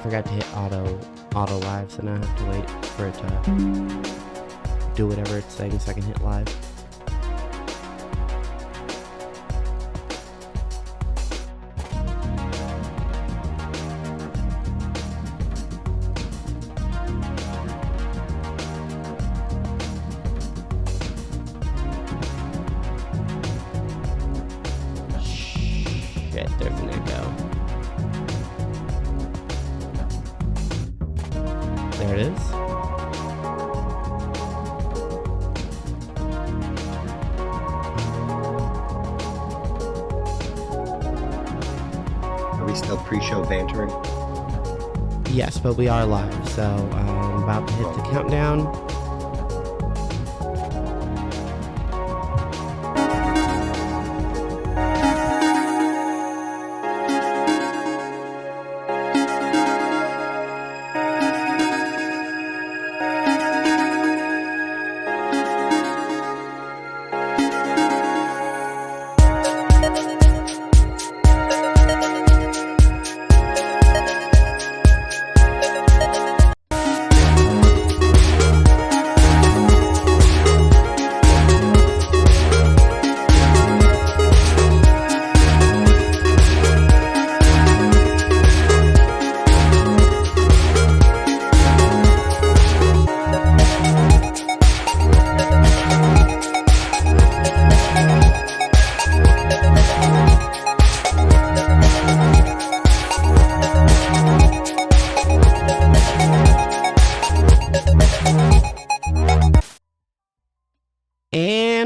forgot to hit auto live, so now I have to wait for it to do whatever it's saying so I can hit live. There's an echo. There it is. Are we still pre-show bantering? Yes, but we are live, so I'm about to hit the countdown.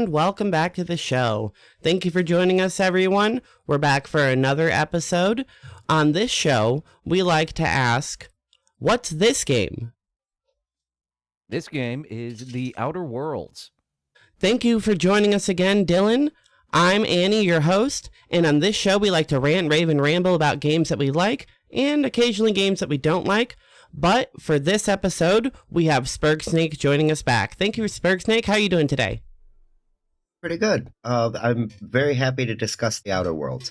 Welcome back to the show. Thank you for joining us, everyone. We're back for another episode. On this show, we like to ask, what's this game? This game is The Outer Worlds. Thank you for joining us again, Dillon. I'm Annie, your host, and on this show, we like to rant, rave, and ramble about games that we like, and occasionally games that we don't like. But for this episode, we have Sperg joining us back. Thank you, Sperg. How are you doing today? Pretty good. I'm very happy to discuss The Outer Worlds.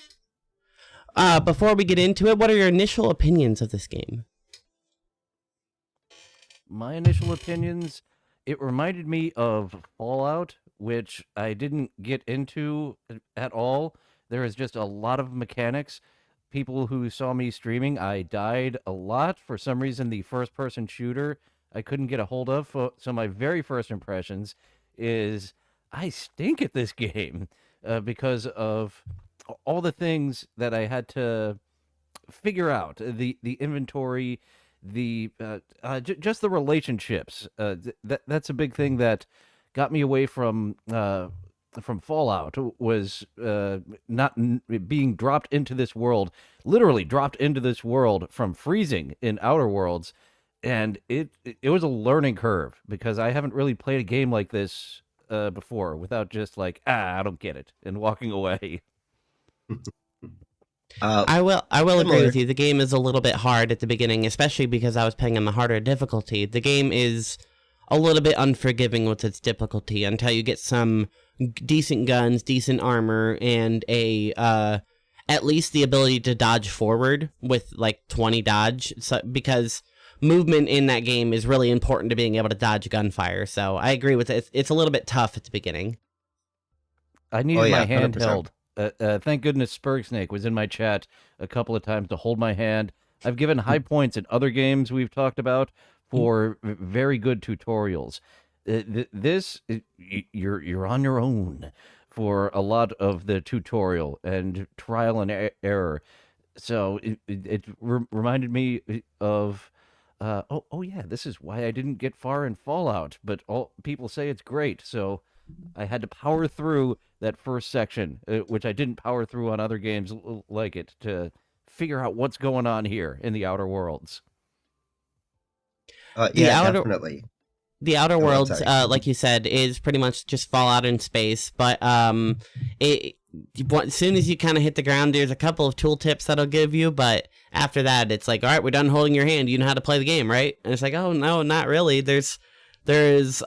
Before we get into it, what are your initial opinions of this game? My initial opinions, it reminded me of Fallout, which I didn't get into at all. There is just a lot of mechanics. People who saw me streaming, I died a lot. For some reason, the first-person shooter I couldn't get a hold of. So my very first impressions is I stink at this game because of all the things that I had to figure out. The inventory, just the relationships. That's a big thing that got me away from Fallout, was not being dropped into this world, literally dropped into this world from freezing in Outer Worlds. And it was a learning curve because I haven't really played a game like this before without just like, I don't get it, and walking away. I will agree with you. The game is a little bit hard at the beginning, especially because I was playing on the harder difficulty. The game is a little bit unforgiving with its difficulty until you get some decent guns, decent armor, and at least the ability to dodge forward with like 20 dodge, because movement in that game is really important to being able to dodge gunfire. So I agree with it. It's a little bit tough at the beginning. I needed my 100%. hand held. Thank goodness Sperg was in my chat a couple of times to hold my hand. I've given high points in other games we've talked about for very good tutorials. This, you're on your own for a lot of the tutorial and trial and error. So it reminded me of oh yeah, this is why I didn't get far in Fallout, but all people say it's great, so I had to power through that first section, which I didn't power through on other games like it, to figure out what's going on here in the Outer Worlds. Definitely. The Outer Worlds, like you said, is pretty much just Fallout in space, but as soon as you kind of hit the ground, there's a couple of tooltips that'll give you, but after that, it's like, all right, we're done holding your hand. You know how to play the game, right? And it's like, oh, no, not really.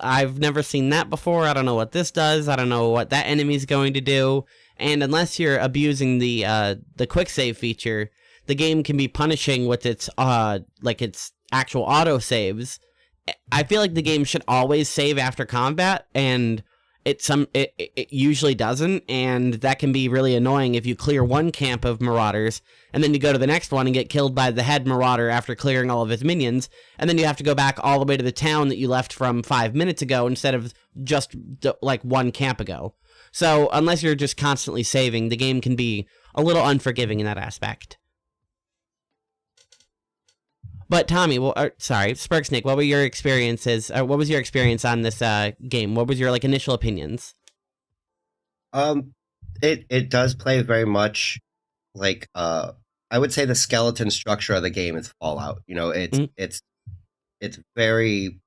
I've never seen that before. I don't know what this does. I don't know what that enemy's going to do. And unless you're abusing the quick save feature, the game can be punishing with its like its actual auto saves. I feel like the game should always save after combat, and it usually doesn't, and that can be really annoying if you clear one camp of marauders and then you go to the next one and get killed by the head marauder after clearing all of his minions, and then you have to go back all the way to the town that you left from 5 minutes ago instead of just like one camp ago. So unless you're just constantly saving, the game can be a little unforgiving in that aspect. But Tommy, sorry, Spergsnake, what were your experiences? What was your experience on this game? What was your like initial opinions? It does play very much like I would say the skeleton structure of the game is Fallout. You know, it's very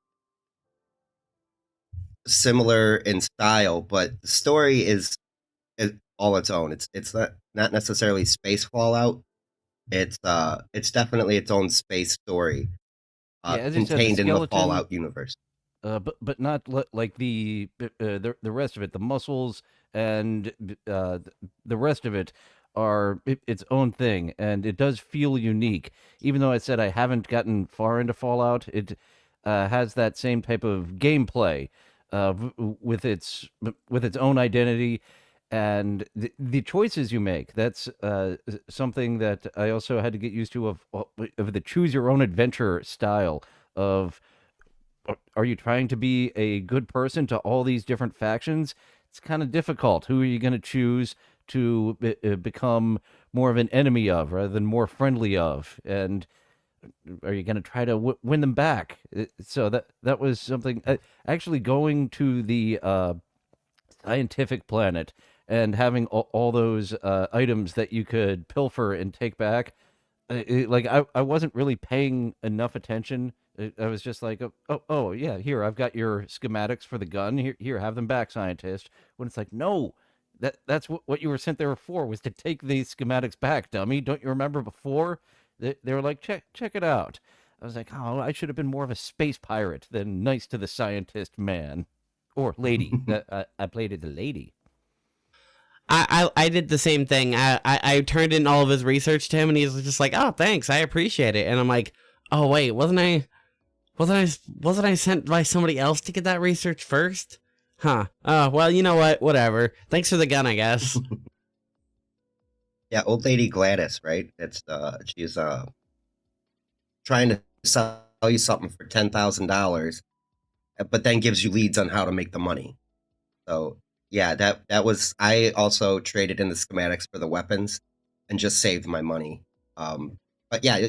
similar in style, but the story is all its own. It's not necessarily space Fallout. It's definitely its own space story contained in the Fallout universe. But not like the rest of it. The muscles and the rest of it are its own thing, and it does feel unique. Even though I said I haven't gotten far into Fallout, it has that same type of gameplay with its own identity. And the choices you make, that's something that I also had to get used to of the choose your own adventure style of, are you trying to be a good person to all these different factions? It's kind of difficult. Who are you going to choose to become more of an enemy of rather than more friendly of? And are you going to try to win them back? So that was something, actually going to the scientific planet and having all those items that you could pilfer and take back. I wasn't really paying enough attention. I was just like, oh yeah, here, I've got your schematics for the gun. Here, have them back, scientist. When it's like, no, that's what you were sent there for, was to take these schematics back, dummy. Don't you remember before? They were like, check it out. I was like, oh, I should have been more of a space pirate than nice to the scientist man. Or lady. I played as a lady. I did the same thing. I turned in all of his research to him, and he was just like, "Oh, thanks, I appreciate it." And I'm like, "Oh wait, wasn't I sent by somebody else to get that research first? Huh? Oh well, you know what? Whatever. Thanks for the gun, I guess." Yeah, old lady Gladys, right? It's she's trying to sell you something for $10,000, but then gives you leads on how to make the money. So. Yeah, that was. I also traded in the schematics for the weapons, and just saved my money. But yeah,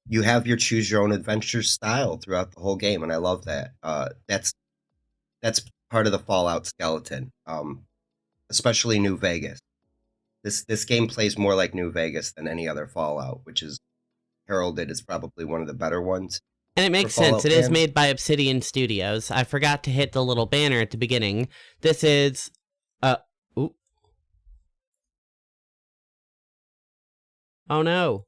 you have your choose your own adventure style throughout the whole game, and I love that. That's part of the Fallout skeleton, especially New Vegas. This game plays more like New Vegas than any other Fallout, which is heralded as probably one of the better ones. And it makes sense. It is made by Obsidian Studios. I forgot to hit the little banner at the beginning. This is... Ooh. Oh, no.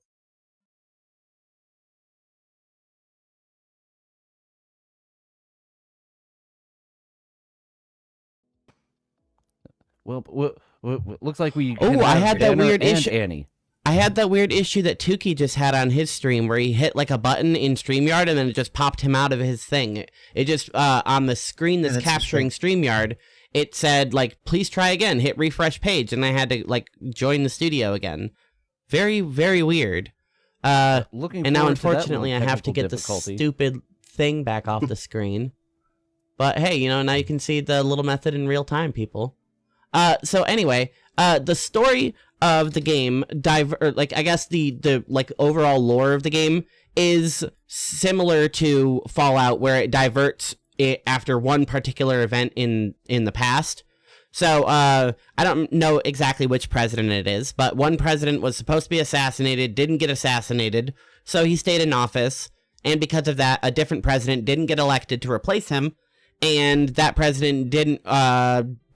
Well, looks like we... Oh, I had that weird issue. Annie. I had that weird issue that Tukey just had on his stream where he hit like a button in StreamYard and then it just popped him out of his thing. It just, on the screen that's capturing StreamYard, it said like, please try again, hit refresh page. And I had to like join the studio again. Very, very weird. And now unfortunately I have to get the stupid thing back off the screen. But hey, you know, now you can see the little method in real time, people. So anyway, the story of the game, I guess the like overall lore of the game is similar to Fallout, where it diverts it after one particular event in the past. So I don't know exactly which president it is, but one president was supposed to be assassinated, didn't get assassinated, so he stayed in office, and because of that, a different president didn't get elected to replace him, and that president didn't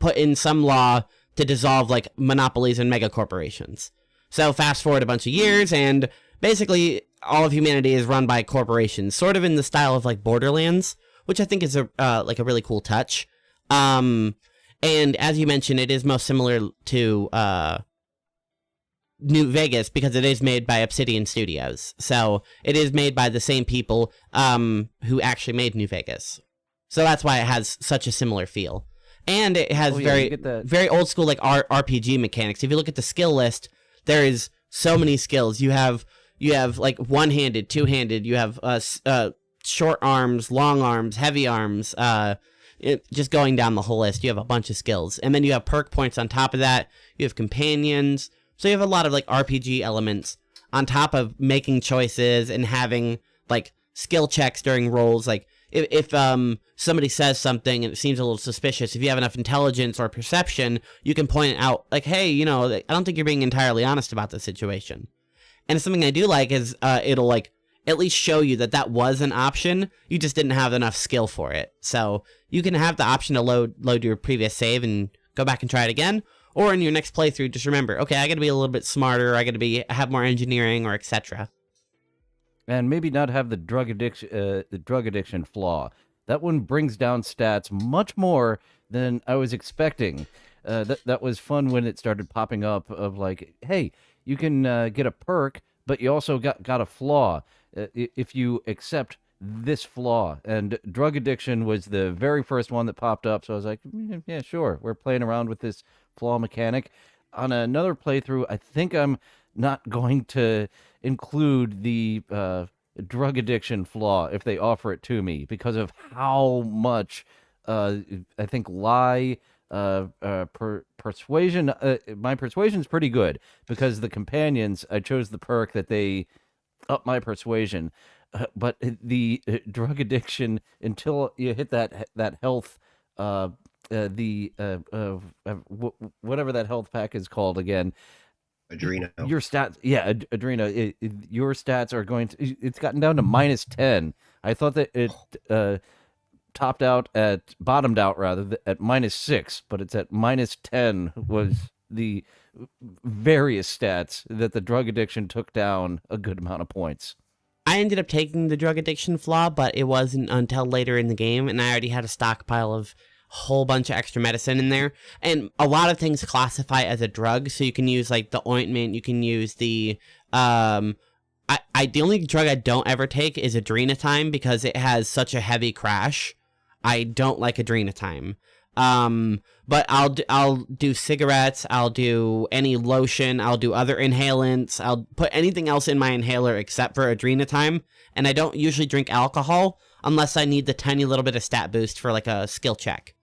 put in some law to dissolve like monopolies and mega corporations. So fast forward a bunch of years, and basically all of humanity is run by corporations, sort of in the style of like Borderlands, which I think is a like a really cool touch. And as you mentioned, it is most similar to New Vegas because it is made by Obsidian Studios. So it is made by the same people who actually made New Vegas. So that's why it has such a similar feel. And it has very old school like RPG mechanics. If you look at the skill list, there is so many skills. You have like one-handed, two-handed, you have short arms, long arms, heavy arms, just going down the whole list. You have a bunch of skills. And then you have perk points on top of that. You have companions. So you have a lot of like RPG elements on top of making choices and having like skill checks during rolls. Like if somebody says something and it seems a little suspicious, if you have enough intelligence or perception, you can point it out like, hey, I don't think you're being entirely honest about the situation. And something I do like is it'll like at least show you that was an option. You just didn't have enough skill for it. So you can have the option to load your previous save and go back and try it again. Or in your next playthrough, just remember, okay, I got to be a little bit smarter. I got to have more engineering or etc. And maybe not have the drug addiction flaw. That one brings down stats much more than I was expecting. That was fun when it started popping up of like, hey, you can get a perk, but you also got a flaw if you accept this flaw. And drug addiction was the very first one that popped up. So I was like, yeah, sure. We're playing around with this flaw mechanic. On another playthrough, I think I'm not going to include the drug addiction flaw if they offer it to me because of how much I think persuasion. My persuasion's pretty good because the companions, I chose the perk that they up my persuasion. But the drug addiction, until you hit that health, whatever that health pack is called again, Adreno. Your stats, yeah, Adreno. Your stats are going to. It's gotten down to -10. I thought that it bottomed out rather at -6, but it's at -10 was the various stats that the drug addiction took down a good amount of points. I ended up taking the drug addiction flaw, but it wasn't until later in the game, and I already had a stockpile of a whole bunch of extra medicine in there. And a lot of things classify as a drug, so you can use like the ointment, you can use the the only drug I don't ever take is Adrenatime because it has such a heavy crash. I don't like Adrenatime. But I'll do cigarettes, I'll do any lotion, I'll do other inhalants, I'll put anything else in my inhaler except for Adrenatime, and I don't usually drink alcohol unless I need the tiny little bit of stat boost for like a skill check.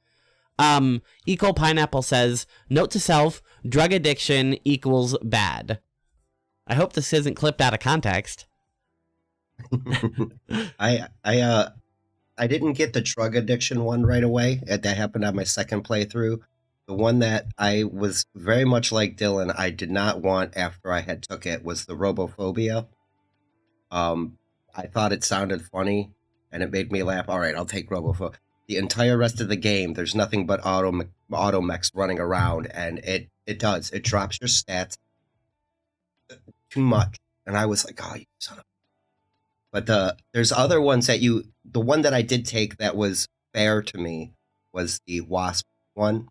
Eco Pineapple says, note to self, drug addiction equals bad. I hope this isn't clipped out of context. I didn't get the drug addiction one right away. That happened on my second playthrough. The one that I was very much like Dillon, I did not want after I had took it was the robophobia. I thought it sounded funny and it made me laugh. All right, I'll take robophobia. The entire rest of the game, there's nothing but automechs running around, and it drops your stats too much. And I was like, oh, you son of. But there's other ones that the one that I did take that was fair to me was the wasp one.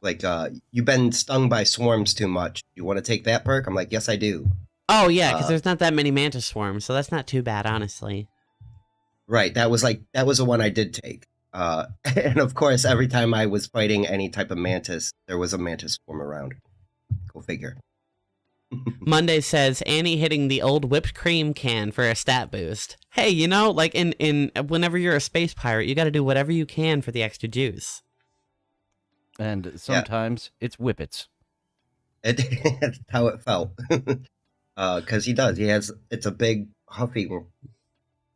Like, you've been stung by swarms too much. You want to take that perk? I'm like, yes, I do. Oh, yeah, because there's not that many mantis swarms, so that's not too bad, honestly. Right, that was the one I did take. And of course, every time I was fighting any type of mantis, there was a mantis swarm around. Go figure. Monday says, Annie hitting the old whipped cream can for a stat boost. Hey, like in whenever you're a space pirate, you got to do whatever you can for the extra juice. And sometimes it's whippets. That's how it felt. Because he does. It's a big huffy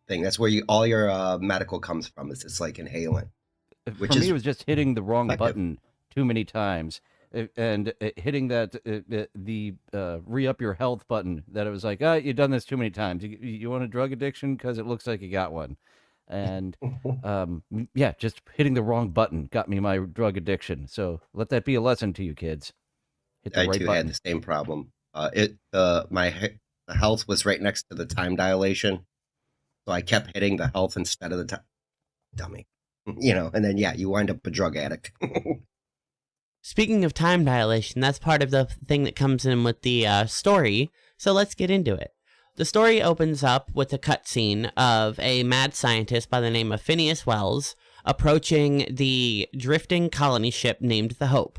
thing. That's where all your medical comes from. It's like inhalant. For me, it was just hitting the wrong button too many times. And hitting that the re-up your health button, that it was like, you've done this too many times. You want a drug addiction? Because it looks like you got one. And just hitting the wrong button got me my drug addiction. So let that be a lesson to you kids. Hit the I right too button. had the same problem. The health was right next to the time dilation, so I kept hitting the health instead of the time. Dummy, and then you wind up a drug addict. speaking of time dilation, that's part of the thing that comes in with the story, so let's get into it. The story opens up with a cutscene of a mad scientist by the name of Phineas Wells approaching the drifting colony ship named the Hope.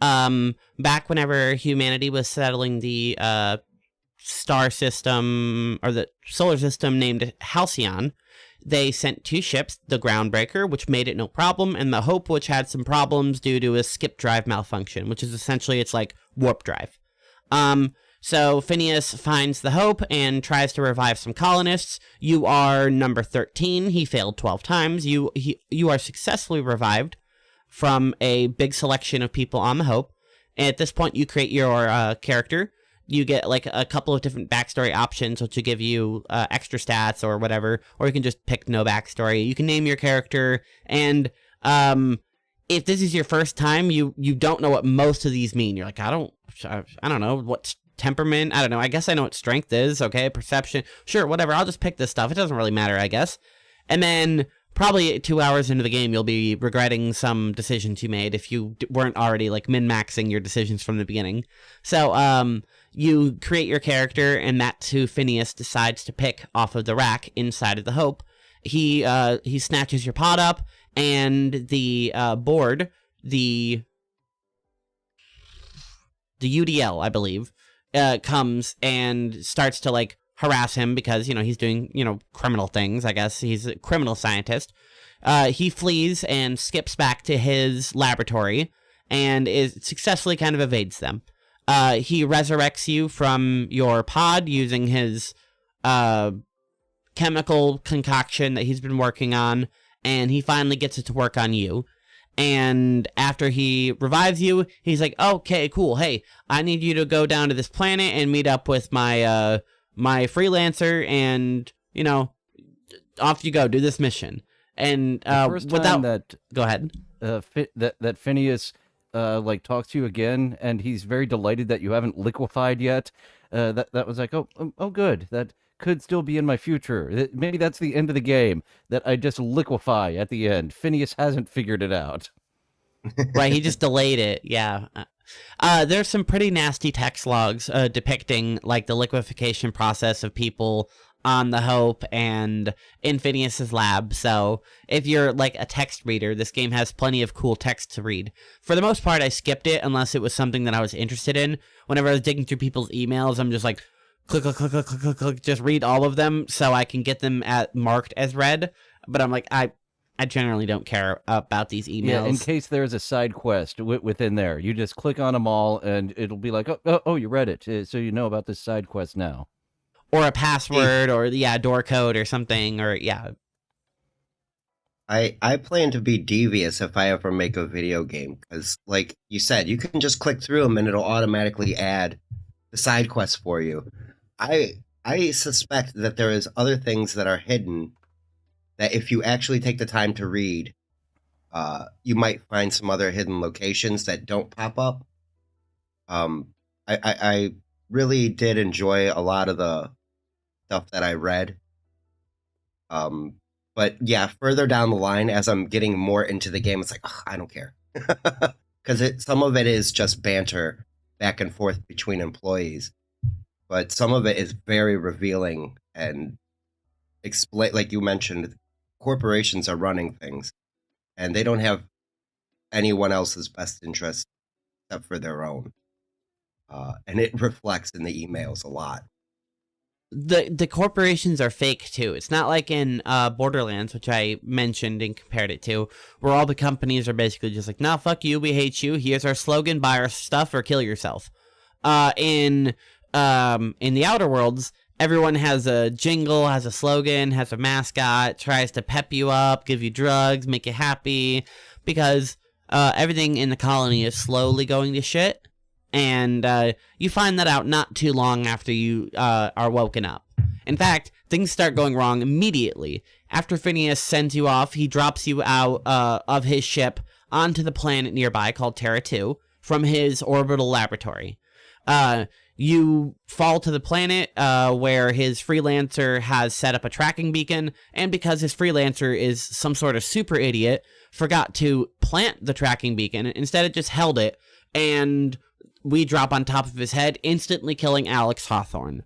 Back whenever humanity was settling the star system, or the solar system named Halcyon, they sent 2 ships, the Groundbreaker, which made it no problem, and the Hope, which had some problems due to a skip drive malfunction, which is essentially its like warp drive. So Phineas finds the Hope and tries to revive some colonists. You are number 13. He failed 12 times. You are successfully revived from a big selection of people on the Hope. And at this point, you create your character. You get like a couple of different backstory options, which will give you extra stats or whatever, or you can just pick no backstory. You can name your character, and if this is your first time, you don't know what most of these mean. You're like, I don't know what temperament. I don't know. I guess I know what strength is. Okay, perception. Sure, whatever. I'll just pick this stuff. It doesn't really matter, I guess. And then probably 2 hours into the game, you'll be regretting some decisions you made if you weren't already like min-maxing your decisions from the beginning. So you create your character, and that's who Phineas decides to pick off of the rack inside of the Hope. He snatches your pod up, and the board, the UDL, I believe, comes and starts to like harass him because, he's doing, criminal things, I guess. He's a criminal scientist. He flees and skips back to his laboratory and successfully kind of evades them. He resurrects you from your pod using his chemical concoction that he's been working on, and he finally gets it to work on you. And after he revives you, he's like, okay, cool. Hey, I need you to go down to this planet and meet up with my my freelancer, and, off you go, do this mission. And the first time go ahead. That Phineas talks to you again, and he's very delighted that you haven't liquefied yet. That was like, oh, good. That could still be in my future. Maybe that's the end of the game, that I just liquefy at the end. Phineas hasn't figured it out. Right, he just delayed it, yeah. There's some pretty nasty text logs depicting like the liquefaction process of people on the Hope and in Phineas's lab. So if you're like a text reader, this game has plenty of cool text to read. For the most part, I skipped it unless it was something that I was interested in. Whenever I was digging through people's emails, I'm just like, click, click, click, click, click, click, click, just read all of them so I can get them marked as read. But I'm like, I generally don't care about these emails. Yeah, in case there's a side quest within there, you just click on them all, and it'll be like, oh, you read it, so you know about this side quest now. Or a password, or door code, or something, or yeah. I plan to be devious if I ever make a video game, because, like you said, you can just click through them and it'll automatically add the side quests for you. I suspect that there is other things that are hidden that if you actually take the time to read, you might find some other hidden locations that don't pop up. I really did enjoy a lot of the stuff that I read. But yeah, further down the line, as I'm getting more into the game, it's like, I don't care. Because some of it is just banter back and forth between employees. But some of it is very revealing and like you mentioned, corporations are running things, and they don't have anyone else's best interest except for their own. And it reflects in the emails a lot. The corporations are fake too. It's not like in Borderlands, which I mentioned and compared it to, where all the companies are basically just like, nah, fuck you, we hate you, here's our slogan, buy our stuff or kill yourself. In the Outer Worlds, everyone has a jingle, has a slogan, has a mascot, tries to pep you up, give you drugs, make you happy, because everything in the colony is slowly going to shit. And you find that out not too long after you are woken up. In fact, things start going wrong immediately. After Phineas sends you off, he drops you out of his ship onto the planet nearby called Terra 2 from his orbital laboratory. you fall to the planet where his freelancer has set up a tracking beacon, and because his freelancer is some sort of super idiot, forgot to plant the tracking beacon. Instead, it just held it, and we drop on top of his head, instantly killing Alex Hawthorne.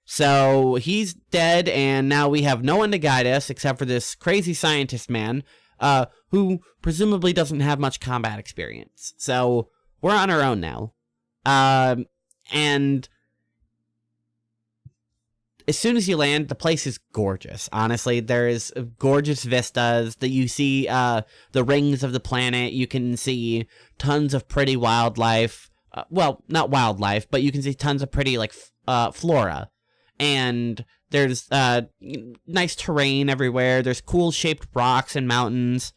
So he's dead, and now we have no one to guide us except for this crazy scientist man who presumably doesn't have much combat experience. So we're on our own now. And as soon as you land, the place is gorgeous. Honestly, there's gorgeous vistas that you see the rings of the planet. You can see tons of pretty wildlife. Well, not wildlife, but you can see tons of pretty like flora. And there's nice terrain everywhere. There's cool shaped rocks and mountains.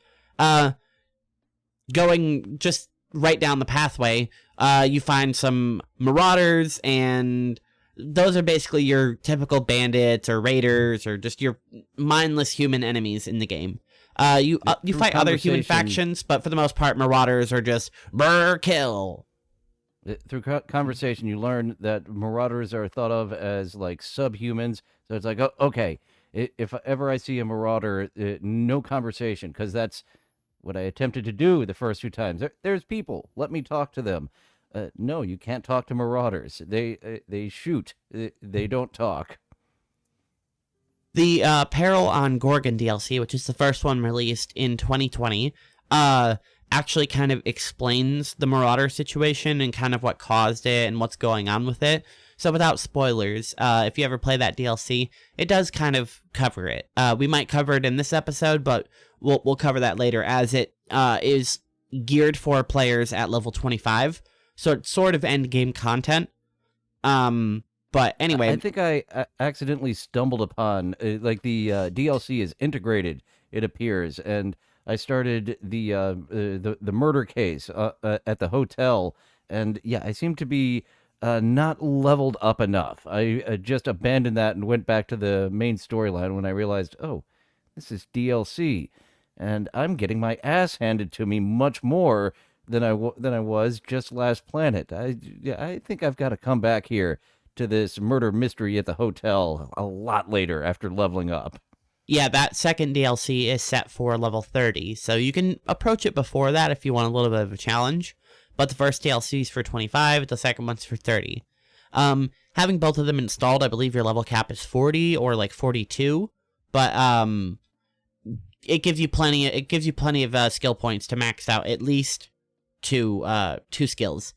Going just right down the pathway, you find some marauders, and those are basically your typical bandits or raiders or just your mindless human enemies in the game. You fight other human factions, but for the most part, marauders are just brr kill. Through conversation, you learn that marauders are thought of as like subhumans. So it's like, oh, okay, if ever I see a marauder, no conversation, because that's what I attempted to do the first 2 times. There's people. Let me talk to them. No, you can't talk to marauders. They shoot. They don't talk. The Peril on Gorgon DLC, which is the first one released in 2020, actually kind of explains the marauder situation and kind of what caused it and what's going on with it. So without spoilers, if you ever play that DLC, it does kind of cover it. We might cover it in this episode, but we'll cover that later, as it is geared for players at level 25. So it's sort of end game content. But anyway, I think I accidentally stumbled upon like the DLC is integrated. It appears, and I started the murder case at the hotel, and yeah, I seem to be not leveled up enough. I just abandoned that and went back to the main storyline when I realized, oh, this is DLC, and I'm getting my ass handed to me much more than I was just last planet. I think I've got to come back here to this murder mystery at the hotel a lot later after leveling up. Yeah, that second DLC is set for level 30, so you can approach it before that if you want a little bit of a challenge. But the first DLC is for 25, the second one's for 30. Having both of them installed, I believe your level cap is 40 or like 42, but it gives you plenty of skill points to max out at least two skills.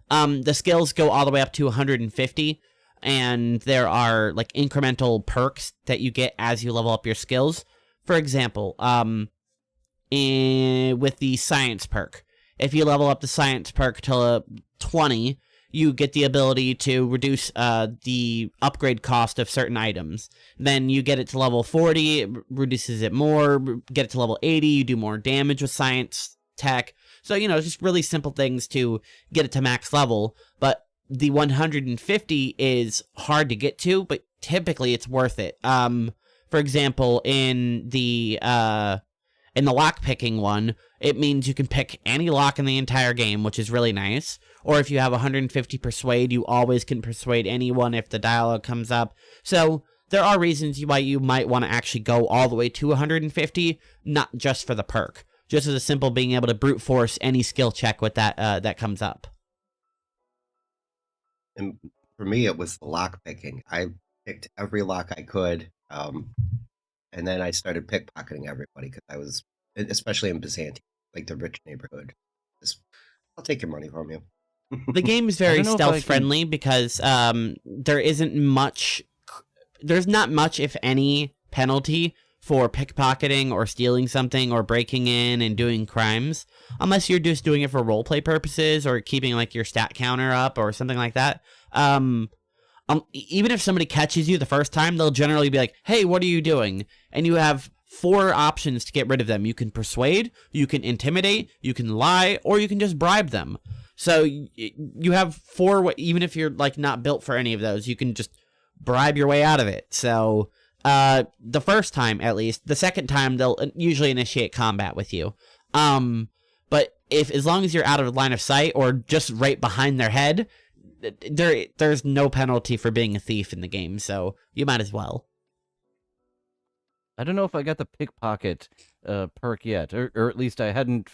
The skills go all the way up to 150. And there are like incremental perks that you get as you level up your skills. For example, with the science perk, if you level up the science perk to 20, you get the ability to reduce the upgrade cost of certain items. Then you get it to level 40, it reduces it more. Get it to level 80, you do more damage with science tech. So, just really simple things to get it to max level. But the 150 is hard to get to, but typically it's worth it. For example, in the lock picking one, it means you can pick any lock in the entire game, which is really nice. Or if you have 150 persuade, you always can persuade anyone if the dialogue comes up. So there are reasons why you might want to actually go all the way to 150, not just for the perk. Just as a simple being able to brute force any skill check with that comes up. And for me, it was the lock picking. I picked every lock I could, and then I started pickpocketing everybody because I was, especially in Byzantium, like the rich neighborhood. Just, I'll take your money from you. The game is very stealth friendly because there's not much, if any, penalty for pickpocketing or stealing something or breaking in and doing crimes, unless you're just doing it for roleplay purposes or keeping like your stat counter up or something like that. Even if somebody catches you the first time, they'll generally be like, hey, what are you doing? And you have 4 options to get rid of them. You can persuade, you can intimidate, you can lie, or you can just bribe them. So you have 4, even if you're like not built for any of those, you can just bribe your way out of it. So the first time, at least. The second time, they'll usually initiate combat with you. But as long as you're out of line of sight or just right behind their head, there's no penalty for being a thief in the game, so you might as well. I don't know if I got the pickpocket perk yet, or at least I hadn't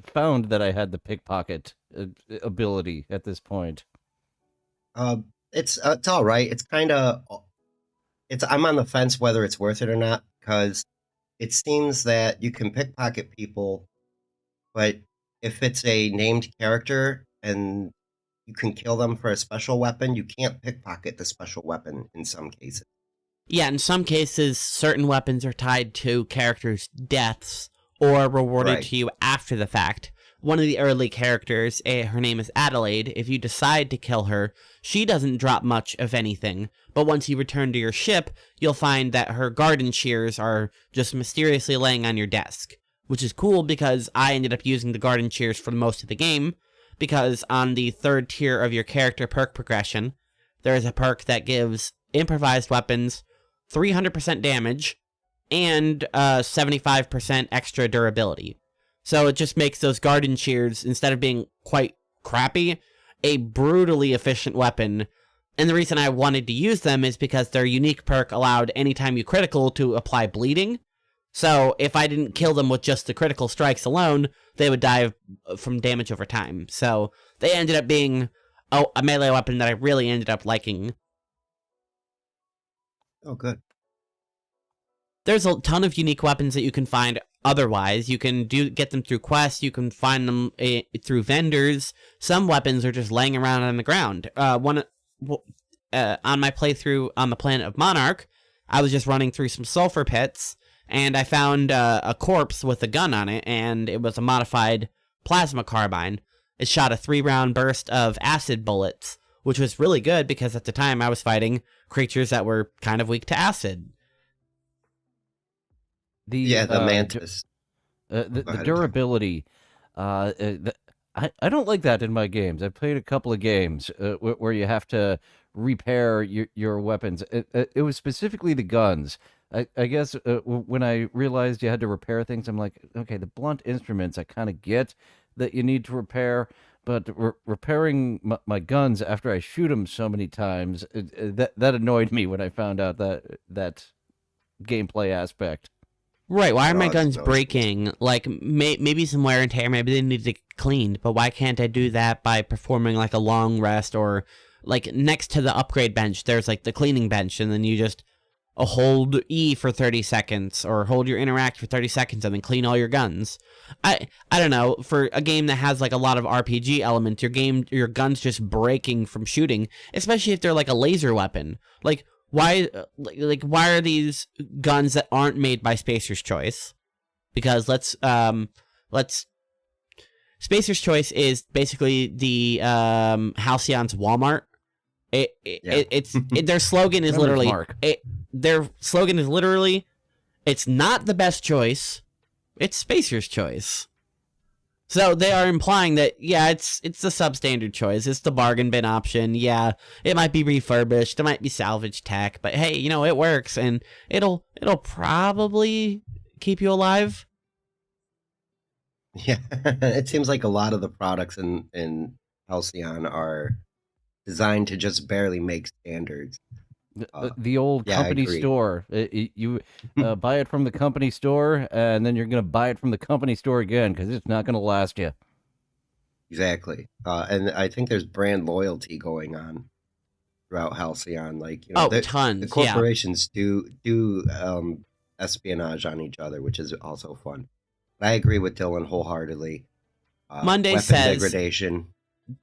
found that I had the pickpocket ability at this point. It's all right. It's kind of I'm on the fence whether it's worth it or not, because it seems that you can pickpocket people, but if it's a named character and you can kill them for a special weapon, you can't pickpocket the special weapon in some cases. Yeah, in some cases, certain weapons are tied to characters' deaths or rewarded to you after the fact. One of the early characters, her name is Adelaide. If you decide to kill her, she doesn't drop much of anything. But once you return to your ship, you'll find that her garden shears are just mysteriously laying on your desk. Which is cool because I ended up using the garden shears for most of the game. Because on the 3rd tier of your character perk progression, there is a perk that gives improvised weapons 300% damage and 75% extra durability. So it just makes those garden shears, instead of being quite crappy, a brutally efficient weapon. And the reason I wanted to use them is because their unique perk allowed anytime you critical to apply bleeding. So if I didn't kill them with just the critical strikes alone, they would die from damage over time. So they ended up being a melee weapon that I really ended up liking. Oh, good. There's a ton of unique weapons that you can find otherwise. You can get them through quests. You can find them through vendors. Some weapons are just laying around on the ground. On my playthrough on the planet of Monarch, I was just running through some sulfur pits, and I found a corpse with a gun on it, and it was a modified plasma carbine. It shot a 3-round burst of acid bullets, which was really good because at the time I was fighting creatures that were kind of weak to acid. The mantis. The durability. I don't like that in my games. I've played a couple of games where you have to repair your weapons. It was specifically the guns. I guess when I realized you had to repair things, I'm like, okay, the blunt instruments I kind of get that you need to repair, but repairing my guns after I shoot them so many times, that annoyed me when I found out that gameplay aspect. Right, why are my guns breaking? Like, maybe some wear and tear, maybe they need to get cleaned, but why can't I do that by performing, like, a long rest, or, like, next to the upgrade bench, there's, like, the cleaning bench, and then you just hold E for 30 seconds, or hold your interact for 30 seconds, and then clean all your guns. I don't know, for a game that has, like, a lot of RPG elements, your gun's just breaking from shooting, especially if they're, like, a laser weapon. Like, why are these guns that aren't made by Spacer's Choice? Because Spacer's Choice is basically the Halcyon's Walmart. Their slogan is literally it's not the best choice, it's Spacer's Choice. So they are implying that, yeah, it's the substandard choice. It's the bargain bin option. Yeah, it might be refurbished. It might be salvage tech. But hey, it works. And it'll probably keep you alive. Yeah, it seems like a lot of the products in Halcyon are designed to just barely make standards. The old company store. You buy it from the company store, and then you're going to buy it from the company store again because it's not going to last you. Exactly. And I think there's brand loyalty going on throughout Halcyon. Like, tons. The corporations do espionage on each other, which is also fun. I agree with Dillon wholeheartedly. Monday weapon says degradation.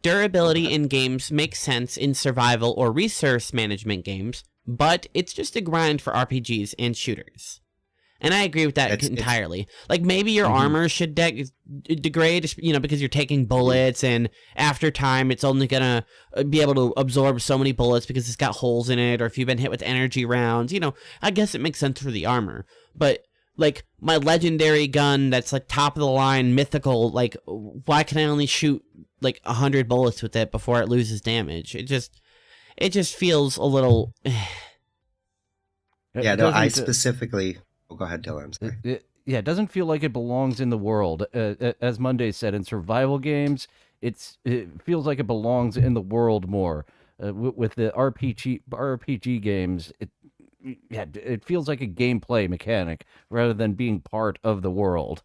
Durability in games makes sense in survival or resource management games, but it's just a grind for RPGs and shooters. And I agree with that entirely. Like, maybe your armor should degrade, because you're taking bullets, and after time, it's only gonna be able to absorb so many bullets because it's got holes in it, or if you've been hit with energy rounds, I guess it makes sense for the armor. But, like, my legendary gun that's, like, top of the line, mythical, like, why can I only shoot, like, 100 bullets with it before it loses damage? It just feels a little... Yeah, no, I specifically... Oh, go ahead, Dillon. I'm sorry. It doesn't feel like it belongs in the world. As Monday said, in survival games, it feels like it belongs in the world more. With the RPG games, it feels like a gameplay mechanic rather than being part of the world.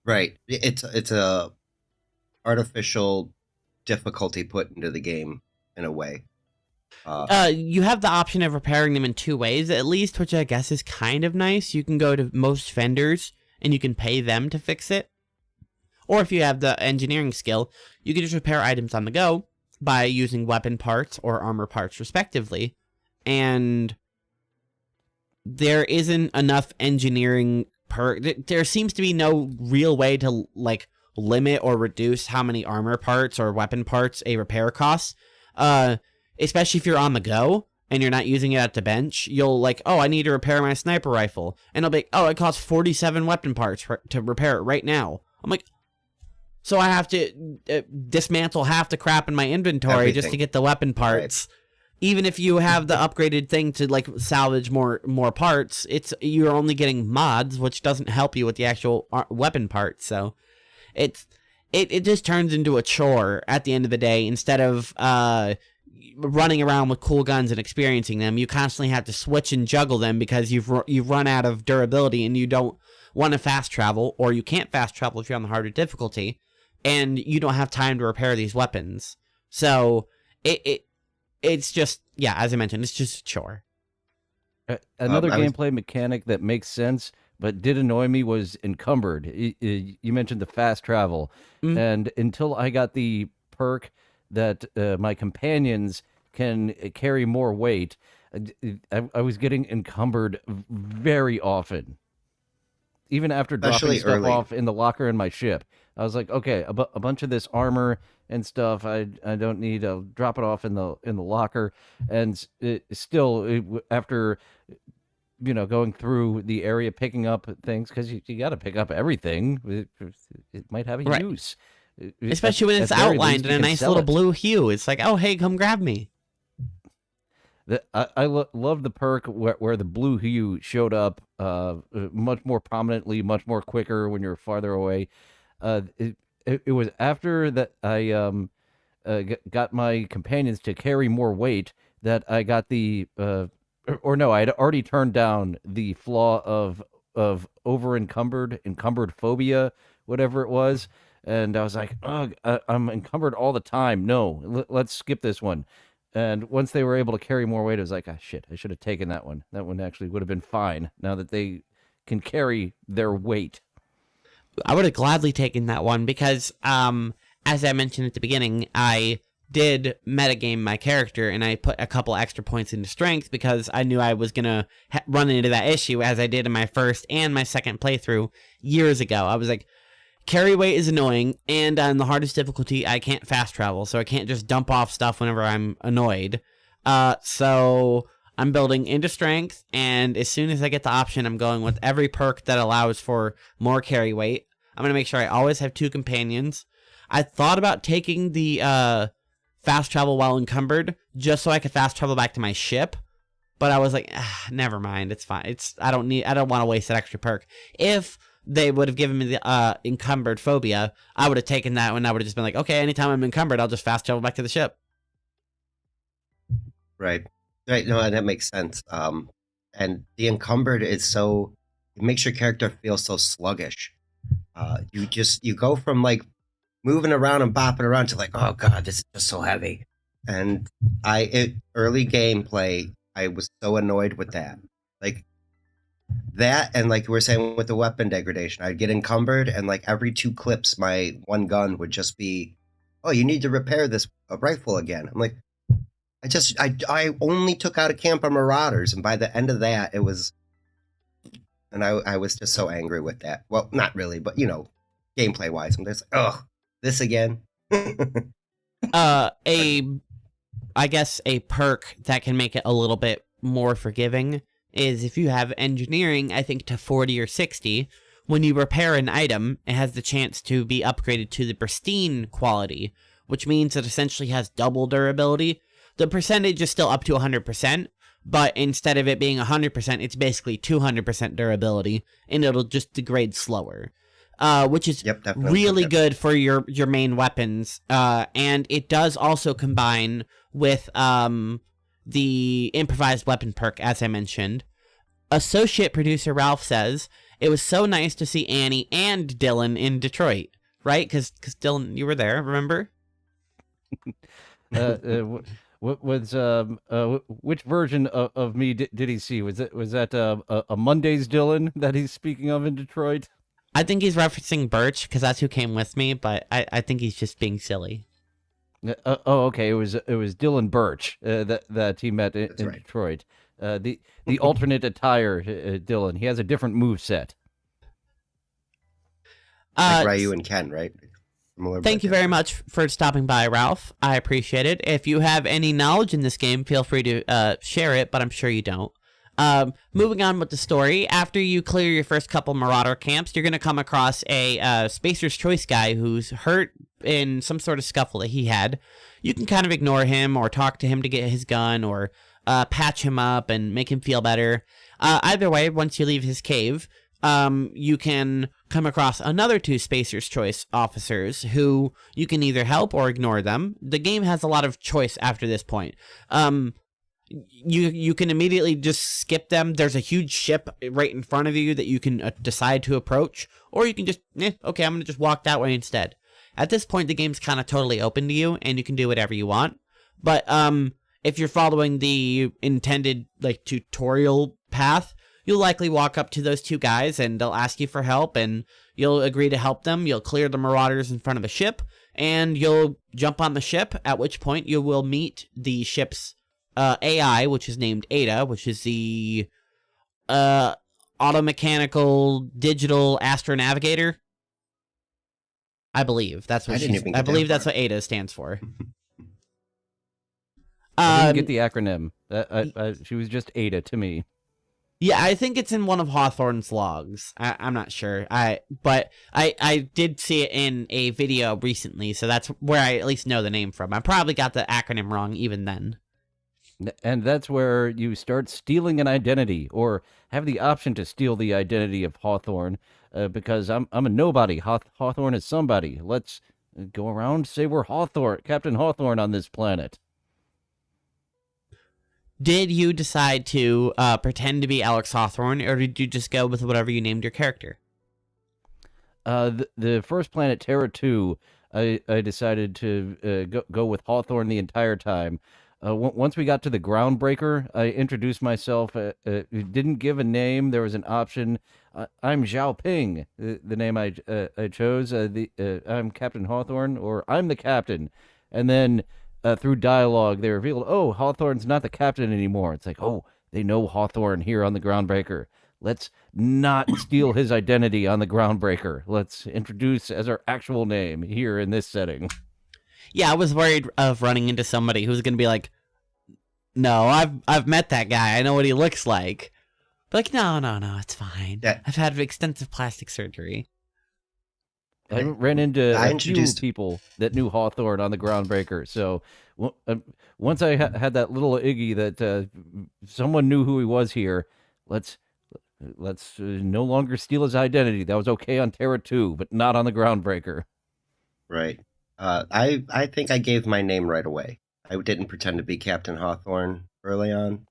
Right. It's a artificial difficulty put into the game in a way. You have the option of repairing them in 2 ways, at least, which I guess is kind of nice. You can go to most vendors and you can pay them to fix it. Or if you have the engineering skill, you can just repair items on the go by using weapon parts or armor parts respectively. And there isn't enough engineering there seems to be no real way to like limit or reduce how many armor parts or weapon parts a repair costs. Especially if you're on the go and you're not using it at the bench, you'll like, oh, I need to repair my sniper rifle. And it'll be, oh, it costs 47 weapon parts to repair it right now. I'm like, so I have to dismantle half the crap in my inventory just to get the weapon parts. Right. Even if you have the upgraded thing to like salvage more parts, you're only getting mods, which doesn't help you with the actual weapon parts. So it just turns into a chore at the end of the day. Instead of running around with cool guns and experiencing them, you constantly have to switch and juggle them because you've run out of durability and you don't want to fast travel, or you can't fast travel if you're on the harder difficulty, and you don't have time to repair these weapons. So it's just, yeah, as I mentioned, it's just a chore. Another gameplay mechanic that makes sense but did annoy me was encumbered. You mentioned the fast travel, and until I got the perk that my companions can carry more weight, I was getting encumbered very often. Even after dropping stuff off in the locker in my ship, I was like, okay, a bunch of this armor and stuff, I don't need to drop it off in the locker. And after going through the area, picking up things, because you got to pick up everything. It might have a use. Especially when it's outlined in a nice little blue hue. It's like, oh, hey, come grab me. I love the perk where the blue hue showed up much more prominently, much more quicker when you're farther away. It was after that I got my companions to carry more weight that I got the or no, I had already turned down the flaw of encumbered phobia, whatever it was. And I was like, ugh, I'm encumbered all the time. No, let's skip this one. And once they were able to carry more weight, I was like, ah, shit, I should have taken that one. That one actually would have been fine now that they can carry their weight. I would have gladly taken that one because, as I mentioned at the beginning, I did metagame my character and I put a couple extra points into strength because I knew I was going to run into that issue as I did in my first and my second playthrough years ago. I was like, carry weight is annoying, and on the hardest difficulty, I can't fast travel, so I can't just dump off stuff whenever I'm annoyed. So I'm building into strength, and as soon as I get the option, I'm going with every perk that allows for more carry weight. I'm going to make sure I always have 2 companions. I thought about taking the fast travel while encumbered, just so I could fast travel back to my ship, but I was like, never mind, it's fine. I don't want to waste that extra perk. If they would have given me the encumbered phobia, I would have taken that one. I would have just been like, okay, anytime I'm encumbered, I'll just fast travel back to the ship. Right. No, that makes sense. And the encumbered is it makes your character feel so sluggish. You go from like moving around and bopping around to like, oh god, this is just so heavy. And early gameplay, I was so annoyed with that. Like, that, and like we were saying with the weapon degradation, I'd get encumbered, and like every 2 clips, my one gun would just be, oh, you need to repair this rifle again. I'm like, I only took out a camp of marauders, and by the end of that, it was, and I was just so angry with that. Well, not really, but gameplay wise, I'm just like, oh, this again. I guess a perk that can make it a little bit more forgiving is if you have engineering, I think to 40 or 60, when you repair an item, it has the chance to be upgraded to the pristine quality, which means it essentially has double durability. The percentage is still up to 100%, but instead of it being 100%, it's basically 200% durability, and it'll just degrade slower. which is definitely really good for your main weapons. And it does also combine with the improvised weapon perk, as I mentioned. Associate producer Ralph says, it was so nice to see Annie and Dillon in Detroit, right? Because Dillon, you were there, remember? Which version of me did he see? Was that a Monday's Dillon that he's speaking of in Detroit? I think he's referencing Birch because that's who came with me, but I think he's just being silly. Okay. It was Dillon Birch that he met in right. Detroit. The alternate attire Dillon. He has a different move set. Like Ryu and Ken, right? Thank you very much for stopping by, Ralph. I appreciate it. If you have any knowledge in this game, feel free to share it, but I'm sure you don't. Moving on with the story, after you clear your first couple Marauder camps, you're going to come across a Spacer's Choice guy who's hurt in some sort of scuffle that he had. You can kind of ignore him or talk to him to get his gun or patch him up and make him feel better. Either way, once you leave his cave, you can come across another 2 Spacer's Choice officers who you can either help or ignore them. The game has a lot of choice after this point. You can immediately just skip them. There's a huge ship right in front of you that you can decide to approach, or you can just, okay, I'm going to just walk that way instead. At this point, the game's kind of totally open to you, and you can do whatever you want. But if you're following the intended tutorial path, you'll likely walk up to those 2 guys, and they'll ask you for help, and you'll agree to help them. You'll clear the Marauders in front of the ship, and you'll jump on the ship, at which point you will meet the ship's AI, which is named Ada, which is the automechanical digital astronavigator. I believe that's what that's what Ada stands for. I didn't get the acronym. She was just Ada to me. Yeah, I think it's in one of Hawthorne's logs. I'm not sure. But I did see it in a video recently, so that's where I at least know the name from. I probably got the acronym wrong even then. And that's where you start stealing an identity, or have the option to steal the identity of Hawthorne, because I'm a nobody. Hawthorne is somebody. Let's go around, say we're Captain Hawthorne on this planet. Did you decide to pretend to be Alex Hawthorne, or did you just go with whatever you named your character? The first planet, Terra 2, I decided to go with Hawthorne the entire time. Once we got to the Groundbreaker, I introduced myself. Didn't give a name. There was an option. I'm Zhao Ping, the name I chose. I'm Captain Hawthorne, or I'm the captain. And then through dialogue, they revealed, oh, Hawthorne's not the captain anymore. It's like, oh, they know Hawthorne here on the Groundbreaker. Let's not steal his identity on the Groundbreaker. Let's introduce as our actual name here in this setting. Yeah, I was worried of running into somebody who's going to be like, no, I've met that guy. I know what he looks like. But no, it's fine. Yeah. I've had extensive plastic surgery. I ran into a few people that knew Hawthorne on the Groundbreaker. So once I had that little Iggy that someone knew who he was here, let's no longer steal his identity. That was okay on Terra 2, but not on the Groundbreaker. Right. I think I gave my name right away. I didn't pretend to be Captain Hawthorne early on.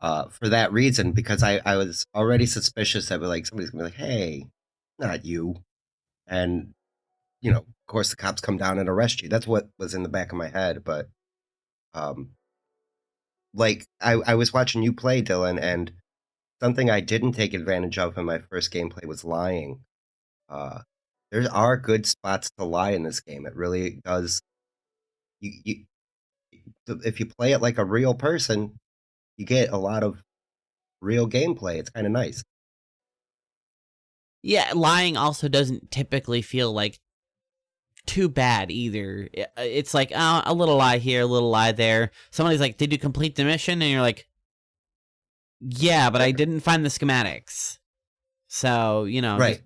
For that reason, because I was already suspicious that somebody's gonna be like, hey, not you. And, of course the cops come down and arrest you. That's what was in the back of my head. But I was watching you play, Dillon, and something I didn't take advantage of in my first gameplay was lying. There are good spots to lie in this game. It really does. If you play it like a real person, you get a lot of real gameplay. It's kind of nice. Yeah, lying also doesn't typically feel like too bad either. It's like, a little lie here, a little lie there. Somebody's like, did you complete the mission? And you're like, yeah, but I didn't find the schematics. So, right.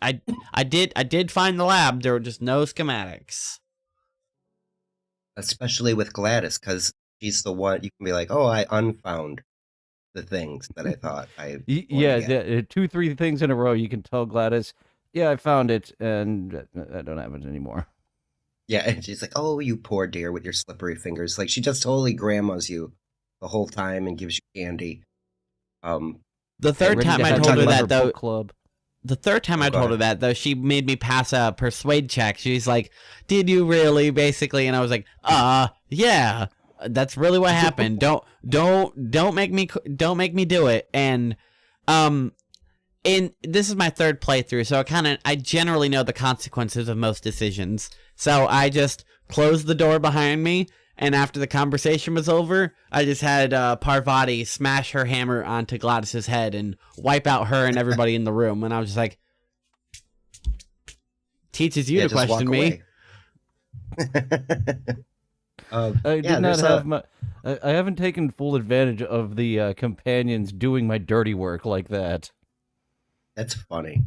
I did find the lab. There were just no schematics. Especially with Gladys, because she's the one you can be like, oh, I unfound the things that I thought I... Yeah, 2-3 things in a row, you can tell Gladys, Yeah, I found it, and I don't have it anymore. Yeah, and she's like, "Oh, you poor dear with your slippery fingers." Like she just totally grandmas you the whole time and gives you candy. The third Ready time to I have told you her in that, her though, book club. the third time I go told her ahead. that, though, she made me pass a persuade check. She's like, "Did you really?" Basically, and I was like, yeah, that's really what happened. Don't make me do it." And this is my third playthrough, so I generally know the consequences of most decisions. So I just closed the door behind me, and after the conversation was over, I just had Parvati smash her hammer onto Gladys's head and wipe out her and everybody in the room. And I was just like, teaches you to just walk question me. I did not have I haven't taken full advantage of the companions doing my dirty work like that. That's funny.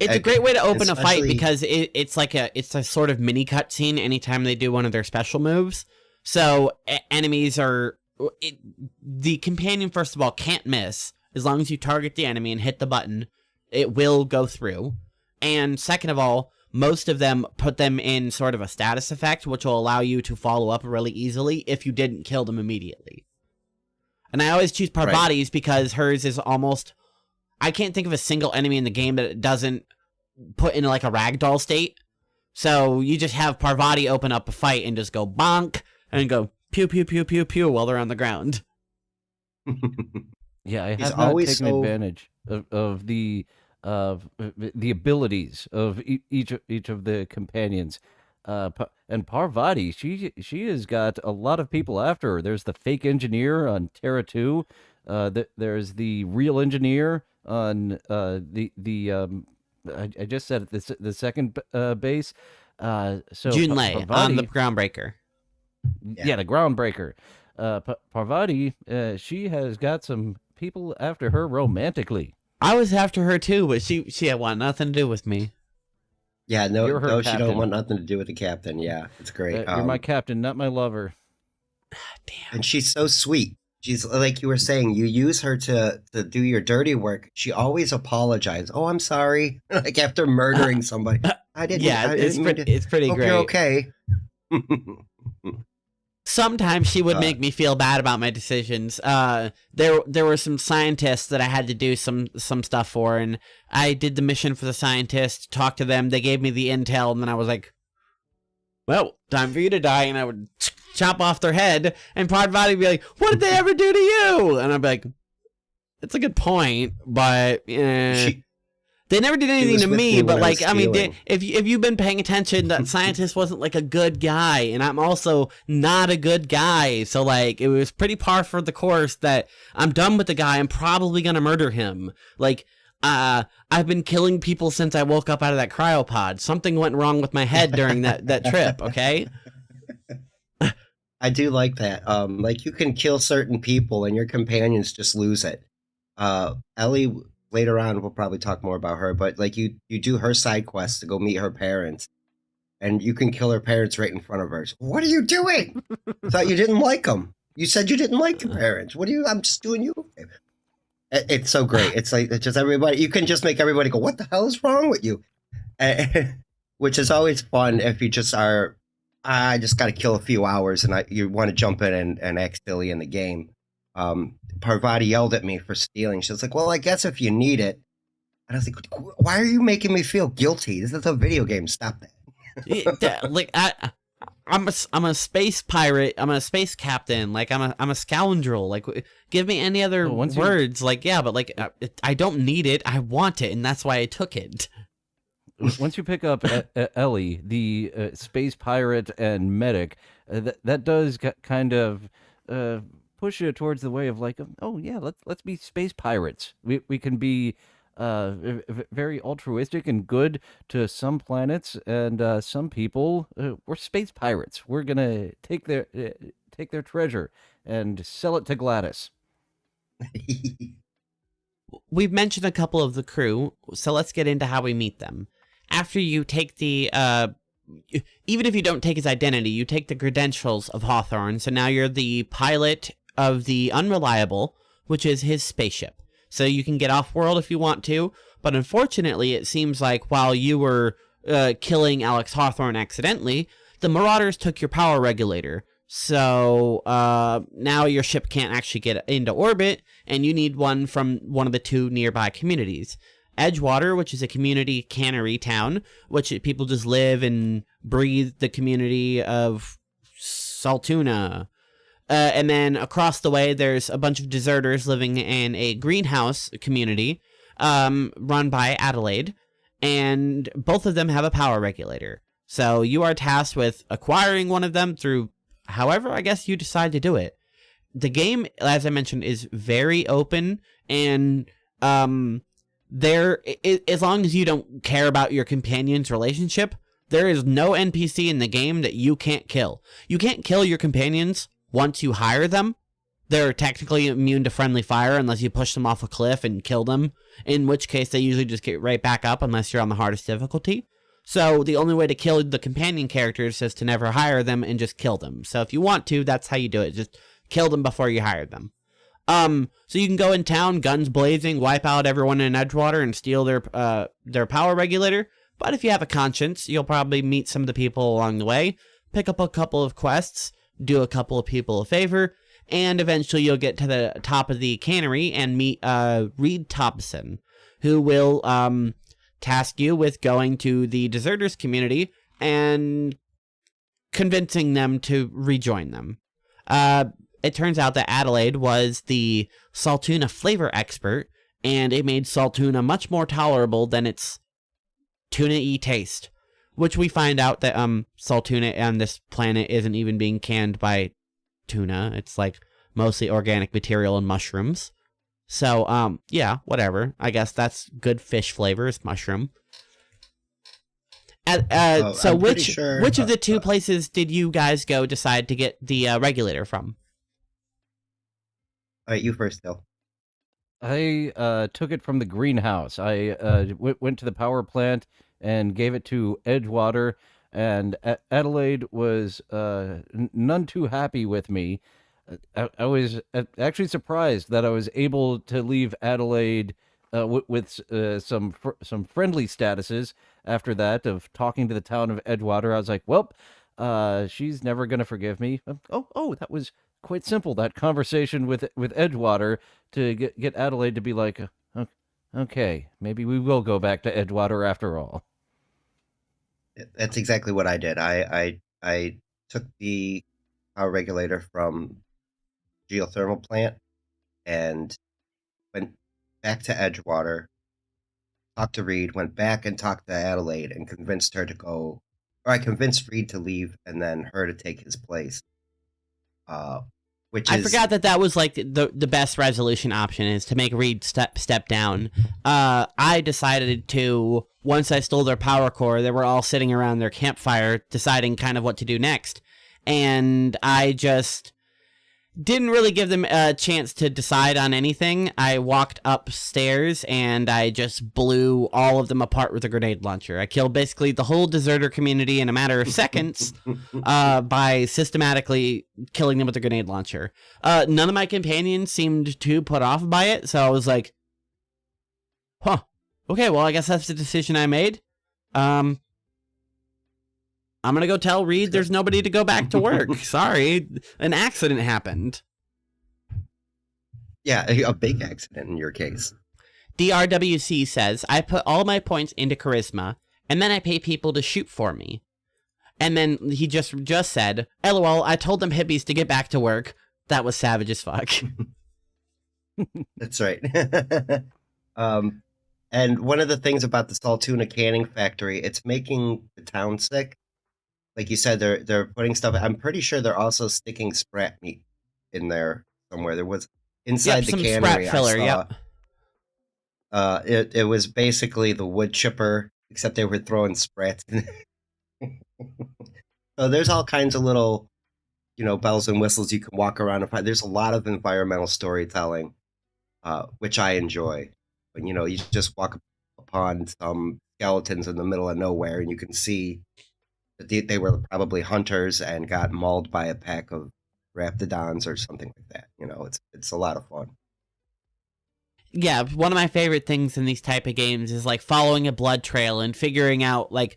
It's a great way to open a fight especially- because it's a sort of mini cutscene anytime they do one of their special moves. So enemies the companion, first of all, can't miss. As long as you target the enemy and hit the button, it will go through. And second of all, most of them put them in sort of a status effect, which will allow you to follow up really easily if you didn't kill them immediately. And I always choose Parvati's because hers is almost... I can't think of a single enemy in the game that it doesn't put in like a ragdoll state. So you just have Parvati open up a fight and just go bonk and go pew pew pew pew pew while they're on the ground. Yeah, I He's have not always taken advantage of the abilities of each of the companions. And Parvati, she has got a lot of people after her. There's the fake engineer on Terra 2. There's the real engineer on I just said it, the second base. So Junlei on the Groundbreaker. Yeah, the Groundbreaker. Parvati, she has got some people after her romantically. I was after her too, but she had want nothing to do with me. Yeah, no, she captain. don't want nothing to do with the captain. Yeah, it's great. You're my captain, not my lover. Damn. And she's so sweet. She's like you were saying, you use her to do your dirty work. She always apologizes. "Oh, I'm sorry." Like after murdering somebody. I didn't. Yeah, it's pretty hope great. You're okay. Sometimes she would make me feel bad about my decisions. There were some scientists that I had to do some stuff for, and I did the mission for the scientists, talked to them, they gave me the intel, and then I was like, "Well, time for you to die," and I would chop off their head, and Parvati would be like, "What did they ever do to you?" And I'd be like, "It's a good point, but they never did anything to me, but like, I mean, if you've been paying attention, that scientist wasn't like a good guy, and I'm also not a good guy. So like, it was pretty par for the course that I'm done with the guy. I'm probably gonna murder him. Like, I've been killing people since I woke up out of that cryopod. Something went wrong with my head during that trip. Okay. I do like that. Like you can kill certain people and your companions just lose it. Ellie, later on, we'll probably talk more about her, but like you do her side quest to go meet her parents, and you can kill her parents right in front of her. "What are you doing? I thought you didn't like them. You said you didn't like your parents. What are you? I'm just doing you." It's so great. It's like it's just everybody. You can just make everybody go, "What the hell is wrong with you?" Which is always fun if you just are. I just got to kill a few hours, and you want to jump in and act silly in the game. Parvati yelled at me for stealing. She was like, "Well, I guess if you need it." And I was like, "Why are you making me feel guilty? This is a video game. Stop that." Like I'm a space pirate. I'm a space captain. Like I'm a scoundrel. Like give me any other words. Like yeah, but like I don't need it. I want it, and that's why I took it. Once you pick up Ellie, the space pirate and medic, that does kind of push you towards the way of like, oh yeah, let's be space pirates. We can be very altruistic and good to some planets, and some people. We're space pirates. We're gonna take their treasure and sell it to Gladys. We've mentioned a couple of the crew, so let's get into how we meet them. After you take the, even if you don't take his identity, you take the credentials of Hawthorne, so now you're the pilot of the Unreliable, which is his spaceship. So you can get off-world if you want to, But unfortunately, it seems like while you were killing Alex Hawthorne accidentally, the Marauders took your power regulator. So now your ship can't actually get into orbit, and you need one from one of the 2 nearby communities. Edgewater, which is a community cannery town, which people just live and breathe the community of Saltuna. And then across the way, there's a bunch of deserters living in a greenhouse community run by Adelaide, and both of them have a power regulator. So you are tasked with acquiring one of them through however I guess you decide to do it. The game, as I mentioned, is very open, and as long as you don't care about your companion's relationship, there is no NPC in the game that you can't kill. You can't kill your companions once you hire them. They're technically immune to friendly fire unless you push them off a cliff and kill them, in which case they usually just get right back up unless you're on the hardest difficulty. So the only way to kill the companion characters is to never hire them and just kill them. So if you want to, that's how you do it. Just kill them before you hire them. So you can go in town, guns blazing, wipe out everyone in Edgewater and steal their power regulator. But if you have a conscience, you'll probably meet some of the people along the way, pick up a couple of quests, do a couple of people a favor, and eventually you'll get to the top of the cannery and meet Reed Thompson, who will task you with going to the deserters community and convincing them to rejoin them. It turns out that Adelaide was the Saltuna flavor expert, and it made Saltuna much more tolerable than its tuna-y taste, which we find out that Saltuna on this planet isn't even being canned by tuna. It's like mostly organic material and mushrooms. So, yeah, whatever. I guess that's good fish flavor is mushroom. So which of the 2 places did you guys go decide to get the regulator from? All right, you first, Dill. I took it from the greenhouse. I went to the power plant and gave it to Edgewater, and Adelaide was none too happy with me. I was actually surprised that I was able to leave Adelaide with some friendly statuses after that of talking to the town of Edgewater. I was like, well, she's never going to forgive me. Oh, that was quite simple, that conversation with Edgewater to get Adelaide to be like, okay, maybe we will go back to Edgewater after all. That's exactly what I did. I took the power regulator from geothermal plant and went back to Edgewater, talked to Reed, went back and talked to Adelaide and convinced her to go, or I convinced Reed to leave and then her to take his place. I forgot that was like the best resolution option is to make Reed step down. I decided to, once I stole their power core, they were all sitting around their campfire deciding kind of what to do next. And I just didn't really give them a chance to decide on anything. I walked upstairs and I just blew all of them apart with a grenade launcher. I killed basically the whole deserter community in a matter of seconds by systematically killing them with a grenade launcher. None of my companions seemed too put off by it, so I was like, okay, well, I guess that's the decision I made. I'm going to go tell Reed there's nobody to go back to work. Sorry, an accident happened. Yeah, a big accident in your case. DRWC says, I put all my points into charisma, and then I pay people to shoot for me. And then he just said, LOL, I told them hippies to get back to work. That was savage as fuck. That's right. And one of the things about the Saltuna canning factory, it's making the town sick. Like you said, they're putting stuff. I'm pretty sure they're also sticking sprat meat in there somewhere. There was inside the cannery. Sprat filler, It was basically the wood chipper, except they were throwing sprats in it. So there's all kinds of little, bells and whistles you can walk around and find. There's a lot of environmental storytelling, which I enjoy. But you just walk upon some skeletons in the middle of nowhere, and you can see that they were probably hunters and got mauled by a pack of raptidons or something like that. It's a lot of fun. Yeah, one of my favorite things in these type of games is like following a blood trail and figuring out like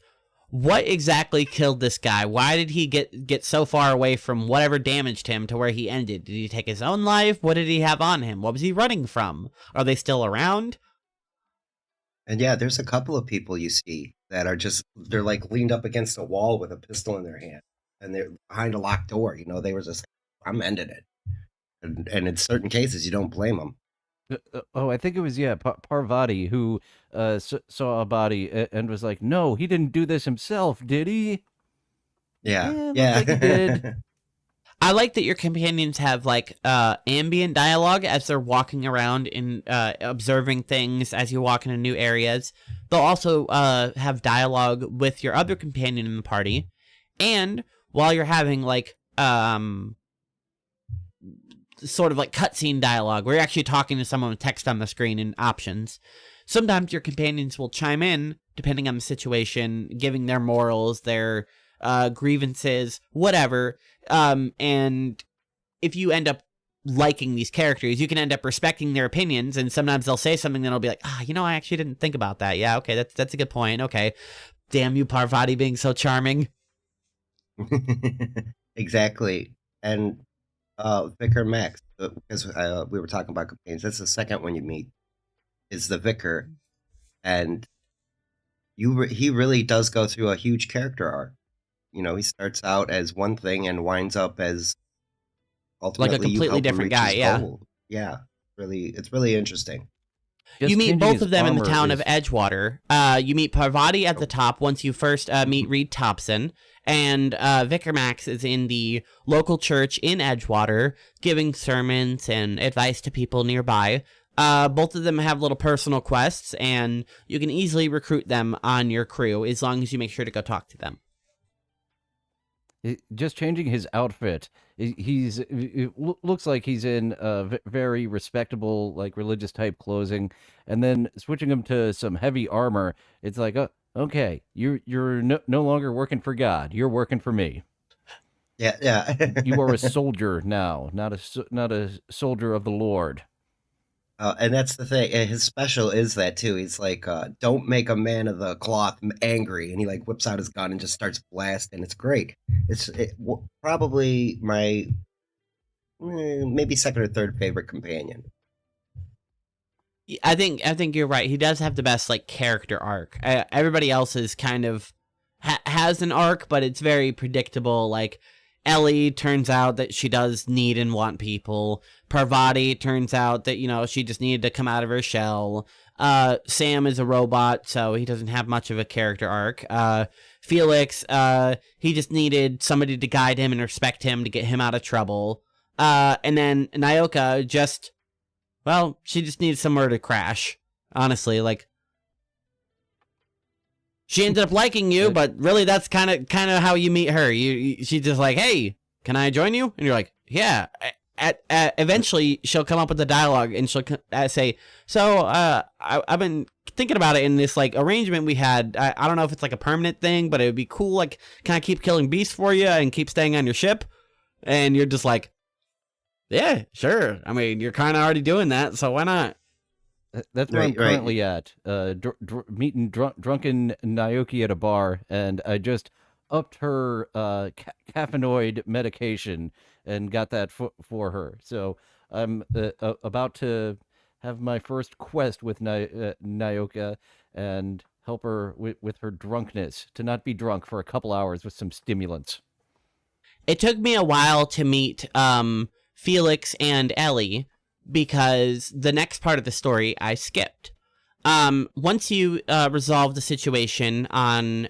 what exactly killed this guy. Why did he get so far away from whatever damaged him to where he ended? Did he take his own life? What did he have on him? What was he running from? Are they still around? And yeah, there's a couple of people you see that are they're like leaned up against a wall with a pistol in their hand, and they're behind a locked door. They were just, I'm ending it. And in certain cases, you don't blame them. I think it was Parvati who saw a body and was like, "No, he didn't do this himself, did he?" Yeah, looks like he did. I like that your companions have like ambient dialogue as they're walking around and observing things as you walk into new areas. They'll also have dialogue with your other companion in the party, and while you're having like sort of like cutscene dialogue where you're actually talking to someone with text on the screen and options, sometimes your companions will chime in depending on the situation, giving their morals, their grievances, whatever. And if you end up liking these characters, you can end up respecting their opinions, and sometimes they'll say something that'll be like, I actually didn't think about that. Yeah, okay, that's a good point. Okay. Damn you, Parvati, being so charming. Exactly. And Vicar Max, because we were talking about companions, that's the second one you meet, is the Vicar, and he really does go through a huge character arc. He starts out as one thing and winds up as ultimately like a completely different guy. Yeah, it's really interesting. You meet both of them in the town of Edgewater. You meet Parvati at the top once you first meet Reed Thompson, and Vicar Max is in the local church in Edgewater, giving sermons and advice to people nearby. Both of them have little personal quests, and you can easily recruit them on your crew as long as you make sure to go talk to them. Just changing his outfit, it looks like he's in very respectable, like religious type clothing, and then switching him to some heavy armor. It's like, okay, you're no longer working for God. You're working for me. Yeah. You are a soldier now, not a soldier of the Lord. And that's the thing. And his special is that too. He's like, "Don't make a man of the cloth angry," and he like whips out his gun and just starts blasting. It's great. It's probably my maybe second or third favorite companion. I think you're right. He does have the best like character arc. Everybody else is kind of has an arc, but it's very predictable. Like Ellie, turns out that she does need and want people. Parvati, turns out that she just needed to come out of her shell. Sam is a robot, so he doesn't have much of a character arc. Felix, he just needed somebody to guide him and respect him to get him out of trouble. And then Nyoka she just needed somewhere to crash. Honestly, like, she ended up liking you, but really that's kind of how you meet her. She's just like, "Hey, can I join you?" And you're like, "Yeah." Eventually, she'll come up with the dialogue, and she'll say, "So, I've been thinking about it in this like arrangement we had. I don't know if it's like a permanent thing, but it would be cool. Like, can I keep killing beasts for you and keep staying on your ship?" And you're just like, "Yeah, sure. I mean, you're kind of already doing that, so why not?" That's where I'm currently at. Meeting drunken Naoki at a bar, and I just upped her caffeinoid medication and got that for her. So I'm about to have my first quest with Nyoka and help her with her drunkenness, to not be drunk for a couple hours with some stimulants. It took me a while to meet Felix and Ellie, because the next part of the story I skipped. Once you resolve the situation on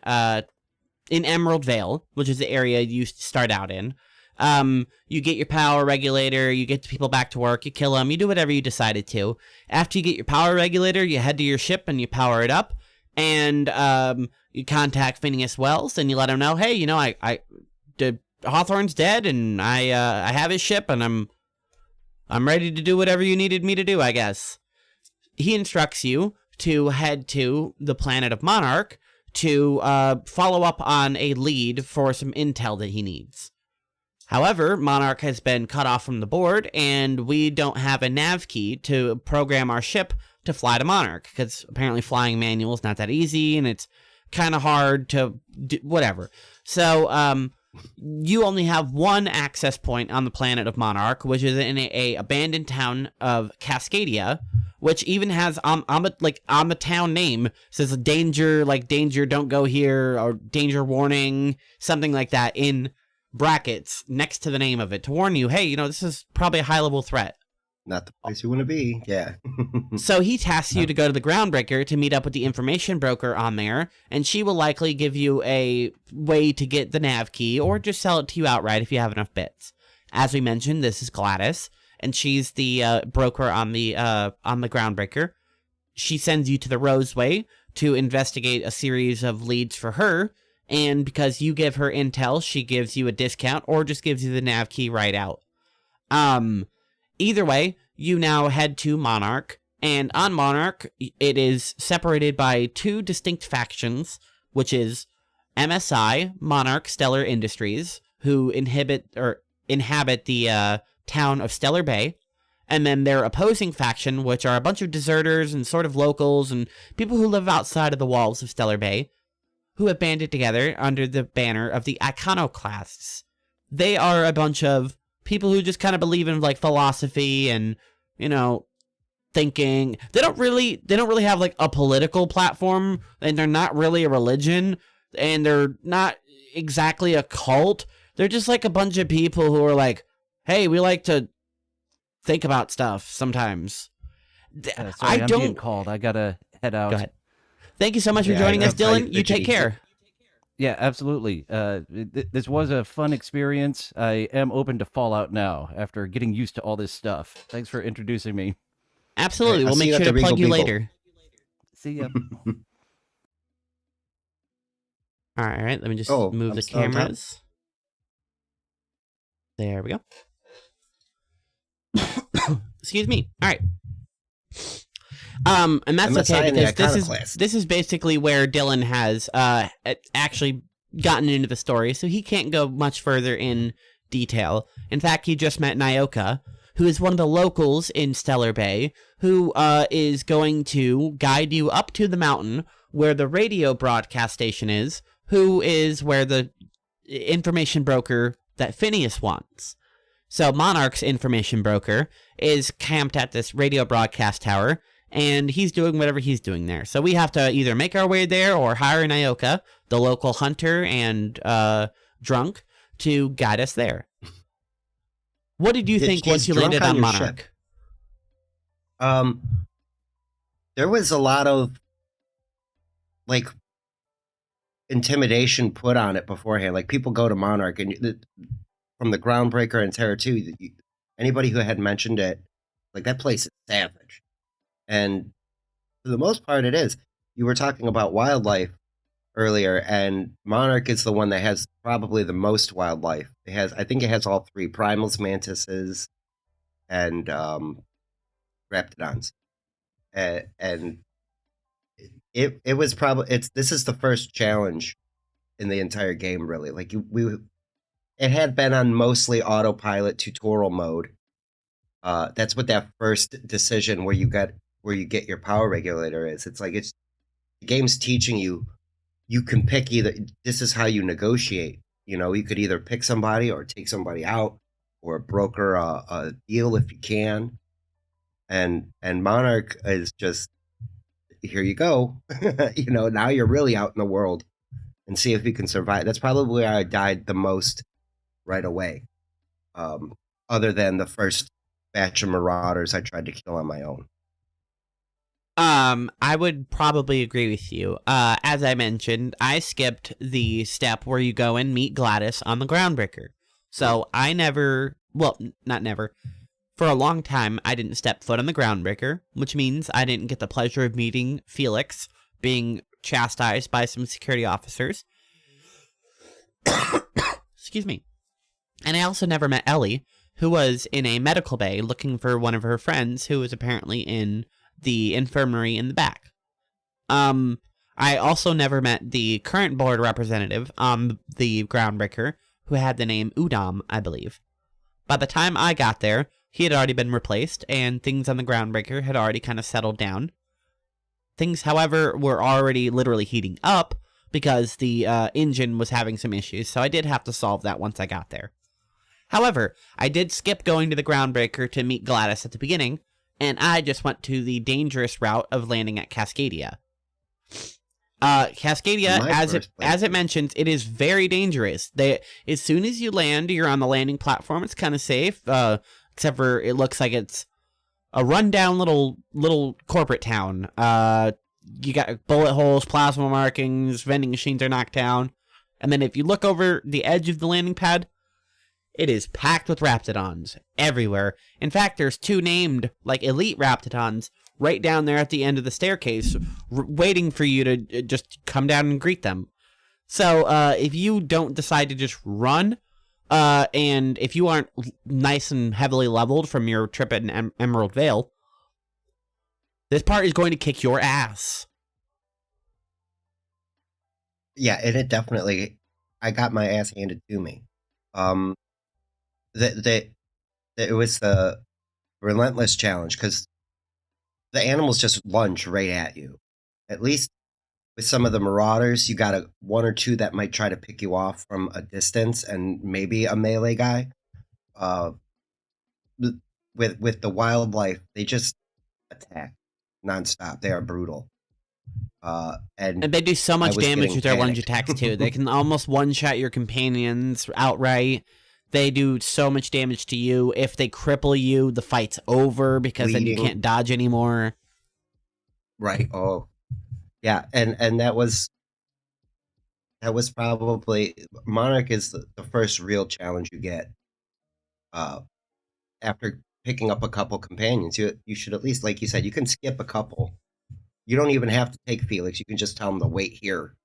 in Emerald Vale, which is the area you start out in, you get your power regulator, you get the people back to work, you kill them, you do whatever you decided to. After you get your power regulator, you head to your ship and you power it up, and you contact Phineas Wells and you let him know, "Hey, Hawthorne's dead, and I have his ship, and I'm ready to do whatever you needed me to do, I guess." He instructs you to head to the planet of Monarch to follow up on a lead for some intel that he needs. However, Monarch has been cut off from the board, and we don't have a nav key to program our ship to fly to Monarch, because apparently flying manual is not that easy, and it's kind of hard to do, whatever. So, you only have one access point on the planet of Monarch, which is in a abandoned town of Cascadia, which even has on the town name says danger, like danger, don't go here, or danger warning, something like that in brackets next to the name of it to warn you, hey, this is probably a high level threat. Not the place you want to be. Yeah. So he tasks you to go to the Groundbreaker to meet up with the information broker on there, and she will likely give you a way to get the nav key, or just sell it to you outright if you have enough bits. As we mentioned, this is Gladys, and she's the broker on the Groundbreaker. She sends you to the Roseway to investigate a series of leads for her, and because you give her intel, she gives you a discount, or just gives you the nav key right out. Either way, you now head to Monarch, and on Monarch, it is separated by two distinct factions, which is MSI, Monarch Stellar Industries, who inhabit the town of Stellar Bay, and then their opposing faction, which are a bunch of deserters and sort of locals and people who live outside of the walls of Stellar Bay, who have banded together under the banner of the Iconoclasts. They are a bunch of people who just kind of believe in like philosophy and, thinking. They don't really have like a political platform, and they're not really a religion, and they're not exactly a cult. They're just like a bunch of people who are like, hey, we like to think about stuff sometimes. Sorry, I'm being called. I gotta head out. Go ahead. Thank you so much for joining us, Dillon. You take care. Yeah, absolutely. This was a fun experience. I am open to Fallout now after getting used to all this stuff. Thanks for introducing me. Absolutely. We'll make sure to plug you later. See ya. All right. Let me just move the cameras. There we go. Excuse me. All right. And that's okay, because this is basically where Dillon has actually gotten into the story, so he can't go much further in detail. In fact, he just met Nyoka, who is one of the locals in Stellar Bay, who is going to guide you up to the mountain where the radio broadcast station is, who is where the information broker that Phineas wants. So Monarch's information broker is camped at this radio broadcast tower, and he's doing whatever he's doing there. So we have to either make our way there or hire Nyoka, the local hunter and drunk, to guide us there. What did you think once you landed on Monarch? There was a lot of like intimidation put on it beforehand. Like people go to Monarch, and from the Groundbreaker and Terra 2, anybody who had mentioned it, like that place is savage. And for the most part, it is. You were talking about wildlife earlier, and Monarch is the one that has probably the most wildlife. I think it has all three: primals, mantises, and raptidons. And it was probably this is the first challenge in the entire game, really. Like it had been on mostly autopilot tutorial mode. That's what that first decision where you get your power regulator is. It's like the game's teaching you can pick either. This is how you negotiate. You could either pick somebody or take somebody out, or broker a deal if you can. And Monarch is just, here you go. Now you're really out in the world, and see if you can survive. That's probably where I died the most right away. Other than the first batch of marauders I tried to kill on my own. I would probably agree with you. As I mentioned, I skipped the step where you go and meet Gladys on the Groundbreaker. So not never. For a long time, I didn't step foot on the Groundbreaker, which means I didn't get the pleasure of meeting Felix, being chastised by some security officers. Excuse me. And I also never met Ellie, who was in a medical bay looking for one of her friends who was apparently in the infirmary in the back. I also never met the current board representative on the Groundbreaker, who had the name Udam, I believe. By the time I got there, he had already been replaced, and things on the Groundbreaker had already kind of settled down. Things, however, were already literally heating up because the engine was having some issues, so I did have to solve that once I got there. However, I did skip going to the Groundbreaker to meet Gladys at the beginning, and I just went to the dangerous route of landing at Cascadia. Cascadia, as it mentions, it is very dangerous. As soon as you land, you're on the landing platform. It's kind of safe, except for it looks like it's a rundown little corporate town. You got bullet holes, plasma markings, vending machines are knocked down, and then if you look over the edge of the landing pad, it is packed with Raptidons everywhere. In fact, there's 2 named, like, elite Raptidons right down there at the end of the staircase, waiting for you to just come down and greet them. So, if you don't decide to just run, and if you aren't nice and heavily leveled from your trip in Emerald Vale, this part is going to kick your ass. Yeah, and it definitely, I got my ass handed to me. It was the relentless challenge because the animals just lunge right at you. At least with some of the marauders, you got 1 or 2 that might try to pick you off from a distance, and maybe a melee guy. With the wildlife, they just attack nonstop. They are brutal. And they do so much damage with their lunge attacks too. They can almost one-shot your companions outright. They do so much damage to you. If they cripple you, the fight's over because then you can't dodge anymore. Right. Oh, yeah. And that was probably, Monarch is the first real challenge you get. After picking up a couple companions, you should at least, like you said, you can skip a couple. You don't even have to take Felix. You can just tell him to wait here.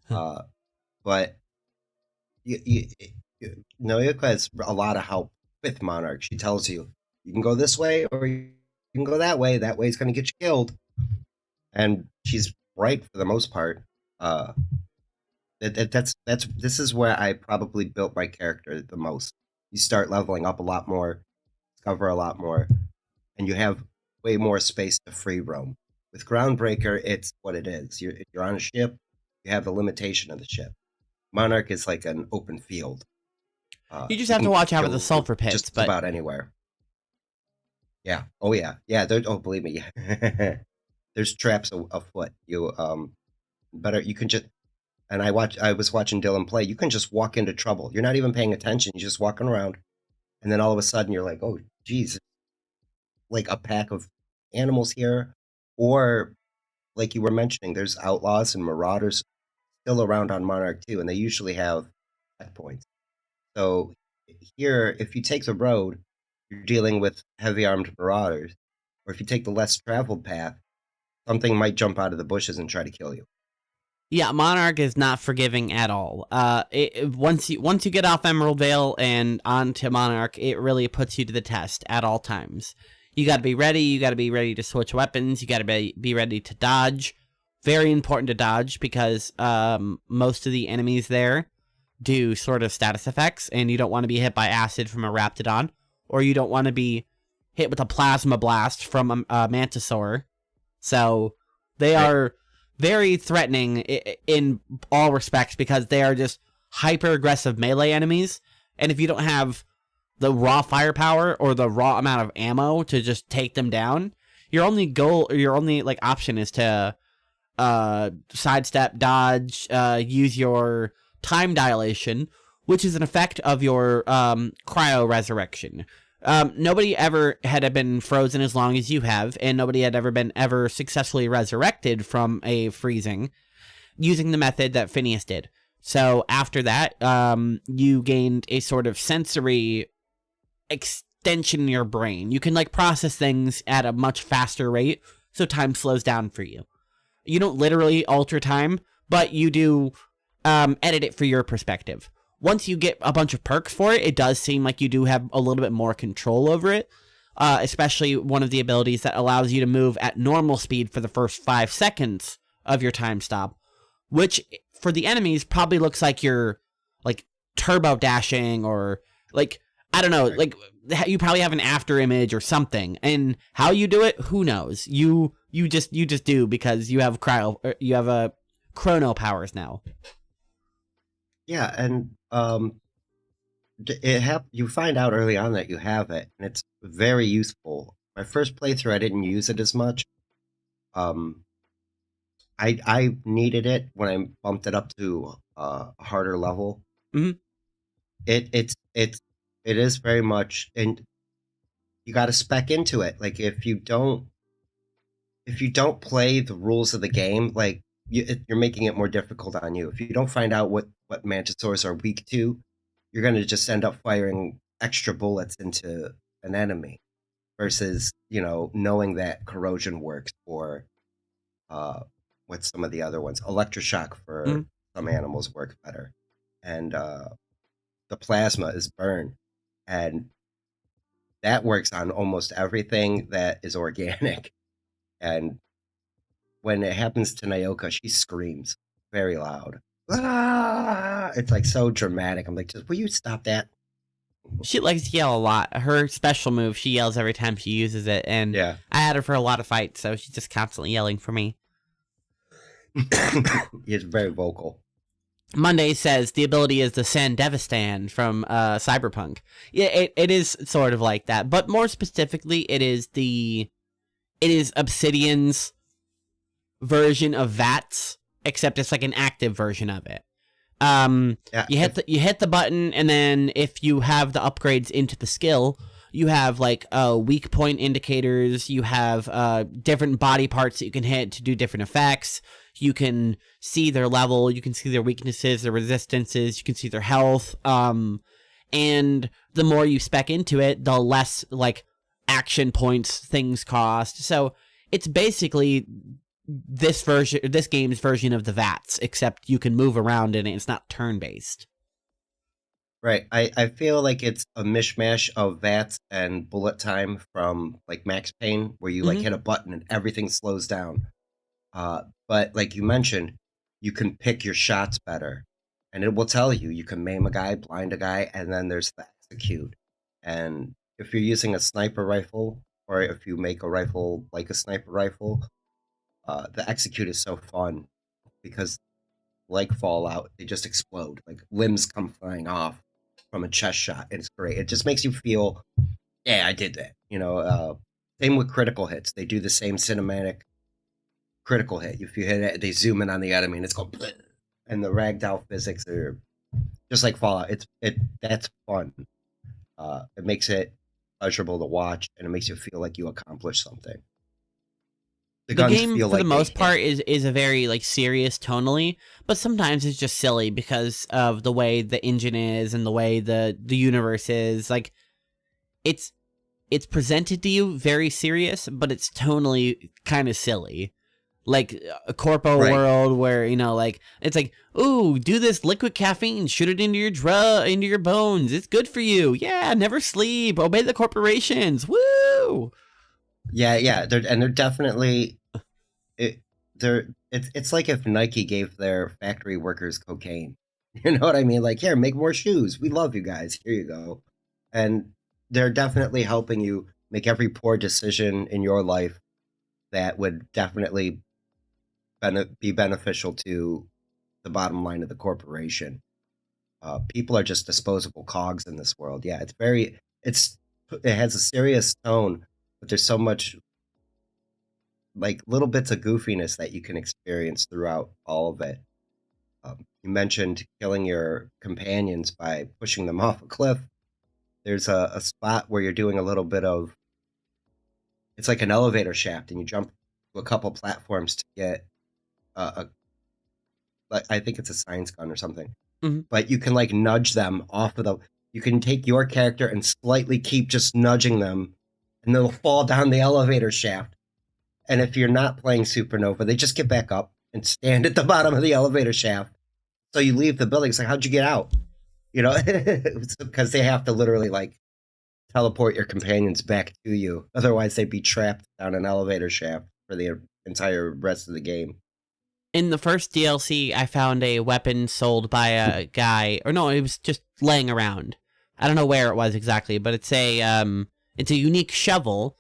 But Noyuka has a lot of help with Monarch. She tells you can go this way or you can go that way. That way is going to get you killed. And she's right for the most part. This is where I probably built my character the most. You start leveling up a lot more, discover a lot more, and you have way more space to free roam. With Groundbreaker, it's what it is. You're on a ship. You have the limitation of the ship. Monarch is like an open field. You just have to watch out for the sulfur pits. Just about anywhere. Yeah. Oh, yeah. Yeah. Oh, believe me. There's traps afoot. You can just. And I was watching Dillon play. You can just walk into trouble. You're not even paying attention. You're just walking around, and then all of a sudden you're like, "Oh, geez, like a pack of animals here," or like you were mentioning, there's outlaws and marauders still around on Monarch 2, and they usually have checkpoints. So here, if you take the road, you're dealing with heavy armed marauders, or if you take the less traveled path, something might jump out of the bushes and try to kill you. Yeah, Monarch is not forgiving at all. Once you get off Emerald Vale and onto Monarch, it really puts you to the test at all times. You got to be ready. You got to be ready to switch weapons. You got to be ready to dodge. Very important to dodge because most of the enemies there do sort of status effects, and you don't want to be hit by acid from a Raptidon, or you don't want to be hit with a plasma blast from a Mantisaur. So they are very threatening in all respects because they are just hyper-aggressive melee enemies, and if you don't have the raw firepower or the raw amount of ammo to just take them down, your only option is to sidestep, dodge, use your time dilation, which is an effect of your cryo resurrection. Nobody ever had been frozen as long as you have, and nobody had ever been successfully resurrected from a freezing using the method that Phineas did. So after that, you gained a sort of sensory extension in your brain. You can process things at a much faster rate, so time slows down for you. You don't literally alter time, but you do edit it for your perspective. Once you get a bunch of perks for it, it does seem like you do have a little bit more control over it, especially one of the abilities that allows you to move at normal speed for the first 5 seconds of your time stop, which for the enemies probably looks like you're turbo dashing or like, I don't know, like you probably have an after image or something, and how you do it, who knows? You just do because you have chrono powers now. Yeah, and you find out early on that you have it, and it's very useful. My first playthrough, I didn't use it as much. I needed it when I bumped it up to a harder level. Mm-hmm. It is very much, and you got to spec into it. Like if you don't play the rules of the game, like you're making it more difficult on you. If you don't find out what mantisaurs are weak to, you're going to just end up firing extra bullets into an enemy versus, knowing that corrosion works, or what's some of the other ones? Electroshock for some animals work better. And the plasma is burn. And that works on almost everything that is organic. And when it happens to Naoka, she screams very loud. Ah! It's like so dramatic. I'm like, just will you stop that? She likes to yell a lot. Her special move, she yells every time she uses it, and Yeah. I had her for a lot of fights, so she's just constantly yelling for me. He's very vocal. Monday says the ability is the Sandevistan from Cyberpunk. Yeah, it is sort of like that, but more specifically, it is Obsidian's version of VATS, except it's like an active version of it. You hit the button, and then if you have the upgrades into the skill, you have like weak point indicators. You have different body parts that you can hit to do different effects. You can see their level. You can see their weaknesses, their resistances. You can see their health. And the more you spec into it, the less like action points things cost. So it's basically this game's version of the VATS, except you can move around in it. It's not turn-based. Right. I feel like it's a mishmash of VATS and bullet time from like Max Payne, where you like hit a button and everything slows down. But like you mentioned, you can pick your shots better, and it will tell you can maim a guy, blind a guy, and then there's the execute. And if you're using a sniper rifle, or if you make a rifle like a sniper rifle, the execute is so fun because, like Fallout, they just explode. Like limbs come flying off from a chest shot. It's great. It just makes you feel, yeah, I did that. Same with critical hits. They do the same cinematic critical hit. If you hit it, they zoom in on the enemy and it's going, and the ragdoll physics are just like Fallout. That's fun. It makes it pleasurable to watch, and it makes you feel like you accomplished something. The game, for the most part, is a very like serious tonally, but sometimes it's just silly because of the way the engine is and the way the universe is. Like, it's presented to you very serious, but it's tonally kind of silly. Like a corpo world where, like, it's like, ooh, do this liquid caffeine, shoot it into your bones. It's good for you. Yeah, never sleep. Obey the corporations. Woo! Yeah. They're definitely it's like if Nike gave their factory workers cocaine. You know what I mean? Like, here, make more shoes. We love you guys. Here you go. And they're definitely helping you make every poor decision in your life that would definitely be beneficial to the bottom line of the corporation. People are just disposable cogs in this world. Yeah, it has a serious tone, but there's so much like little bits of goofiness that you can experience throughout all of it. You mentioned killing your companions by pushing them off a cliff. There's a spot where you're doing a little bit of, it's like an elevator shaft, and you jump to a couple platforms to get I think it's a science gun or something. But you can like nudge them off of you can take your character and slightly keep just nudging them, and they'll fall down the elevator shaft. And if you're not playing Supernova, they just get back up and stand at the bottom of the elevator shaft. So you leave the building. It's like, how'd you get out? Because they have to literally like teleport your companions back to you. Otherwise, they'd be trapped down an elevator shaft for the entire rest of the game. in the first DLC, I found a weapon sold by a guy, or no, it was just laying around. I don't know where it was exactly, but it's a unique shovel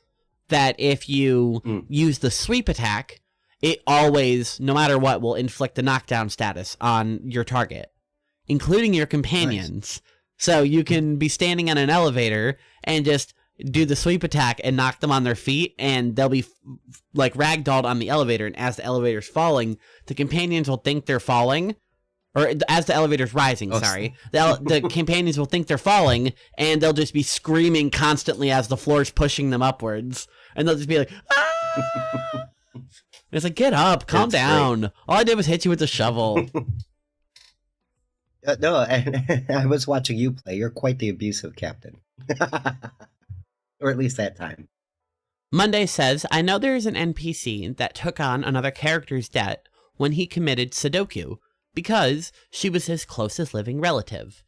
that if you use the sweep attack, it always, no matter what, will inflict a knockdown status on your target, including your companions. Nice. So you can be standing on an elevator and just do the sweep attack and knock them on their feet, and they'll be like ragdolled on the elevator, and as the elevator's falling, the companions will think they're falling, or as the elevator's rising, the companions will think they're falling, and they'll just be screaming constantly as the floor's pushing them upwards, and they'll just be like, ah! It's like, get up, calm down. Great. All I did was hit you with a shovel. No, I was watching you play. You're quite the abusive captain. Or at least that time. Monday says, I know there is an NPC that took on another character's debt when he committed Sudoku, because she was his closest living relative.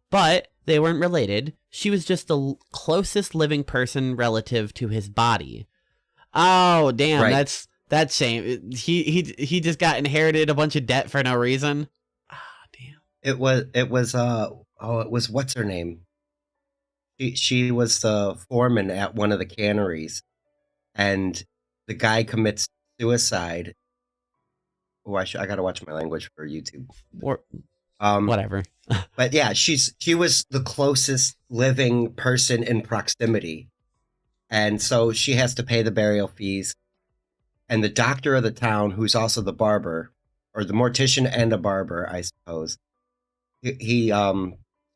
But they weren't related. She was just the closest living person relative to his body. Oh, damn, right. That's shame. He just got inherited a bunch of debt for no reason. Ah, damn. It was what's her name? She was the foreman at one of the canneries, and the guy commits suicide. Oh, I gotta watch my language for YouTube. Or whatever. But yeah, she was the closest living person in proximity, and so she has to pay the burial fees. And the doctor of the town, who's also the barber, or the mortician and a barber, I suppose. He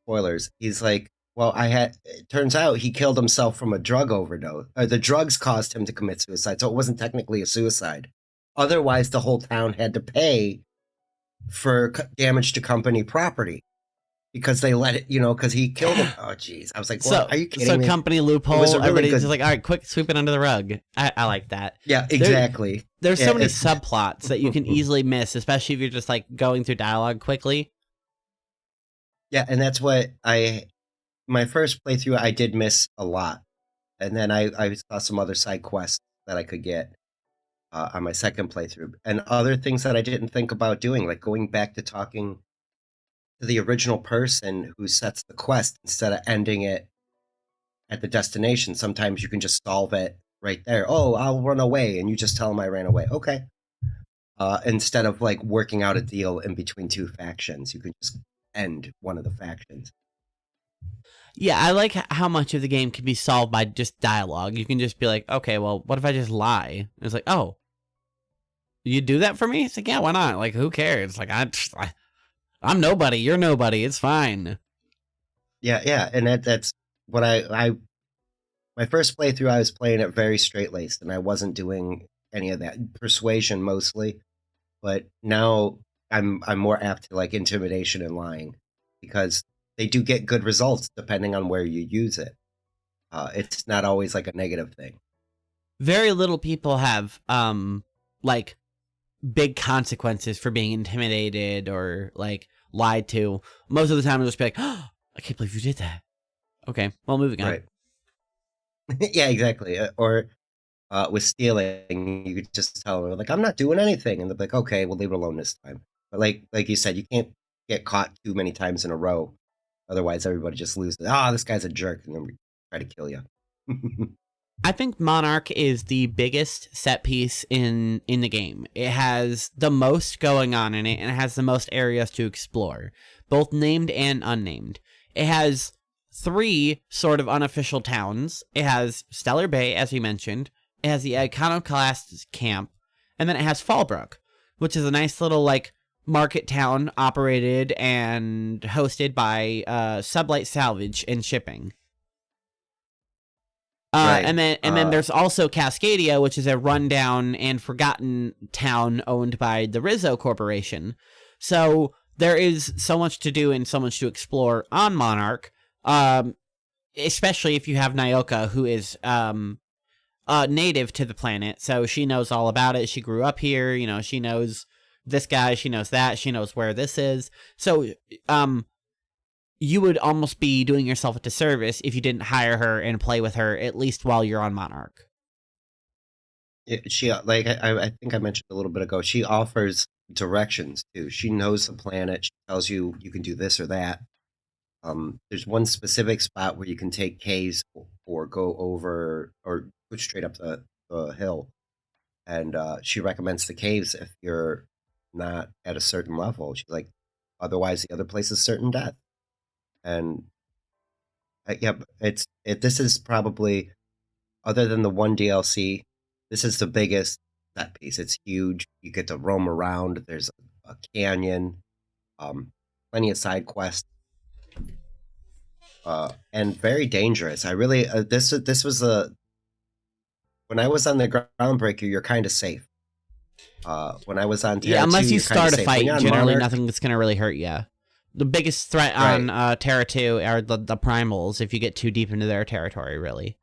spoilers. He's like, well, it turns out he killed himself from a drug overdose. The drugs caused him to commit suicide, so it wasn't technically a suicide. Otherwise, the whole town had to pay for damage to company property because they let it, because he killed him. Oh, jeez. I was like, well, are you kidding me? So company loophole, everybody's just like, all right, quick, sweep it under the rug. I like that. Yeah, exactly. There's so many subplots that you can easily miss, especially if you're just like going through dialogue quickly. Yeah, and that's what my first playthrough, I did miss a lot. And then I saw some other side quests that I could get on my second playthrough. And other things that I didn't think about doing, like going back to talking to the original person who sets the quest instead of ending it at the destination. Sometimes you can just solve it right there. Oh, I'll run away. And you just tell them I ran away. Okay. Instead of like working out a deal in between two factions, you can just end one of the factions. Yeah, I like how much of the game can be solved by just dialogue. You can just be like, okay, well, what if I just lie? And it's like, oh, you do that for me? It's like, yeah, why not? Like, who cares? Like, I'm nobody. You're nobody. It's fine. Yeah, and that's what my first playthrough, I was playing it very straight-laced, and I wasn't doing any of that. Persuasion mostly, but now I'm more apt to like intimidation and lying because they do get good results depending on where you use it. It's not always like a negative thing. Very little people have like big consequences for being intimidated or like lied to. Most of the time, it'll just be like, oh, I can't believe you did that. Okay, well, moving on. Right. Yeah, exactly. Or with stealing, you could just tell them, like, I'm not doing anything. And they'll be like, okay, we'll leave it alone this time. But like you said, you can't get caught too many times in a row. Otherwise, everybody just loses. This guy's a jerk. And then we try to kill you. I think Monarch is the biggest set piece in the game. It has the most going on in it, and it has the most areas to explore, both named and unnamed. It has 3 sort of unofficial towns. It has Stellar Bay, as we mentioned. It has the Iconoclast camp, and then it has Fallbrook, which is a nice little like market town operated and hosted by Sublight Salvage and Shipping. Right. And then there's also Cascadia, which is a rundown and forgotten town owned by the Rizzo Corporation. So there is so much to do and so much to explore on Monarch, especially if you have Nyoka, who is native to the planet. So she knows all about it. She grew up here. She knows this guy. She knows that. She knows where this is. So you would almost be doing yourself a disservice if you didn't hire her and play with her at least while you're on Monarch. She, like I think I mentioned a little bit ago, she offers directions too. She knows the planet. She tells you you can do this or that. There's one specific spot where you can take caves or go over or go straight up the hill, and she recommends the caves if you're not at a certain level. She's like, otherwise the other place is certain death. And yeah, this is probably, other than the one DLC, this is the biggest set piece. It's huge. You get to roam around. There's a canyon, plenty of side quests, and very dangerous. I really this was when I was on the Groundbreaker, you're kind of safe. When I was on Terra unless 2, you start a fight, generally Monarch, nothing that's going to really hurt you. The biggest threat on Terra 2 are the primals if you get too deep into their territory, really.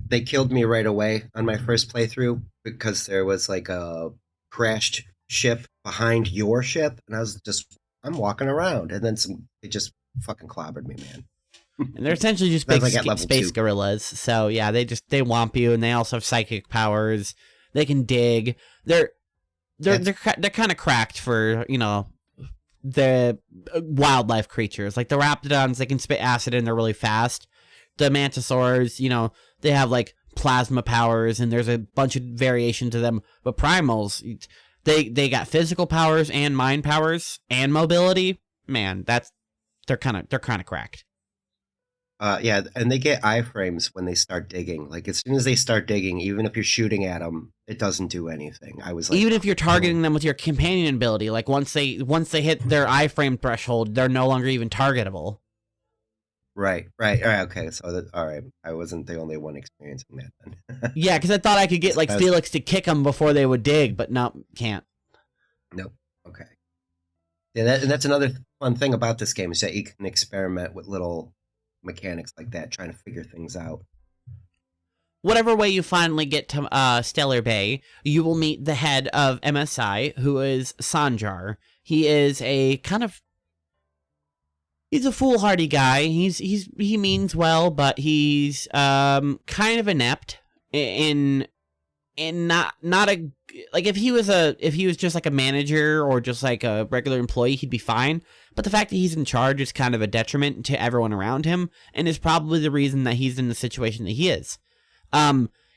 They killed me right away on my first playthrough because there was like a crashed ship behind your ship, and I'm walking around, and then they just fucking clobbered me, man. And they're essentially just big space gorillas. So yeah, they whomp you, and they also have psychic powers. They can dig. They're kind of cracked for, you know, the wildlife creatures. Like the raptidons, they can spit acid and they're really fast. The mantisaurs, you know, they have like plasma powers, and there's a bunch of variation to them. But primals, they got physical powers and mind powers and mobility. Man, they're kind of cracked. Yeah, and they get iframes when they start digging. Like as soon as they start digging, even if you're shooting at them, it doesn't do anything. I was like, even if you're targeting them with your companion ability, like once they hit their iframe threshold, they're no longer even targetable. Right. Okay, so all right. I wasn't the only one experiencing that then. Yeah, because I thought I could get like Felix to kick them before they would dig, but no, can't. Nope. Okay. Yeah, and that's another fun thing about this game is that you can experiment with little mechanics like that, trying to figure things out. Whatever way you finally get to Stellar Bay, you will meet the head of MSI, who is Sanjar. He is he's a foolhardy guy. He means well, but he's kind of inept in not a, like if he was just like a manager or just like a regular employee, he'd be fine. But the fact that he's in charge is kind of a detriment to everyone around him, and is probably the reason that he's in the situation that he is.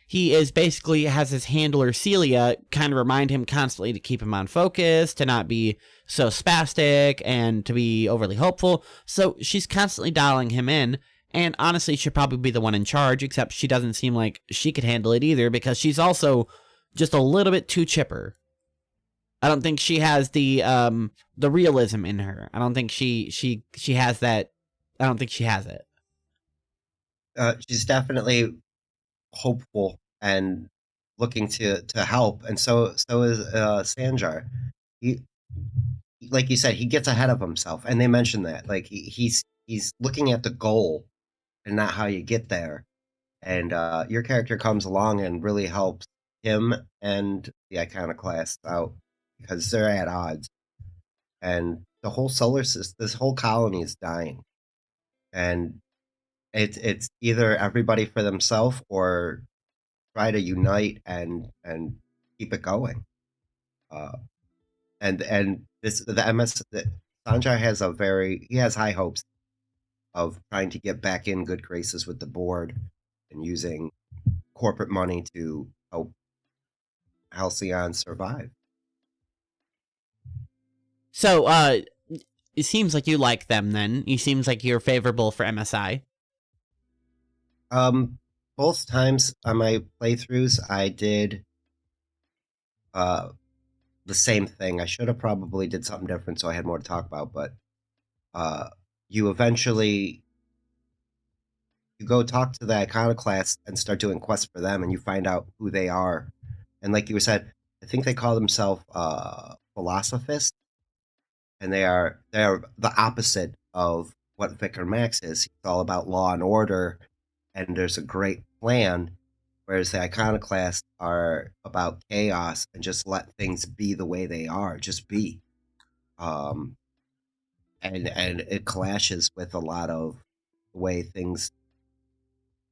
He is basically has his handler Celia kind of remind him constantly to keep him on focus, to not be so spastic, and to be overly hopeful. So she's constantly dialing him in, and honestly should probably be the one in charge, except she doesn't seem like she could handle it either, because she's also just a little bit too chipper. I don't think she has the realism in her. I don't think she has that. I don't think she has it. She's definitely hopeful and looking to help, and so is Sanjar. He, like you said, he gets ahead of himself, and they mention that like he's looking at the goal and not how you get there. And your character comes along and really helps him and the Iconoclasts out because they're at odds, and the whole solar system, this whole colony is dying, and it's either everybody for themselves or try to unite and keep it going. And Sanjay has he has high hopes of trying to get back in good graces with the board and using corporate money to help Halcyon survive. So it seems like you like them then. It seems like you're favorable for MSI. Both times on my playthroughs, I did the same thing. I should have probably did something different so I had more to talk about, but you eventually go talk to the Iconoclasts and start doing quests for them, and you find out who they are. And like you said, I think they call themselves philosophists, and they are the opposite of what Vicar Max is. He's all about law and order, and there's a great plan, whereas the Iconoclasts are about chaos and just let things be the way they are, just be. And it clashes with a lot of the way things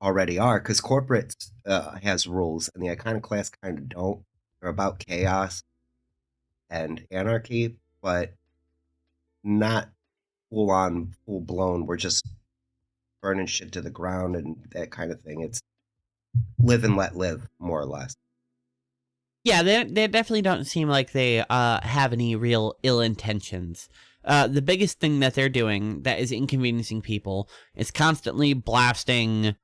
already are, because corporate has rules, and the Iconoclasts kind of don't. They're about chaos. and anarchy, but not full blown. We're just burning shit to the ground and that kind of thing. It's live and let live, more or less. Yeah, they definitely don't seem like they have any real ill intentions. The biggest thing that they're doing that is inconveniencing people is constantly blasting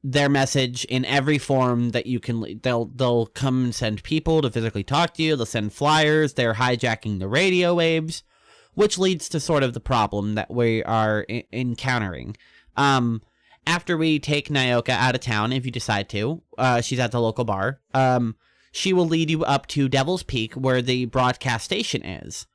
their message in every form that you can. They'll come and send people to physically talk to you. They'll send flyers. They're hijacking the radio waves, which leads to sort of the problem that we are encountering. After we take Nyoka out of town, if you decide to, she's at the local bar. She will lead you up to Devil's Peak, where the broadcast station is.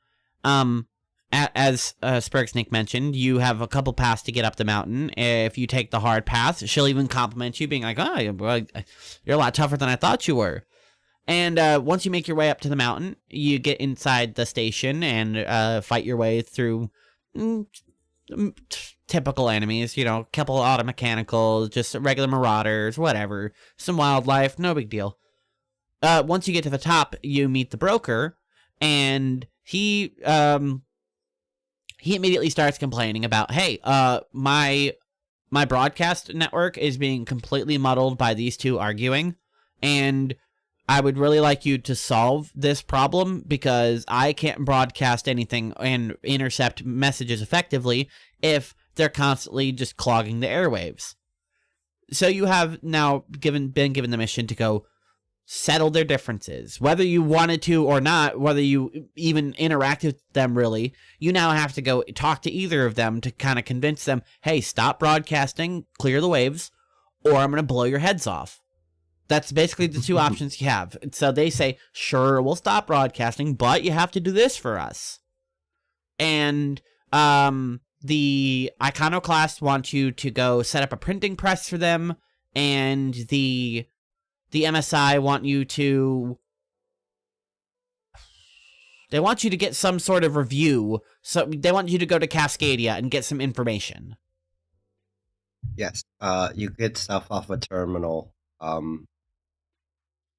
As Sperg Snake mentioned, you have a couple paths to get up the mountain. If you take the hard path, she'll even compliment you, being like, "Oh, you're a lot tougher than I thought you were." And once you make your way up to the mountain, you get inside the station and fight your way through typical enemies. You know, a couple auto mechanicals, just regular marauders, whatever. Some wildlife, no big deal. Once you get to the top, you meet the broker, and he immediately starts complaining about, hey, my broadcast network is being completely muddled by these two arguing, and I would really like you to solve this problem because I can't broadcast anything and intercept messages effectively if they're constantly just clogging the airwaves. So you have now been given the mission to go settle their differences. Whether you wanted to or not, whether you even interact with them really, you now have to go talk to either of them to kind of convince them, hey, stop broadcasting, clear the waves, or I'm going to blow your heads off. That's basically the two options you have. So they say, sure, we'll stop broadcasting, but you have to do this for us. And the Iconoclast wants you to go set up a printing press for them, and the MSI want you to... They want you to get some sort of review. So they want you to go to Cascadia and get some information. Yes. You get stuff off a terminal. Oh,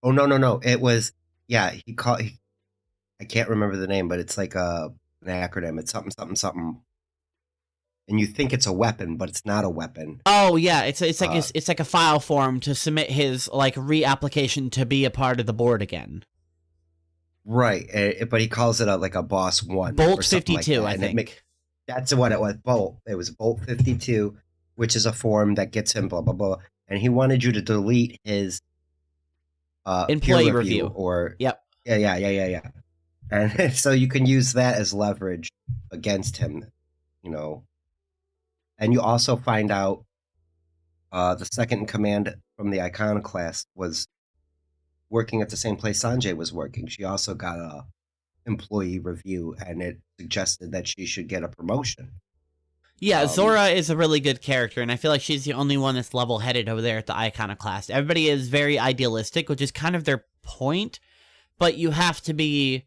no. It was... Yeah, I can't remember the name, but it's like an acronym. It's something. And you think it's a weapon, but it's not a weapon. Oh yeah, it's like a file form to submit his like reapplication to be a part of the board again. Right, but he calls it like a boss 1. Bolt 52, like I think. That's what it was. Bolt. It was Bolt 52, which is a form that gets him blah blah blah, and he wanted you to delete his employee peer review or yep. Yeah. And so you can use that as leverage against him, you know. And you also find out the second in command from the Iconoclast was working at the same place Sanjay was working. She also got a employee review, and it suggested that she should get a promotion. Yeah, Zora is a really good character, and I feel like she's the only one that's level-headed over there at the Iconoclast. Everybody is very idealistic, which is kind of their point, but you have to be...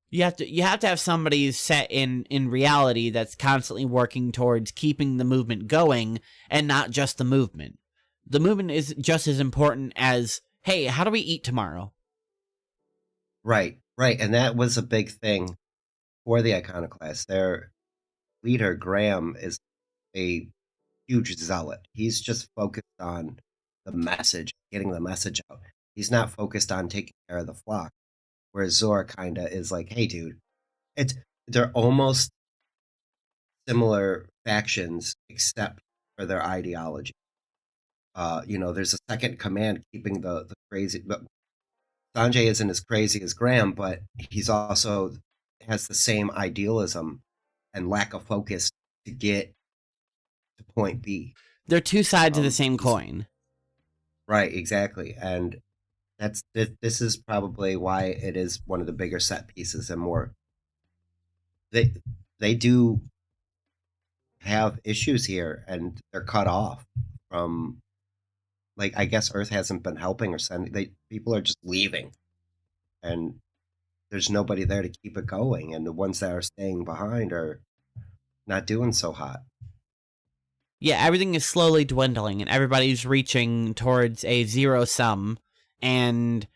You have to have somebody set in reality that's constantly working towards keeping the movement going and not just the movement. The movement is just as important as, hey, how do we eat tomorrow? Right. And that was a big thing for the Iconoclast. Their leader, Graham, is a huge zealot. He's just focused on the message, getting the message out. He's not focused on taking care of the flock. Whereas Zora kind of is like, hey, dude, they're almost similar factions except for their ideology. There's a second command keeping the crazy. But Sanjay isn't as crazy as Graham, but he's also has the same idealism and lack of focus to get to point B. They're two sides of the same coin. Right, exactly. And this is probably why it is one of the bigger set pieces and more. They do have issues here, and they're cut off from, like, I guess Earth hasn't been helping or sending. People are just leaving, and there's nobody there to keep it going, and the ones that are staying behind are not doing so hot. Yeah, everything is slowly dwindling, and everybody's reaching towards a zero sum. And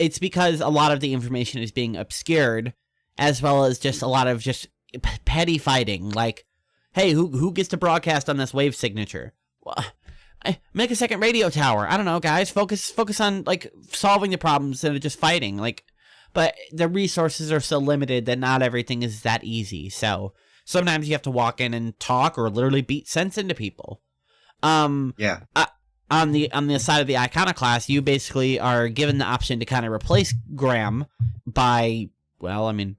it's because a lot of the information is being obscured, as well as just a lot of just petty fighting. Like, hey, who gets to broadcast on this wave signature? Well, make a second radio tower. I don't know, guys. Focus on like solving the problems instead of just fighting. Like, but the resources are so limited that not everything is that easy. So sometimes you have to walk in and talk or literally beat sense into people. Yeah. On the side of the iconoclast, you basically are given the option to kind of replace Graham by, well, I mean,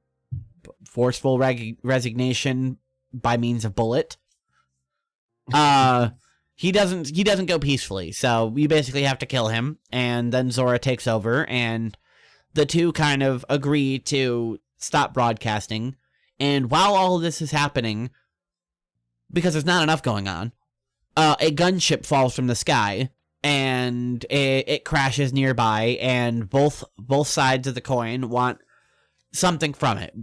forceful resignation by means of bullet. He doesn't go peacefully, so you basically have to kill him, and then Zora takes over, and the two kind of agree to stop broadcasting. And while all of this is happening, because there's not enough going on, a gunship falls from the sky, and it crashes nearby, and both sides of the coin want something from it.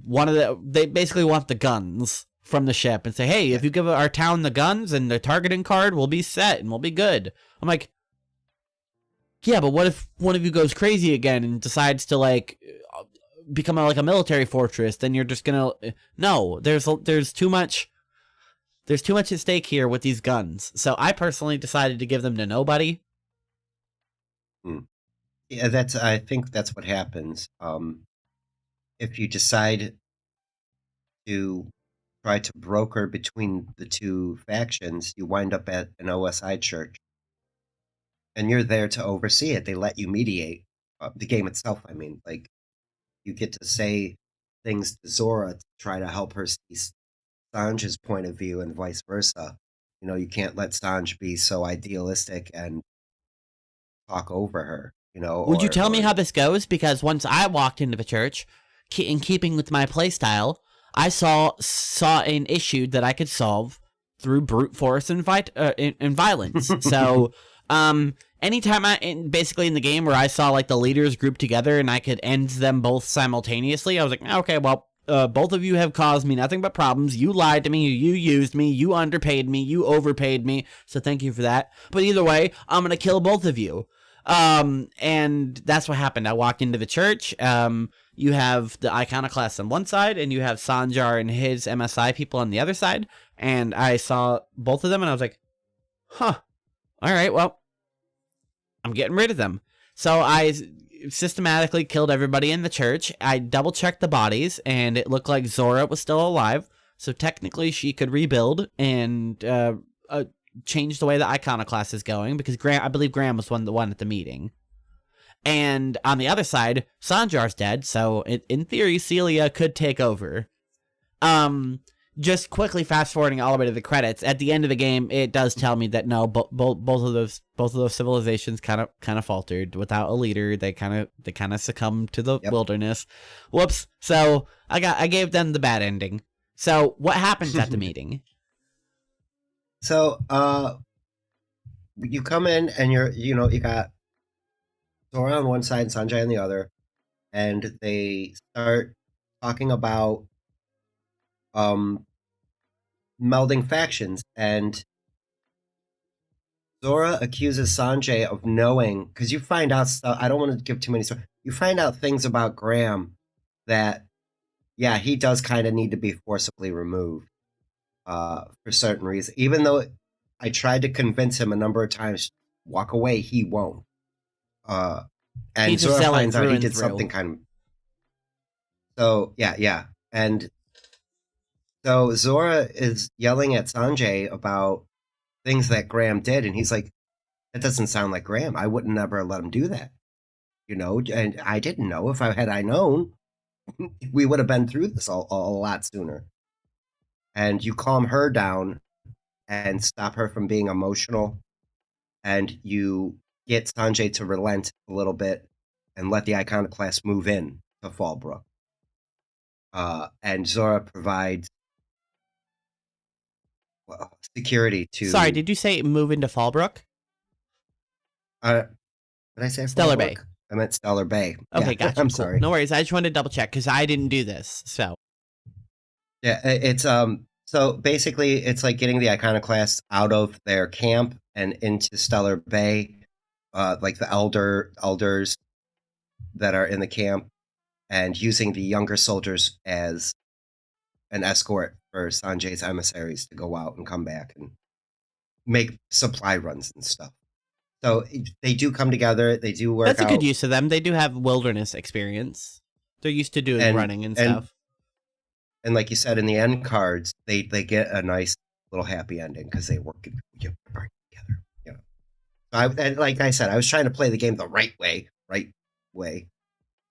They basically want the guns from the ship and say, hey, if you give our town the guns and the targeting card, we'll be set and we'll be good. I'm like, yeah, but what if one of you goes crazy again and decides to like become like a military fortress? Then you're just gonna no. There's too much. There's too much at stake here with these guns. So I personally decided to give them to nobody. Yeah, I think that's what happens. If you decide to try to broker between the two factions, you wind up at an OSI church. And you're there to oversee it. They let you mediate the game itself. I mean, like, you get to say things to Zora to try to help her see Sanj's point of view and vice versa. You know, you can't let Sanj be so idealistic and talk over her, you know. Would you tell me how this goes? Because once I walked into the church, in keeping with my playstyle, I saw an issue that I could solve through brute force and violence. So, anytime basically in the game where I saw like the leaders grouped together and I could end them both simultaneously, I was like, okay, well, both of you have caused me nothing but problems. You lied to me, you used me, you underpaid me, you overpaid me, so thank you for that. But either way, I'm gonna kill both of you. And that's what happened. I walked into the church. You have the iconoclast on one side, and you have Sanjar and his MSI people on the other side. And I saw both of them, and I was like, huh, all right, well, I'm getting rid of them. So I systematically killed everybody in the church. I double-checked the bodies, and it looked like Zora was still alive. So technically, she could rebuild and change the way the iconoclast is going, because I believe Graham was the one at the meeting. And on the other side, Sanjar's dead, so in theory, Celia could take over. Just quickly fast forwarding all the way to the credits. At the end of the game, it does tell me that no, both of those civilizations kind of faltered without a leader. They kind of succumbed to the wilderness. Whoops. So I gave them the bad ending. So what happens at the meeting? So you come in and you got Zora on one side and Sanjay on the other, and they start talking about melding factions, and Zora accuses Sanjay of knowing, because you find out stuff. I don't want to give too many stories. You find out things about Graham that, yeah, he does kind of need to be forcibly removed for certain reasons. Even though I tried to convince him a number of times, walk away, he won't. And Zora finds out he did something kind of. So yeah, and so Zora is yelling at Sanjay about things that Graham did, and he's like, "That doesn't sound like Graham. I wouldn't never let him do that, you know." And I didn't know. If I known, we would have been through this a lot sooner. And you calm her down and stop her from being emotional, and you get Sanjay to relent a little bit and let the iconoclast move in to Fallbrook. And Zora provides security to... Sorry, did you say move into Fallbrook? Did I say Stellar Fallbrook? Bay. I meant Stellar Bay. Okay, yeah, gotcha. I'm cool. sorry. No worries. I just wanted to double check because I didn't do this. So yeah, it's so basically it's like getting the iconoclasts out of their camp and into Stellar Bay. Like the elders that are in the camp and using the younger soldiers as an escort for Sanjay's emissaries to go out and come back and make supply runs and stuff. So they do come together. They do work That's a out. good use of them. They do have wilderness experience. They're used to doing running and stuff. And like you said, in the end cards, they get a nice little happy ending because they work together. You know, and like I said, I was trying to play the game the right way,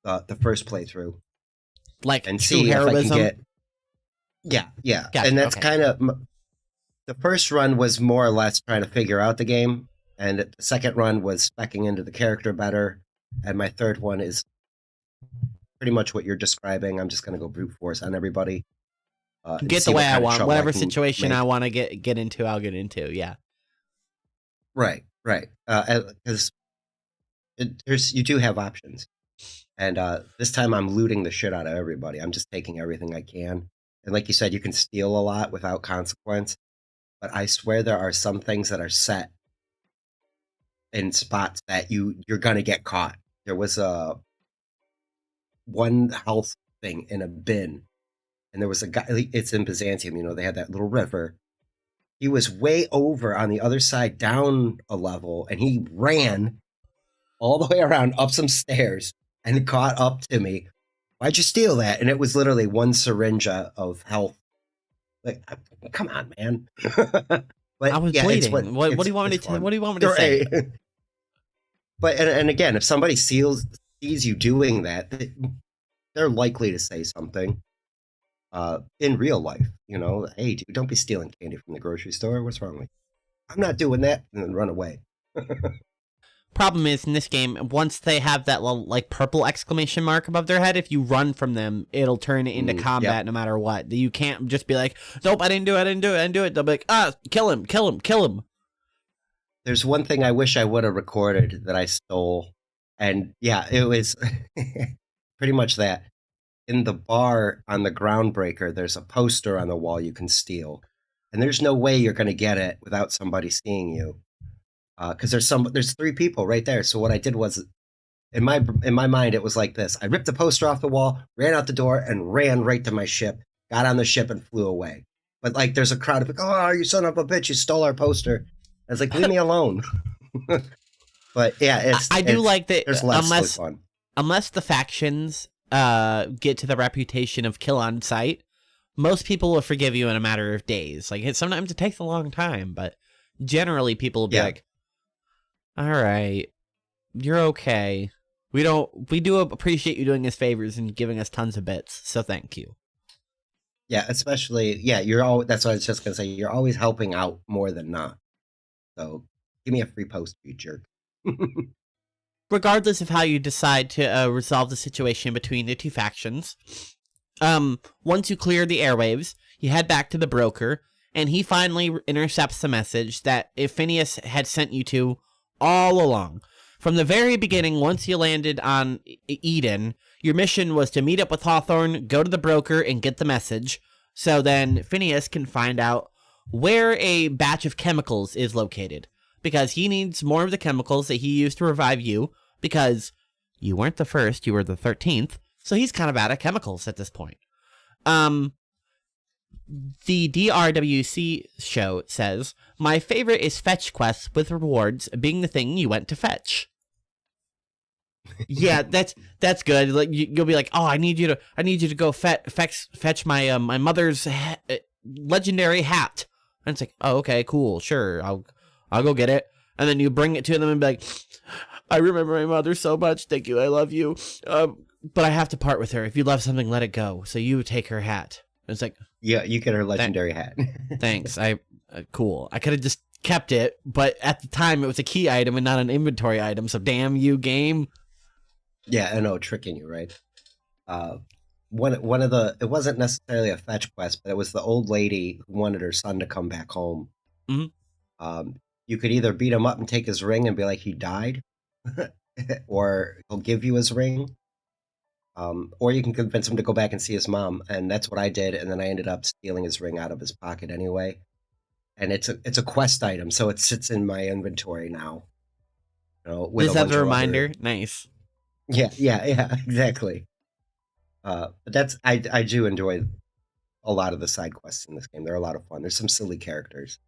the first playthrough, like and true see heroism. if I can get. Yeah, Gotcha, and that's okay. kind of the first run was more or less trying to figure out the game, and the second run was speccing into the character better, and my third one is pretty much what you're describing. I'm just going to go brute force on everybody. Get the way I want. Whatever situation I want to get into, I'll get into. Yeah. Right. Because you do have options. And this time I'm looting the shit out of everybody. I'm just taking everything I can. And like you said, you can steal a lot without consequence. But I swear there are some things that are set in spots that you're going to get caught. There was one health thing in a bin, and there was a guy, it's in Byzantium, they had that little river. He was way over on the other side down a level, and he ran all the way around up some stairs and caught up to me. Why'd you steal that? And it was literally one syringe of health. Like, come on, man. But I was bleeding. What do you want me to say? But and again, if somebody sees you doing that, they're likely to say something. In real life, hey, dude, don't be stealing candy from the grocery store. What's wrong with you? I'm not doing that, and then run away. Problem is, in this game, once they have that little, purple exclamation mark above their head, if you run from them, it'll turn it into combat no matter what. You can't just be like, nope, I didn't do it. They'll be like, kill him. There's one thing I wish I would have recorded that I stole, and yeah, it was pretty much that. In the bar on the Groundbreaker, there's a poster on the wall you can steal, and there's no way you're going to get it without somebody seeing you, because there's three people right there. So what I did was, in my mind, it was like this: I ripped the poster off the wall, ran out the door, and ran right to my ship. Got on the ship and flew away. But there's a crowd of like, "Oh, you son of a bitch! You stole our poster!" I was like, "Leave me alone." But yeah, I do like that. There's less fun. Unless the factions get to the reputation of kill on sight, most people will forgive you in a matter of days. Sometimes it takes a long time, but generally people will be like, all right, you're okay. We do appreciate you doing us favors and giving us tons of bits, so thank you. Yeah, especially, that's what I was just going to say. You're always helping out more than not. So give me a free post, you jerk. Regardless of how you decide to resolve the situation between the two factions, once you clear the airwaves, you head back to the broker, and he finally intercepts the message that Phineas had sent you to all along. From the very beginning, once you landed on Eden, your mission was to meet up with Hawthorne, go to the broker, and get the message, so then Phineas can find out where a batch of chemicals is located. Because he needs more of the chemicals that he used to revive you, because you weren't the first, you were the 13th, so he's kind of out of chemicals at this point. The DRWC show says, my favorite is fetch quests with rewards being the thing you went to fetch. Yeah, that's good. You'll be like, oh, I need you to go fetch my my mother's legendary hat. And it's like, oh, okay, cool, sure, I'll go get it. And then you bring it to them and be like, I remember my mother so much. Thank you. I love you. But I have to part with her. If you love something, let it go. So you take her hat. And it's like, yeah, you get her legendary hat. Thanks. Cool. I could have just kept it, but at the time it was a key item and not an inventory item. So damn you, game. Yeah, I know, tricking you, right? One of the, it wasn't necessarily a fetch quest, but it was the old lady who wanted her son to come back home. Mm-hmm. You could either beat him up and take his ring and be like he died, or he'll give you his ring, or you can convince him to go back and see his mom, and that's what I did. And then I ended up stealing his ring out of his pocket anyway. And it's a quest item, so it sits in my inventory now. With Just as a reminder, nice. Yeah, exactly. But I do enjoy a lot of the side quests in this game. They're a lot of fun. There's some silly characters.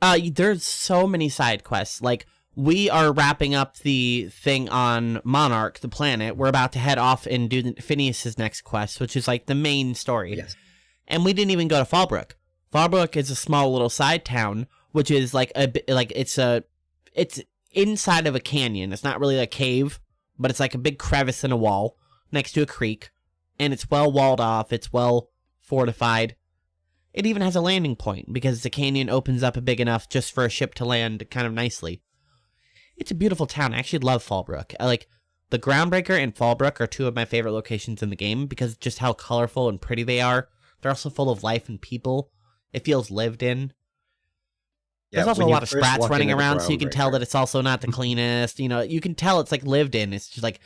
There's so many side quests. Like, we are wrapping up the thing on Monarch, the planet. We're about to head off and do Phineas's next quest, which is like the main story. Yes. And we didn't even go to Fallbrook. Fallbrook is a small little side town, which is like it's inside of a canyon. It's not really a cave, but it's like a big crevice in a wall next to a creek, and it's well walled off. It's well fortified. It even has a landing point because the canyon opens up big enough just for a ship to land kind of nicely. It's a beautiful town. I actually love Fallbrook. The Groundbreaker and Fallbrook are two of my favorite locations in the game because just how colorful and pretty they are. They're also full of life and people. It feels lived in. Yeah, There's also a lot of sprats running into the around, so you can tell Groundbreaker. that it's also not the cleanest. You know, you can tell it's like lived in. It's just like,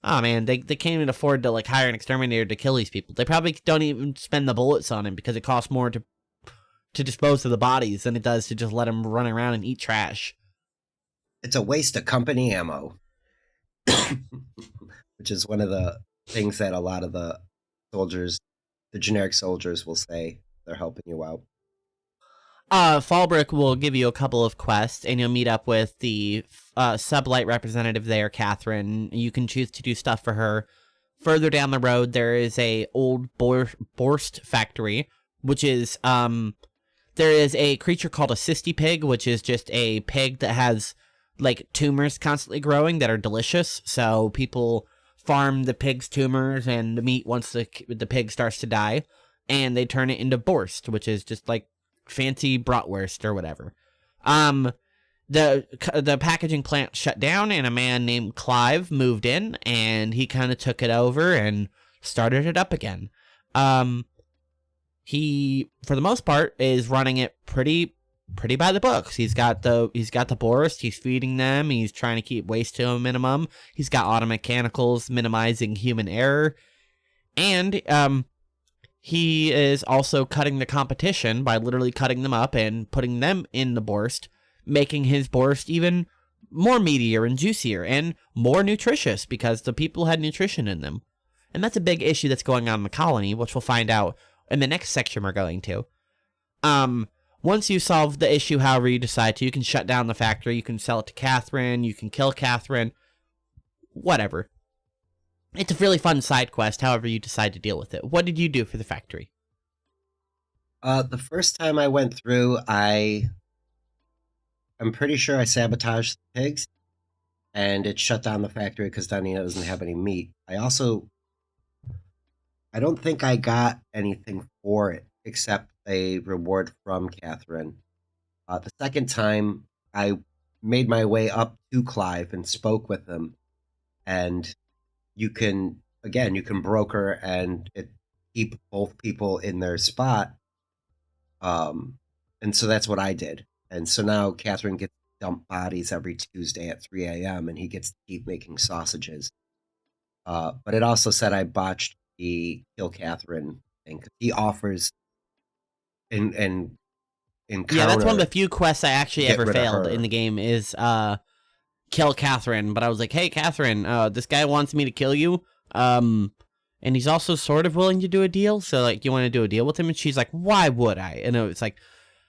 oh man, they can't even afford to like hire an exterminator to kill these people. They probably don't even spend the bullets on him because it costs more to dispose of the bodies than it does to just let them run around and eat trash. It's a waste of company ammo, which is one of the things that a lot of the soldiers, the generic soldiers, will say. They're helping you out. Fallbrook will give you a couple of quests, and you'll meet up with the sublight representative there, Catherine. You can choose to do stuff for her. Further down the road, there is a old Borst factory, which is there is a creature called a cysty pig, which is just a pig that has like tumors constantly growing that are delicious. So people farm the pig's tumors and the meat once the pig starts to die, and they turn it into Borst, which is just like fancy bratwurst or whatever. The packaging plant shut down, and a man named Clive moved in, and he kind of took it over and started it up again. He, for the most part, is running it pretty by the books. He's got the Borst. He's feeding them. He's trying to keep waste to a minimum. He's got auto mechanicals minimizing human error, and he is also cutting the competition by literally cutting them up and putting them in the Borst, making his Borst even more meatier and juicier and more nutritious because the people had nutrition in them. And that's a big issue that's going on in the colony, which we'll find out in the next section we're going to. Once you solve the issue however you decide to, you can shut down the factory, you can sell it to Catherine, you can kill Catherine, whatever. It's a really fun side quest, however you decide to deal with it. What did you do for the factory? The first time I went through, I'm pretty sure I sabotaged the pigs, and it shut down the factory because Dania doesn't have any meat. I don't think I got anything for it except a reward from Catherine. The second time, I made my way up to Clive and spoke with him, and you can broker and keep both people in their spot. And so that's what I did. And so now Catherine gets to dump bodies every Tuesday at 3 a.m. and he gets to keep making sausages. But it also said I botched the kill Catherine thing. He offers in Yeah, that's one of the few quests I actually ever failed in the game is kill Catherine. But I was like, hey, Catherine, this guy wants me to kill you. And he's also sort of willing to do a deal. So, like, you want to do a deal with him? And she's like, why would I? And it's like,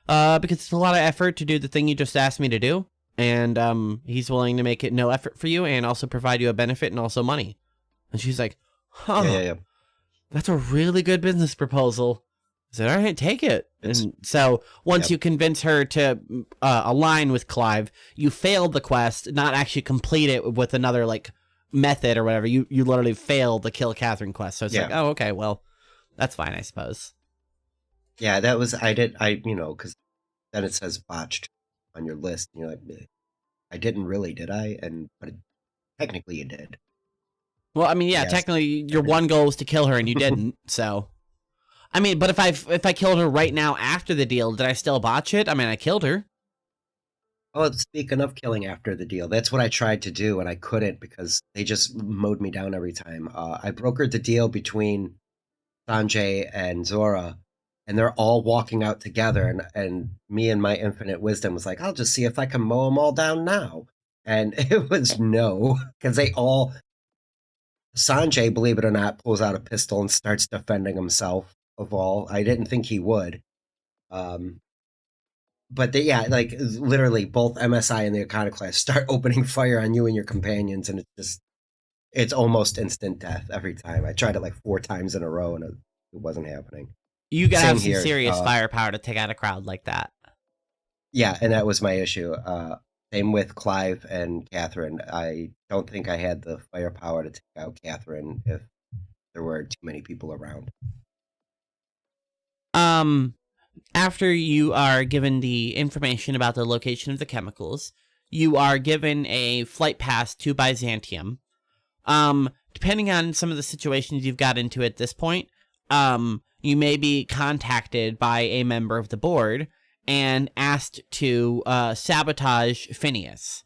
because it's a lot of effort to do the thing you just asked me to do. And he's willing to make it no effort for you and also provide you a benefit and also money. And she's like, huh, yeah. That's a really good business proposal. I said, all right, take it. And so once you convince her to align with Clive, you failed the quest, not actually complete it with another, like, method or whatever. You literally failed the kill Catherine quest. So it's like, oh, okay, well, that's fine, I suppose. Yeah, that was, because then it says botched on your list. And you're like, I didn't really, did I? But technically you did. Well, I mean, yeah, technically your one goal was to kill her and you didn't, so. I mean, but if I killed her right now after the deal, did I still botch it? I mean, I killed her. Oh, speaking of killing after the deal, that's what I tried to do, and I couldn't because they just mowed me down every time. I brokered the deal between Sanjay and Zora, and they're all walking out together, and me and my infinite wisdom was like, I'll just see if I can mow them all down now. And it was no, because they all Sanjay, believe it or not, pulls out a pistol and starts defending himself. Of all, I didn't think he would. But yeah, like literally, both MSI and the Iconoclast start opening fire on you and your companions, and it's almost instant death every time. I tried it like 4 times in a row, and it wasn't happening. You gotta Same have some here, serious firepower to take out a crowd like that. Yeah, and that was my issue. Same with Clive and Catherine. I don't think I had the firepower to take out Catherine if there were too many people around. After you are given the information about the location of the chemicals, you are given a flight pass to Byzantium. Depending on some of the situations you've got into at this point, you may be contacted by a member of the board and asked to sabotage Phineas.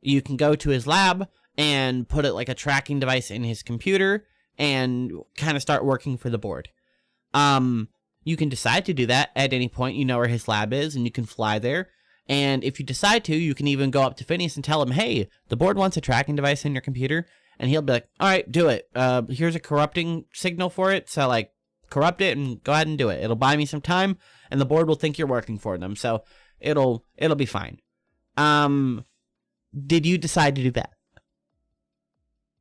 You can go to his lab and put it like a tracking device in his computer and kind of start working for the board. You can decide to do that at any point. You know where his lab is, and you can fly there. And if you decide to, you can even go up to Phineas and tell him, hey, the board wants a tracking device in your computer. And he'll be like, all right, do it. Here's a corrupting signal for it. So, like, corrupt it and go ahead and do it. It'll buy me some time, and the board will think you're working for them. So it'll be fine. Did you decide to do that?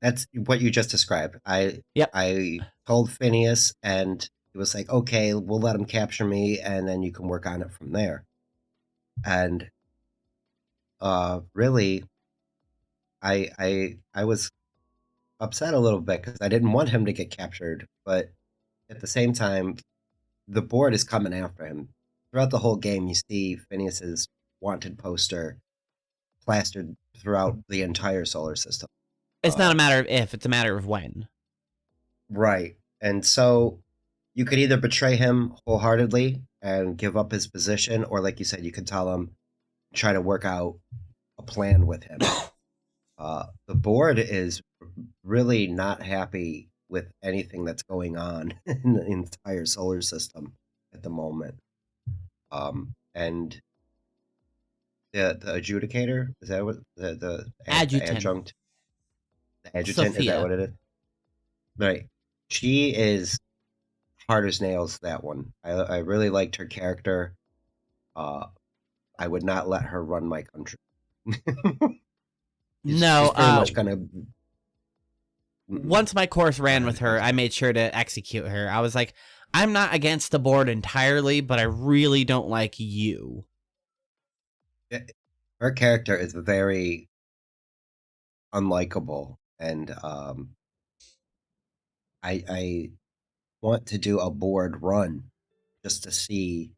That's what you just described. I told Phineas, and he was like, okay, we'll let him capture me, and then you can work on it from there. And really, I was upset a little bit because I didn't want him to get captured, but at the same time, the board is coming after him. Throughout the whole game, you see Phineas's wanted poster plastered throughout the entire solar system. It's not a matter of if, it's a matter of when. Right. And so you could either betray him wholeheartedly and give up his position, or like you said, you could tell him, try to work out a plan with him. The board is really not happy with anything that's going on in the entire solar system at the moment. And the adjudicator, is that what the adjutant? The adjutant, Sophia. Is that what it is? Right. She is hard as nails, that one. I really liked her character. I would not let her run my country. She's very much kind of... Once my course ran with her, I made sure to execute her. I was like, I'm not against the board entirely, but I really don't like you. Her character is very unlikable, and I want to do a board run just to see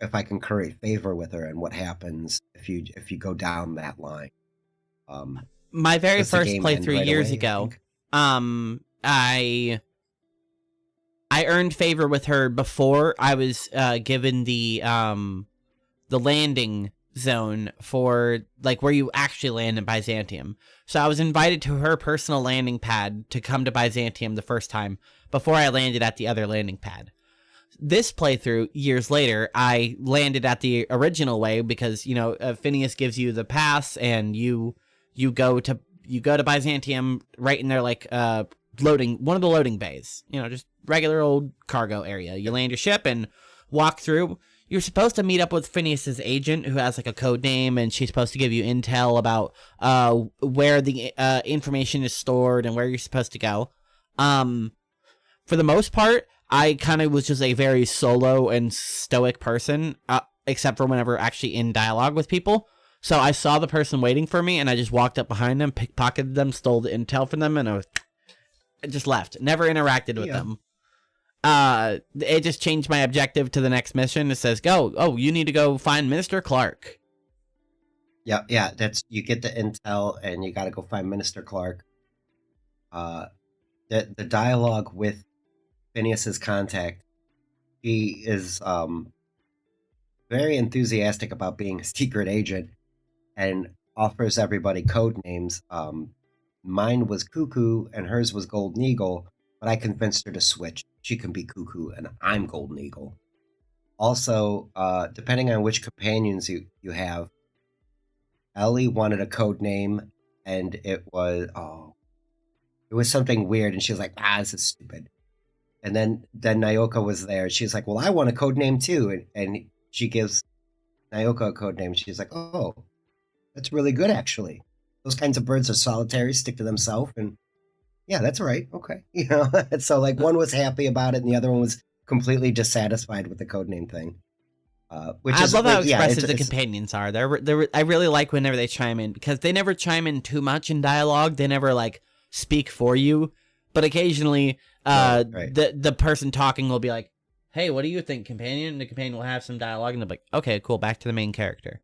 if I can curry favor with her and what happens if you go down that line. My very first playthrough years ago, I earned favor with her before I was given the landing zone for like where you actually land in Byzantium. So I was invited to her personal landing pad to come to Byzantium the first time before I landed at the other landing pad. This playthrough, years later, I landed at the original way because, you know, Phineas gives you the pass and you go to Byzantium right in their like one of the loading bays, you know, just regular old cargo area. You land your ship and walk through. You're supposed to meet up with Phineas's agent, who has like a code name, and she's supposed to give you intel about where the information is stored and where you're supposed to go. For the most part, I kind of was just a very solo and stoic person, except for whenever actually in dialogue with people. So I saw the person waiting for me, and I just walked up behind them, pickpocketed them, stole the intel from them, and I just left. Never interacted with them. It just changed my objective to the next mission. It says, go. Oh, you need to go find Minister Clark. Yeah. That's, you get the intel, and you got to go find Minister Clark. The dialogue with Phineas's contact, he is very enthusiastic about being a secret agent and offers everybody code names. Mine was Cuckoo and hers was Golden Eagle, but I convinced her to switch. She can be Cuckoo and I'm Golden Eagle. Also, depending on which companions you have, Ellie wanted a code name, and it was It was something weird, and she was like, this is stupid. And then Nyoka was there. She's like, well, I want a code name too. And she gives Nyoka a code name. She's like, oh, that's really good, actually. Those kinds of birds are solitary, stick to themselves, and yeah, that's right. Okay. So like one was happy about it and the other one was completely dissatisfied with the codename thing. Which I love how expressive it's the companions are. I really like whenever they chime in, because they never chime in too much in dialogue. They never like speak for you, but occasionally the person talking will be like, hey, what do you think, companion? And the companion will have some dialogue and they'll be like, okay, cool, back to the main character.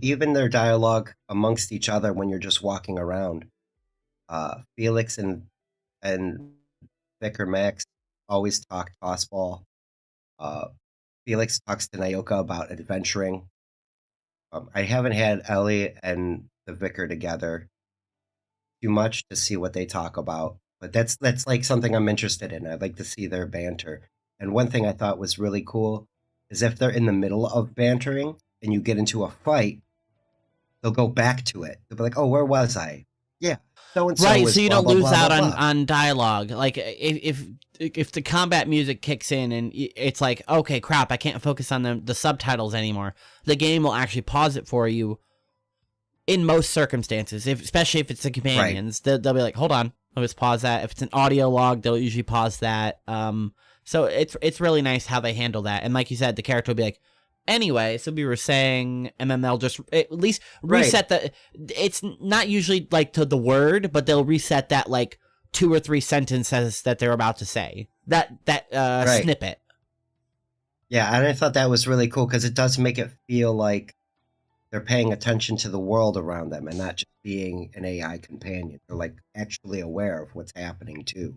Even their dialogue amongst each other when you're just walking around. Felix and Vicar Max always talk tossball. Felix talks to Nyoka about adventuring. I haven't had Ellie and the Vicar together too much to see what they talk about, but that's like something I'm interested in. I'd like to see their banter. And one thing I thought was really cool is if they're in the middle of bantering and you get into a fight, they'll go back to it. They'll be like, oh, where was I? Yeah. So-and-so right, was so you blah, don't blah, lose blah, out blah, blah. on dialogue. Like if the combat music kicks in and it's like, okay, crap, I can't focus on the subtitles anymore, the game will actually pause it for you in most circumstances, especially if it's the companions. Right. They'll be like, hold on, let's pause that. If it's an audio log, they'll usually pause that. So it's really nice how they handle that. And like you said, the character will be like, anyway, so we were saying, and then they'll just at least reset the. It's not usually like to the word, but they'll reset that like 2 or 3 sentences that they're about to say. That snippet. Yeah, and I thought that was really cool because it does make it feel like they're paying attention to the world around them and not just being an AI companion. They're like actually aware of what's happening too.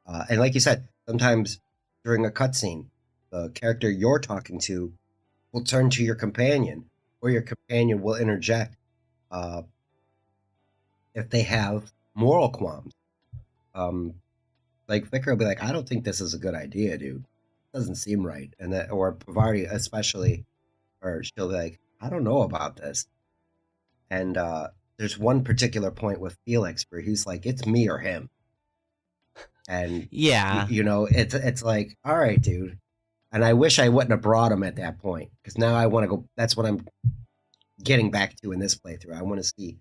And like you said, sometimes during a cutscene, the character you're talking to will turn to your companion, or your companion will interject if they have moral qualms. Like Vicar will be like, I don't think this is a good idea, dude. It doesn't seem right. And that, or Pavarti especially, or she'll be like, I don't know about this. And there's one particular point with Felix where he's like, it's me or him. And yeah, it's like, all right, dude. And I wish I wouldn't have brought him at that point, because now I want to go. That's what I'm getting back to in this playthrough. I want to see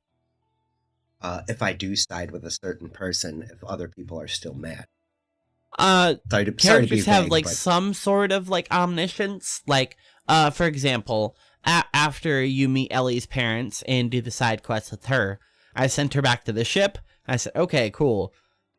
if I do side with a certain person, if other people are still mad. Characters have like some sort of like omniscience. Like, for example, after you meet Ellie's parents and do the side quests with her, I sent her back to the ship. I said, okay, cool.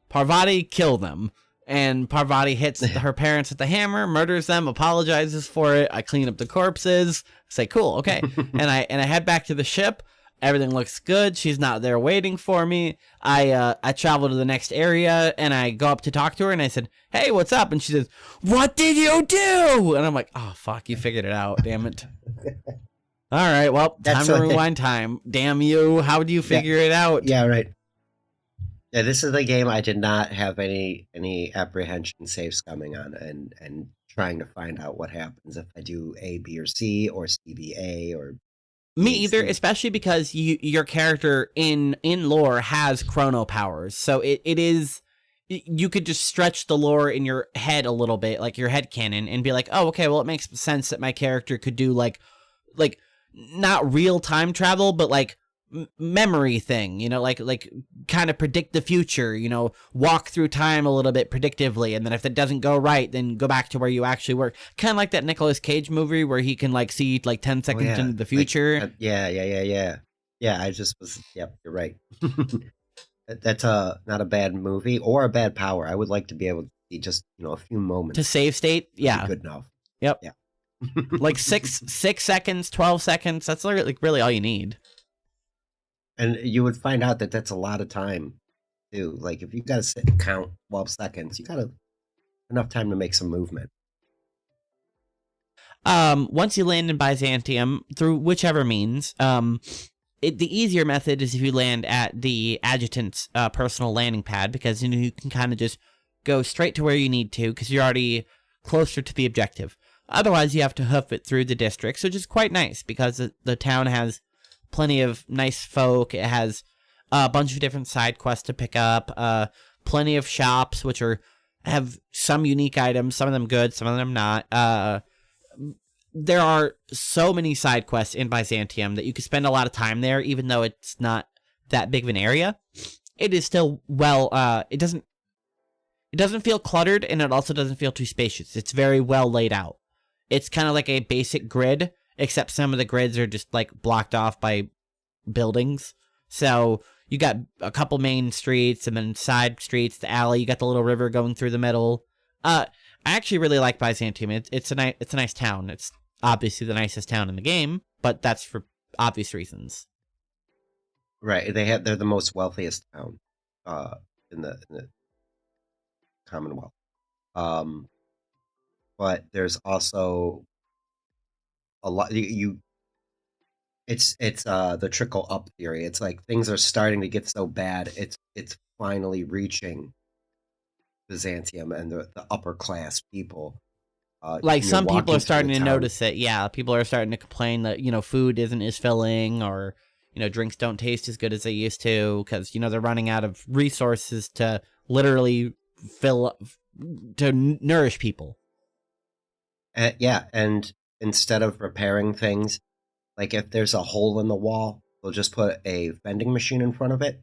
Parvati, kill them. And Parvati hits her parents with the hammer, murders them, apologizes for it. I clean up the corpses. Say, cool, okay. and I head back to the ship. Everything looks good. She's not there waiting for me. I travel to the next area and I go up to talk to her and I said, hey, what's up? And she says, what did you do? And I'm like, oh, fuck, you figured it out. Damn it. All right, well, time to rewind time. Damn you. How do you figure it out? Yeah, right. Yeah, this is the game I did not have any apprehension saves coming on and trying to find out what happens if I do A, B, or C, or C, B, A, or me either, especially because your character in lore has chrono powers. So it is, you could just stretch the lore in your head a little bit, like your head canon, and be like, oh, okay, well, it makes sense that my character could do like not real time travel, but like memory thing, like kind of predict the future, walk through time a little bit predictively, and then if it doesn't go right, then go back to where you actually were. Kind of like that Nicolas Cage movie where he can like see like 10 seconds into the future. Yeah. I just was, yep, you're right. That's not a bad movie or a bad power. I would like to be able to see just, a few moments. To save state? Yeah. Good enough. Yep. Yeah. Like 6 seconds, 12 seconds. That's really all you need. And you would find out that that's a lot of time, too. Like, if you got to sit and count 12 seconds, you got enough time to make some movement. Once you land in Byzantium, through whichever means, the easier method is if you land at the adjutant's personal landing pad, because you can kind of just go straight to where you need to, because you're already closer to the objective. Otherwise, you have to hoof it through the districts, which is quite nice, because the town has plenty of nice folk. It has a bunch of different side quests to pick up, plenty of shops, which have some unique items, some of them good, some of them not. There are so many side quests in Byzantium that you could spend a lot of time there, even though it's not that big of an area. It is still it doesn't feel cluttered, and it also doesn't feel too spacious. It's very well laid out. It's kind of like a basic grid, except some of the grids are just like blocked off by buildings. So you got a couple main streets and then side streets, the alley. You got the little river going through the middle. I actually really like Byzantium. It's a nice town. It's obviously the nicest town in the game, but that's for obvious reasons. Right. They're the most wealthiest town in the Commonwealth. But there's also a lot it's the trickle up theory. It's like things are starting to get so bad it's finally reaching Byzantium and the upper class people. Like some people are starting to notice it. Yeah, people are starting to complain that, food isn't as filling, or, drinks don't taste as good as they used to, because, they're running out of resources to literally nourish people. Yeah, and instead of repairing things, like if there's a hole in the wall, they'll just put a vending machine in front of it.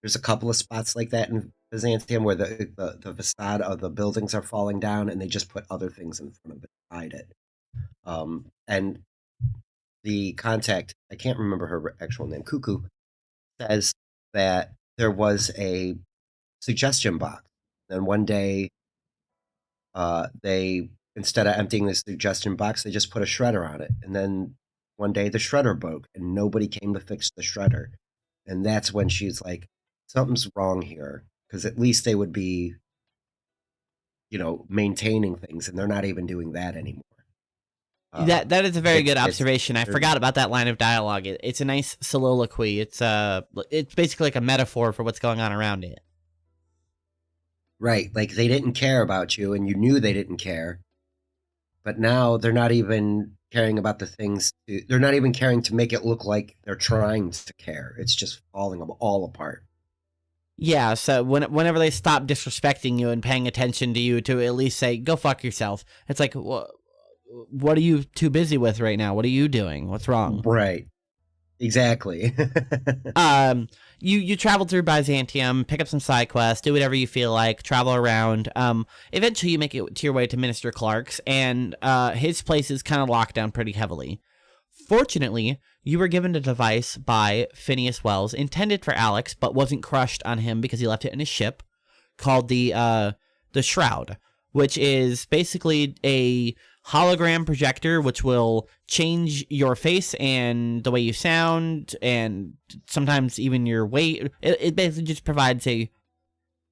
There's a couple of spots like that in Byzantium where the facade of the buildings are falling down, and they just put other things in front of it to hide it. And the contact, I can't remember her actual name, Cuckoo, says that there was a suggestion box. And one day, they, instead of emptying the suggestion box, they just put a shredder on it. And then one day the shredder broke, and nobody came to fix the shredder. And that's when she's like, something's wrong here, because at least they would be, maintaining things, and they're not even doing that anymore. That is a very good observation. I forgot about that line of dialogue. It's a nice soliloquy. It's basically like a metaphor for what's going on around it. Right, like they didn't care about you, and you knew they didn't care, but now they're not even caring about the things. They're not even caring to make it look like they're trying to care. It's just falling all apart. Yeah, so whenever they stop disrespecting you and paying attention to you to at least say, go fuck yourself, it's like, what are you too busy with right now? What are you doing? What's wrong? Right. Exactly. You travel through Byzantium, pick up some side quests, do whatever you feel like, travel around. Eventually you make it to your way to Minister Clark's, and his place is kind of locked down pretty heavily. Fortunately, you were given a device by Phineas Wells, intended for Alex, but wasn't crushed on him because he left it in his ship, called the Shroud, which is basically a hologram projector which will change your face and the way you sound, and sometimes even your weight. It basically just provides a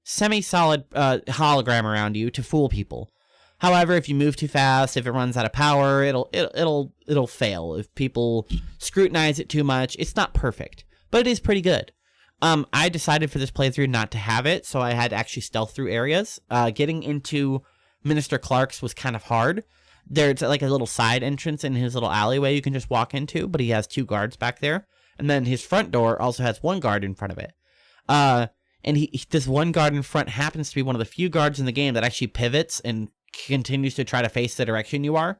semi-solid hologram around you to fool people. However, if you move too fast, if it runs out of power, it'll fail. If people scrutinize it too much, it's not perfect, but it is pretty good. I decided for this playthrough not to have it, so I had to actually stealth through areas. Getting into Minister Clark's was kind of hard. There's like a little side entrance in his little alleyway you can just walk into, but he has 2 guards back there. And then his front door also has 1 guard in front of it. And this 1 guard in front happens to be one of the few guards in the game that actually pivots and continues to try to face the direction you are.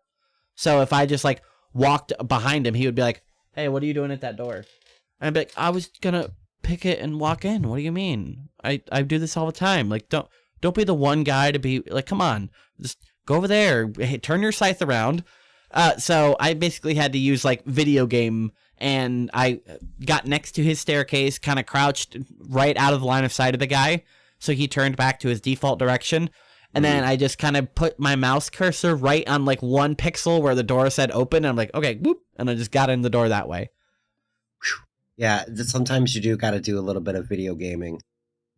So if I just like walked behind him, he would be like, hey, what are you doing at that door? And I'd be like, I was gonna pick it and walk in. What do you mean? I do this all the time. Like, don't be the one guy to be like, come on, just go over there. Hey, turn your scythe around. So I basically had to use like video game, and I got next to his staircase, kind of crouched right out of the line of sight of the guy. So he turned back to his default direction. And then I just kind of put my mouse cursor right on like 1 pixel where the door said open. And I'm like, okay, whoop. And I just got in the door that way. Yeah, sometimes you do got to do a little bit of video gaming.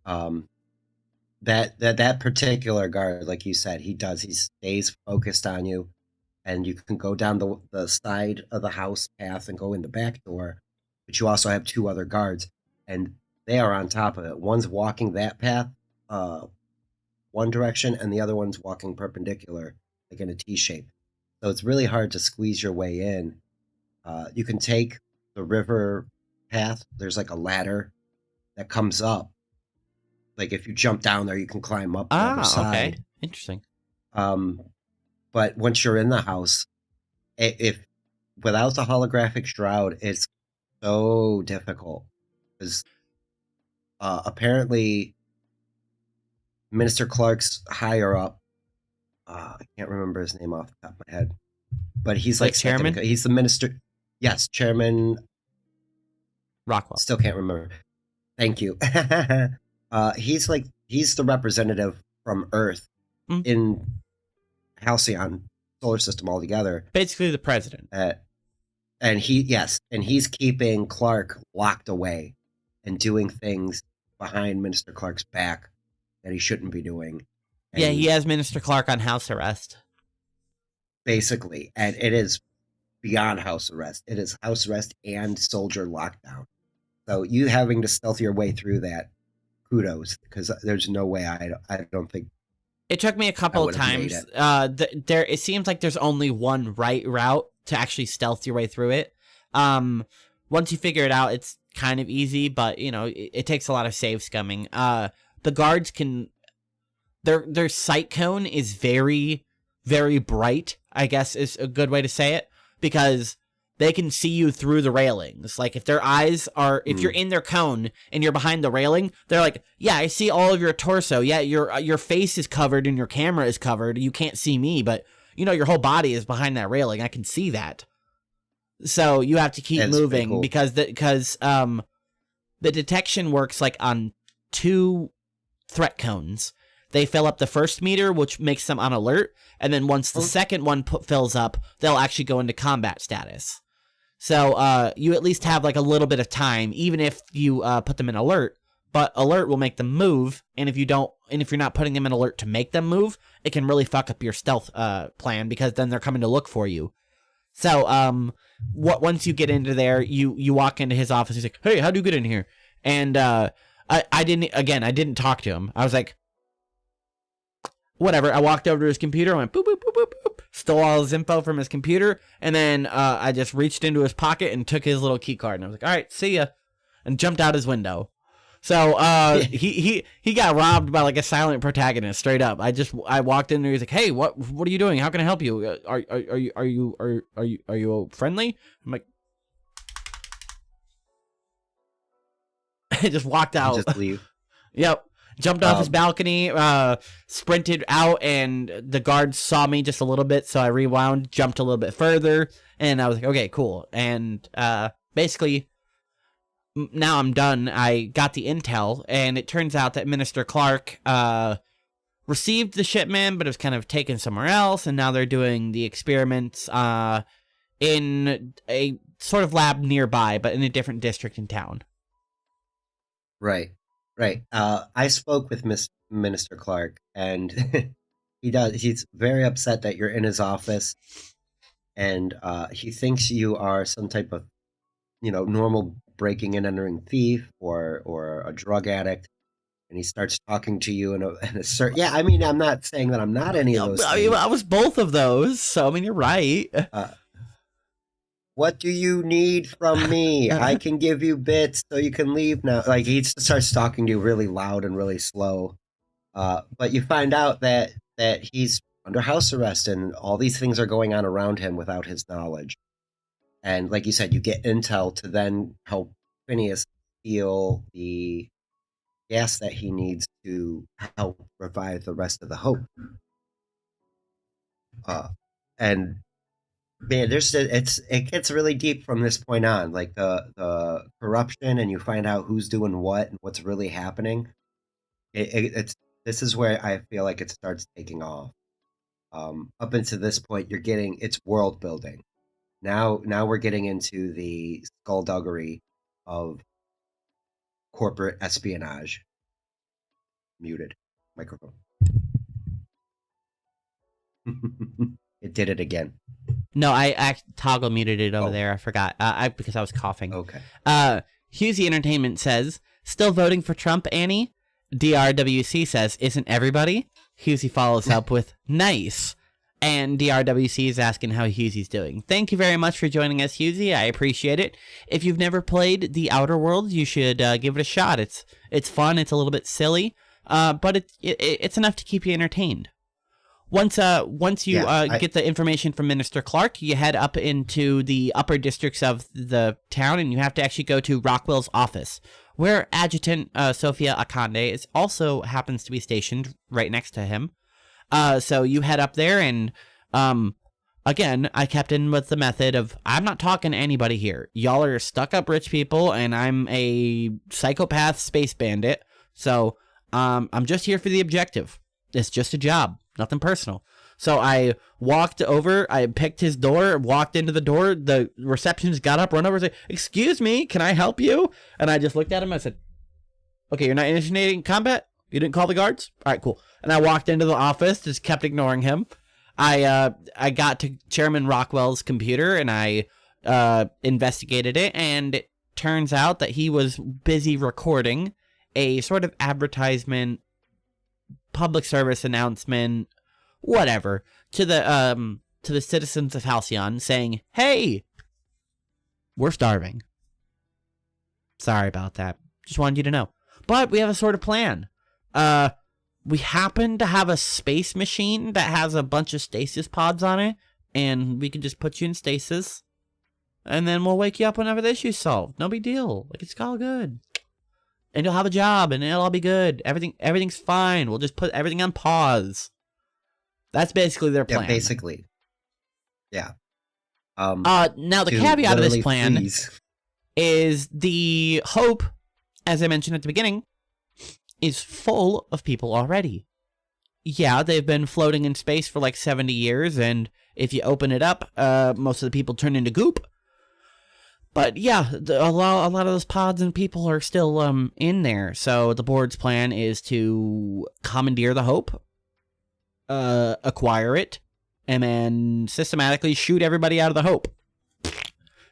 That particular guard, like you said, he stays focused on you, and you can go down the side of the house path and go in the back door, but you also have 2 other guards, and they are on top of it. One's walking that path, one direction, and the other one's walking perpendicular, like in a T shape. So it's really hard to squeeze your way in. You can take the river path. There's like a ladder that comes up. Like if you jump down there, you can climb up the other side. Okay. Interesting. But once you're in the house, if without the holographic shroud, it's so difficult because apparently Minister Clark's higher up. I can't remember his name off the top of my head, but he's like chairman. He's the minister. Yes, Chairman Rockwell. Still can't remember. Thank you. He's the representative from Earth in Halcyon solar system altogether. Basically the president. And he's keeping Clark locked away and doing things behind Minister Clark's back that he shouldn't be doing. And he has Minister Clark on house arrest. Basically, and it is beyond house arrest. It is house arrest and soldier lockdown. So you having to stealth your way through that, kudos, because there's no way I don't think. It took me a couple of times. It seems like there's only one right route to actually stealth your way through it. Once you figure it out, it's kind of easy, but it takes a lot of save scumming. The guards can. Their sight cone is very, very bright, I guess is a good way to say it, because they can see you through the railings. Like, if their eyes are, if you're in their cone and you're behind the railing, they're like, yeah, I see all of your torso. Yeah, your face is covered and your camera is covered. You can't see me, but, your whole body is behind that railing. I can see that. So you have to keep moving cool. because the detection works like on 2 threat cones. They fill up the first meter, which makes them on alert, and then once the second one fills up, they'll actually go into combat status. So you at least have like a little bit of time, even if you put them in alert. But alert will make them move, and if you're not putting them in alert to make them move, it can really fuck up your stealth plan, because then they're coming to look for you. So once you get into there, you walk into his office. He's like, "Hey, how do you get in here?" And I didn't talk to him. I was like, whatever. I walked over to his computer, I went boop, boop, boop, boop, boop, stole all his info from his computer, and then I just reached into his pocket and took his little key card, and I was like, all right, see ya, and jumped out his window. So he got robbed by like a silent protagonist, straight up. I walked in there, he's like, hey, what are you doing? How can I help you? Are you friendly? I'm like, I just walked out. Just leave. Yep. Jumped off his balcony, sprinted out, and the guards saw me just a little bit, so I rewound, jumped a little bit further, and I was like, okay, cool. And basically, now I'm done. I got the intel, and it turns out that Minister Clark received the shipment, but it was kind of taken somewhere else, and now they're doing the experiments in a sort of lab nearby, but in a different district in town. Right. I spoke with Minister Clark, and he's very upset that you're in his office, and he thinks you are some type of, normal breaking and entering thief or a drug addict, and he starts talking to you in a certain. Yeah, I mean, I'm not saying that I'm not any of those things. I was both of those, so I mean, you're right. What do you need from me? I can give you bits so you can leave now. Like, he starts talking to you really loud and really slow. But you find out that he's under house arrest and all these things are going on around him without his knowledge. And like you said, you get intel to then help Phineas steal the gas that he needs to help revive the rest of the Hope. And man, it gets really deep from this point on, like the corruption, and you find out who's doing what and what's really happening. This is where I feel like it starts taking off. Up until this point, it's world building. Now we're getting into the skullduggery of corporate espionage. Muted microphone. It did it again. No, I toggle muted it over there. I forgot. Because I was coughing. Okay. Husey Entertainment says, still voting for Trump, Annie? DRWC says, isn't everybody? Husey follows up with, nice. And DRWC is asking how Hughesy's doing. Thank you very much for joining us, Hughesy. I appreciate it. If you've never played The Outer Worlds, you should give it a shot. It's fun. It's a little bit silly, but it's enough to keep you entertained. Once you get the information from Minister Clark, you head up into the upper districts of the town, and you have to actually go to Rockwell's office, where Adjutant Sophia Akande also happens to be stationed right next to him. So you head up there, and again, I kept in with the method of, I'm not talking to anybody here. Y'all are stuck-up rich people, and I'm a psychopath space bandit, so I'm just here for the objective. It's just a job, nothing personal. So I walked over, I picked his door, walked into the door, the receptionist got up, run over and said, "Excuse me, can I help you?" And I just looked at him, I said, "Okay, you're not initiating combat? You didn't call the guards? All right, cool." And I walked into the office, just kept ignoring him. I got to Chairman Rockwell's computer, and I investigated it, and it turns out that he was busy recording a sort of advertisement, public service announcement, whatever, to the citizens of Halcyon, saying, "Hey, we're starving. Sorry about that. Just wanted you to know. But we have a sort of plan. We happen to have a space machine that has a bunch of stasis pods on it, and we can just put you in stasis, and then we'll wake you up whenever the issue's solved. No big deal. Like, it's all good. And you'll have a job, and it'll all be good. Everything's fine. We'll just put everything on pause." That's basically their plan. Yeah, basically. Yeah. Now the caveat of this plan is the Hope, as I mentioned at the beginning, is full of people already. Yeah, they've been floating in space for like 70 years, and if you open it up, most of the people turn into goop. But yeah, a lot of those pods and people are still in there. So the board's plan is to commandeer the Hope, acquire it, and then systematically shoot everybody out of the Hope.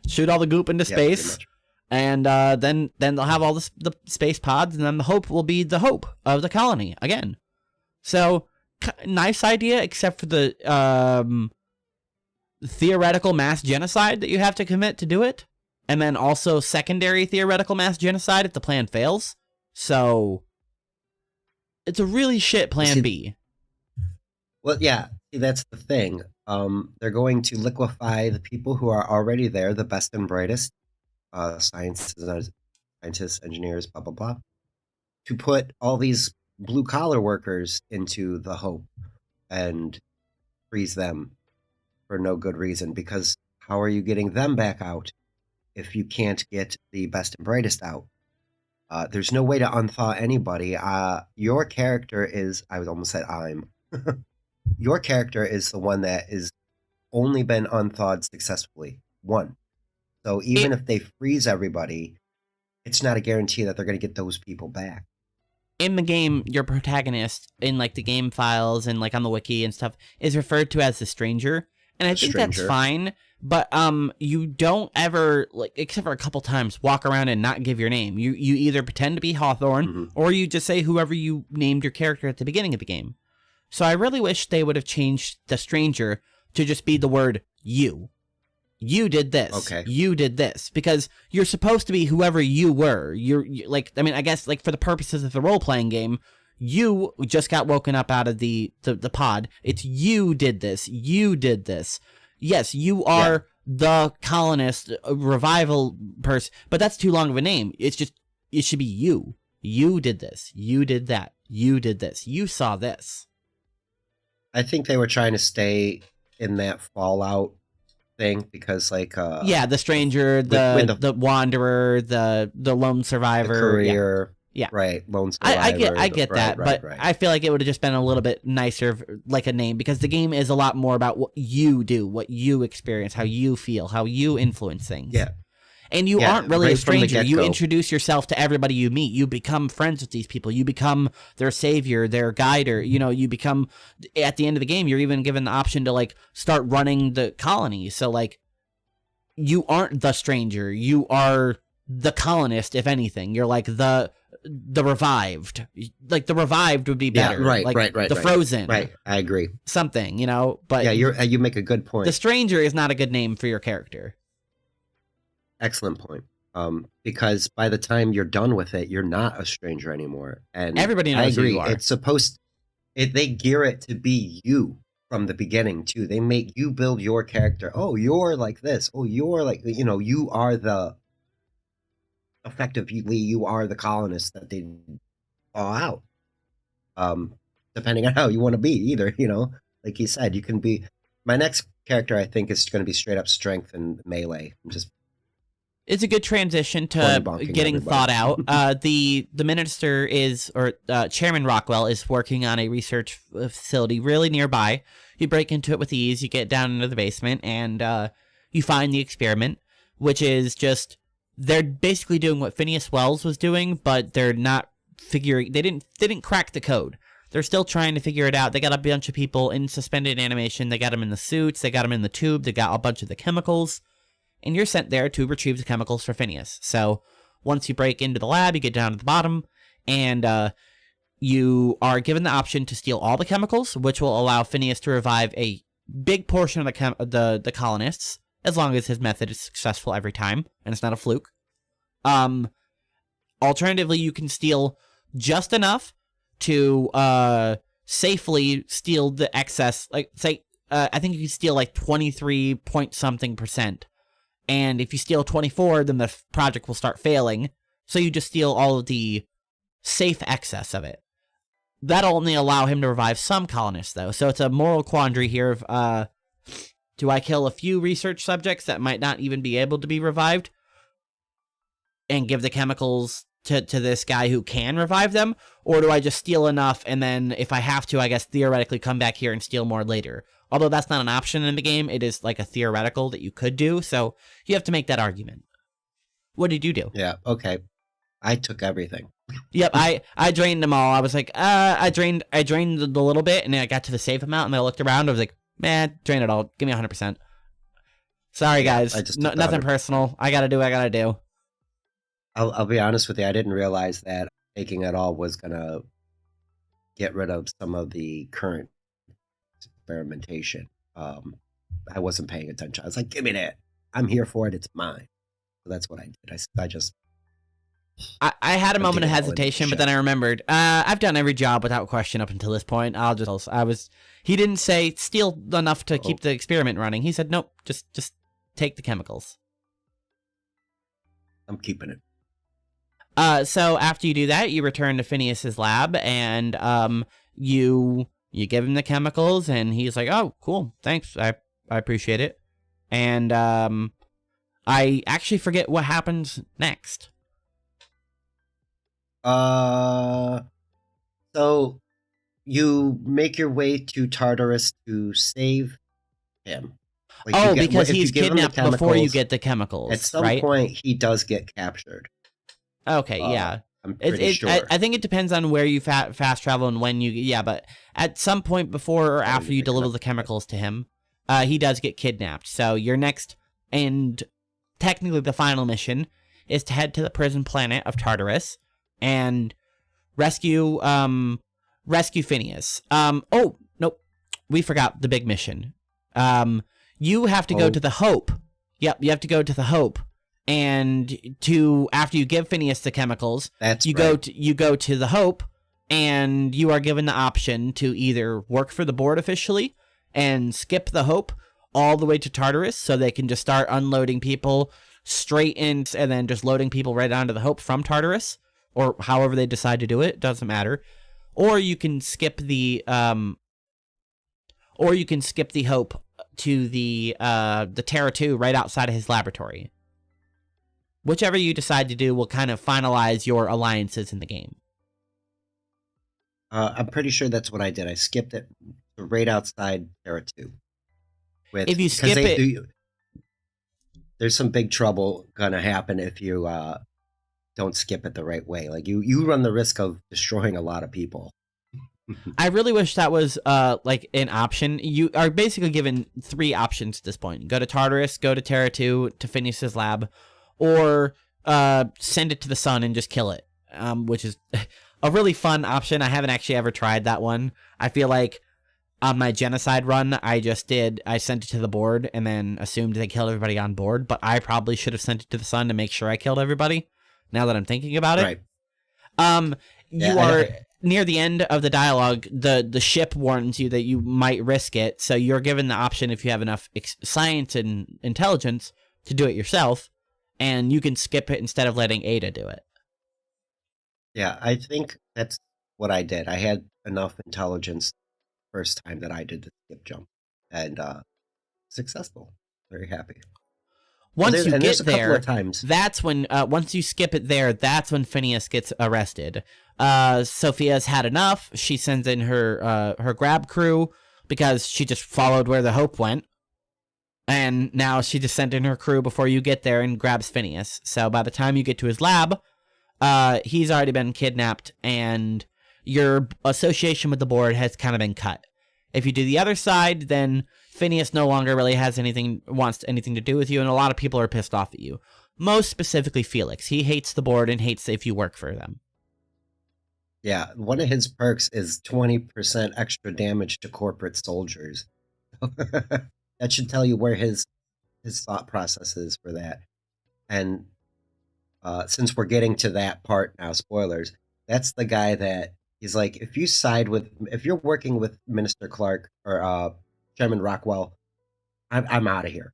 Shoot all the goop into space, and then they'll have all the space pods, and then the Hope will be the Hope of the colony again. So, nice idea, except for the theoretical mass genocide that you have to commit to do it. And then also secondary theoretical mass genocide if the plan fails. So, it's a really shit plan B. Well, yeah, that's the thing. They're going to liquefy the people who are already there, the best and brightest, scientists, engineers, blah, blah, blah, to put all these blue-collar workers into the Hope and freeze them for no good reason, because how are you getting them back out if you can't get the best and brightest out? There's no way to unthaw anybody. Your character is, I almost said I'm, your character is the one that is only been unthawed successfully. One. So even if they freeze everybody, it's not a guarantee that they're going to get those people back. In the game, your protagonist, in like the game files and like on the wiki and stuff, is referred to as the Stranger. And I think that's fine. But you don't ever, like, except for a couple times, walk around and not give your name. You either pretend to be Hawthorne, or you just say whoever you named your character at the beginning of the game. So I really wish they would have changed the Stranger to just be the word you. You did this. Okay. You did this. Because you're supposed to be whoever you were. You're like, I mean, I guess, like, for the purposes of the role-playing game, you just got woken up out of the pod. It's you did this. You did this. Yes, you are the colonist revival person, but that's too long of a name. It's just, it should be you. You did this. You did that. You did this. You saw this. I think they were trying to stay in that Fallout thing because, like, the Stranger, the Wanderer, the Lone Survivor, the Courier, right, Lone Survivor. I get that, but I feel like it would have just been a little bit nicer, like a name, because the game is a lot more about what you do, what you experience, how you feel, how you influence things. Yeah. And you aren't really a stranger. You introduce yourself to everybody you meet. You become friends with these people. You become their savior, their guider. You know, you become, at the end of the game, you're even given the option to, like, start running the colony. So, like, you aren't the Stranger. You are the colonist, if anything. You're like the the revived. Like the revived would be better. Yeah, right, like right. The frozen. Right, I agree. Something, but yeah, you make a good point. The stranger is not a good name for your character. Excellent point. Because by the time you're done with it, you're not a stranger anymore. And everybody knows who you are. It's they gear it to be you from the beginning too. They make you build your character. Oh, you're like this. Oh, you're like, you are effectively you are the colonist that they thaw out. Depending on how you want to be either, like he said, you can be, my next character I think is going to be straight up strength and melee. It's a good transition to getting thought out. The minister Chairman Rockwell is working on a research facility really nearby. You break into it with ease. You get down into the basement, and you find the experiment, which is just they're basically doing what Phineas Wells was doing, but they're not figuring. They didn't crack the code. They're still trying to figure it out. They got a bunch of people in suspended animation. They got them in the suits. They got them in the tube. They got a bunch of the chemicals. And you're sent there to retrieve the chemicals for Phineas. So once you break into the lab, you get down to the bottom, and you are given the option to steal all the chemicals, which will allow Phineas to revive a big portion of the colonists, as long as his method is successful every time, and it's not a fluke. Alternatively, you can steal just enough to safely steal the excess. Like, say, I think you can steal like 23 point something %. And if you steal 24, then the project will start failing. So you just steal all of the safe excess of it. That'll only allow him to revive some colonists, though. So it's a moral quandary here of, do I kill a few research subjects that might not even be able to be revived and give the chemicals to this guy who can revive them? Or do I just steal enough and then, if I have to, I guess theoretically come back here and steal more later? Although that's not an option in the game, it is like a theoretical that you could do, so you have to make that argument. What did you do? Yeah, okay. I took everything. Yep, I drained them all. I was like, I drained a little bit, and then I got to the safe amount, and I looked around, I was like, man, drain it all. Give me 100%. Sorry, guys. Nothing personal. I gotta do what I gotta do. I'll be honest with you, I didn't realize that taking it all was gonna get rid of some of the current experimentation. I wasn't paying attention. I was like, give me that. I'm here for it. It's mine. So that's what I did. I had a moment of hesitation, but then I remembered, I've done every job without question up until this point. He didn't say steal enough to keep the experiment running. He said, nope, just take the chemicals. I'm keeping it. So after you do that, you return to Phineas's lab, and you give him the chemicals, and he's like, oh, cool, thanks, I appreciate it. And I actually forget what happens next. So you make your way to Tartarus to save him. Because he's kidnapped before you get the chemicals. At some point, he does get captured. Okay, yeah. I'm pretty sure. I think it depends on where you fast travel and when you... Yeah, but at some point before or after you deliver the chemicals to him, he does get kidnapped. So your next, and technically the final mission, is to head to the prison planet of Tartarus and rescue Phineas. Oh, nope. We forgot the big mission. You have to go to the Hope. Yep, you have to go to the Hope. And after you give Phineas the chemicals, you go to the Hope, and you are given the option to either work for the board officially and skip the Hope all the way to Tartarus, so they can just start unloading people straight in, and then just loading people right onto the Hope from Tartarus, or however they decide to do it. Doesn't matter. Or you can skip the Hope to the Terra 2 right outside of his laboratory. Whichever you decide to do will kind of finalize your alliances in the game. I'm pretty sure that's what I did. I skipped it right outside Terra 2. If you skip it... There's some big trouble going to happen if you don't skip it the right way. Like, you run the risk of destroying a lot of people. I really wish that was like an option. You are basically given 3 options at this point. Go to Tartarus, go to Terra 2, to Phineas's lab, or send it to the sun and just kill it. which is a really fun option. I haven't actually ever tried that one. I feel like on my genocide run, I sent it to the board and then assumed they killed everybody on board, but I probably should have sent it to the sun to make sure I killed everybody, now that I'm thinking about it. Right. You are near the end of the dialogue, the ship warns you that you might risk it, so you're given the option, if you have enough science and intelligence, to do it yourself, and you can skip it instead of letting Ada do it. Yeah, I think that's what I did. I had enough intelligence first time that I did the skip jump, and successful. Very happy. Once you get there, times. That's when once you skip it there, that's when Phineas gets arrested. Sophia's had enough. She sends in her grab crew because she just followed where the Hope went, and now she just sent in her crew before you get there and grabs Phineas. So by the time you get to his lab, he's already been kidnapped, and your association with the board has kind of been cut. If you do the other side, then Phineas no longer really wants anything to do with you, and a lot of people are pissed off at you. Most specifically Felix. He hates the board and hates if you work for them. Yeah, one of his perks is 20% extra damage to corporate soldiers. That should tell you where his thought process is for that. And since we're getting to that part now, spoilers, that's the guy that he's like, if you're working with Minister Clark or Chairman Rockwell, I'm out of here.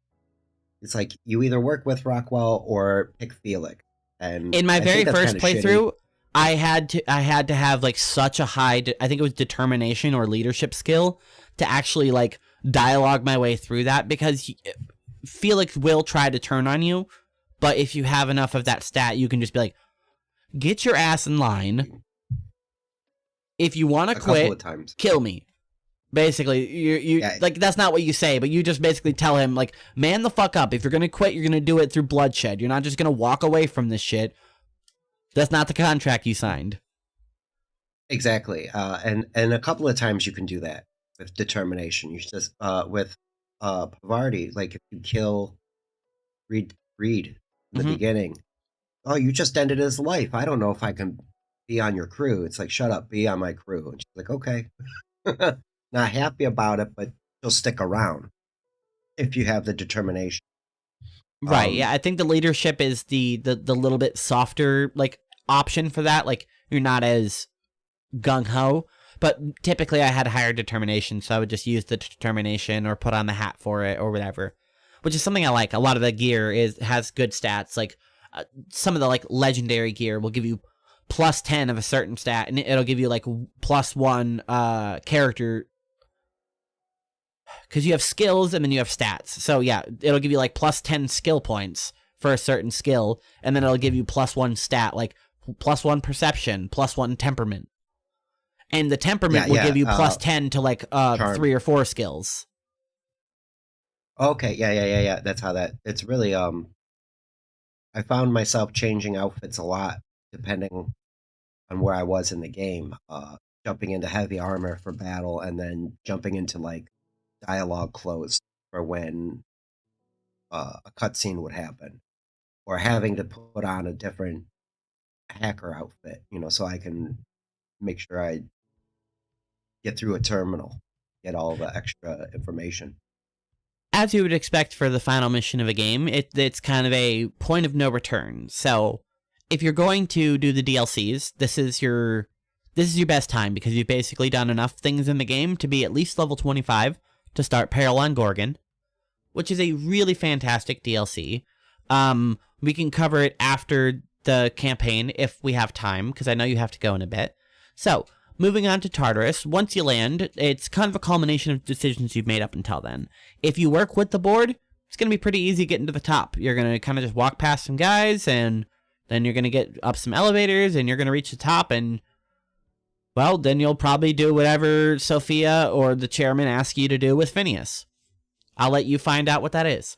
It's like, you either work with Rockwell or pick Felix. And in my very first playthrough, I had to have like such a high, I think it was determination or leadership skill to actually like dialogue my way through that, because Felix will try to turn on you, but if you have enough of that stat, you can just be like, get your ass in line. If you want to quit, kill me. Basically, you like, that's not what you say, but you just basically tell him, like, man the fuck up. If you're going to quit, you're going to do it through bloodshed. You're not just going to walk away from this shit. That's not the contract you signed. Exactly. And a couple of times you can do that with determination. You just, with Pavardi, like, if you kill Reed in the beginning, oh, you just ended his life. I don't know if I can be on your crew. It's like, shut up, be on my crew. And she's like, okay. Not happy about it, but she'll stick around if you have the determination. Right. Yeah, I think the leadership is the little bit softer like option for that. Like, you're not as gung ho, but typically I had higher determination, so I would just use the determination or put on the hat for it or whatever, which is something I like. A lot of the gear has good stats. Like some of the like legendary gear will give you plus 10 of a certain stat, and it'll give you like plus 1 character, because you have skills and then you have stats. So yeah, it'll give you like plus 10 skill points for a certain skill, and then it'll give you plus 1 stat, like plus 1 perception, plus 1 temperament. And the temperament will give you plus 10 to like 3 or 4 skills. Okay, yeah. That's how that. It's really I found myself changing outfits a lot depending on where I was in the game. Jumping into heavy armor for battle, and then jumping into like dialogue clothes for when a cutscene would happen, or having to put on a different hacker outfit, so I can make sure I get through a terminal, get all the extra information. As you would expect for the final mission of a game, it's kind of a point of no return. So if you're going to do the DLCs, this is your best time, because you've basically done enough things in the game to be at least level 25 to start Peril on Gorgon, which is a really fantastic DLC. We can cover it after the campaign if we have time, because I know you have to go in a bit. So, moving on to Tartarus, once you land, it's kind of a culmination of decisions you've made up until then. If you work with the board, it's going to be pretty easy getting to the top. You're going to kind of just walk past some guys, and then you're going to get up some elevators, and you're going to reach the top, and well, then you'll probably do whatever Sophia or the chairman ask you to do with Phineas. I'll let you find out what that is.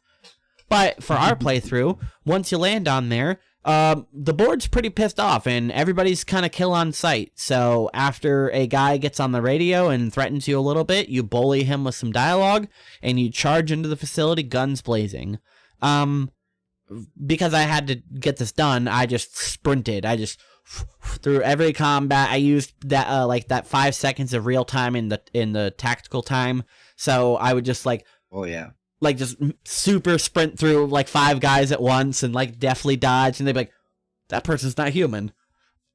But for our playthrough, once you land on there, the board's pretty pissed off, and everybody's kind of kill on sight. So after a guy gets on the radio and threatens you a little bit, you bully him with some dialogue, and you charge into the facility, guns blazing. Because I had to get this done, I just sprinted. I just through every combat. I used that like that 5 seconds of real time in the tactical time. So I would just like, Oh yeah. like just super sprint through like 5 guys at once and like definitely dodge, and they'd be like, that person's not human.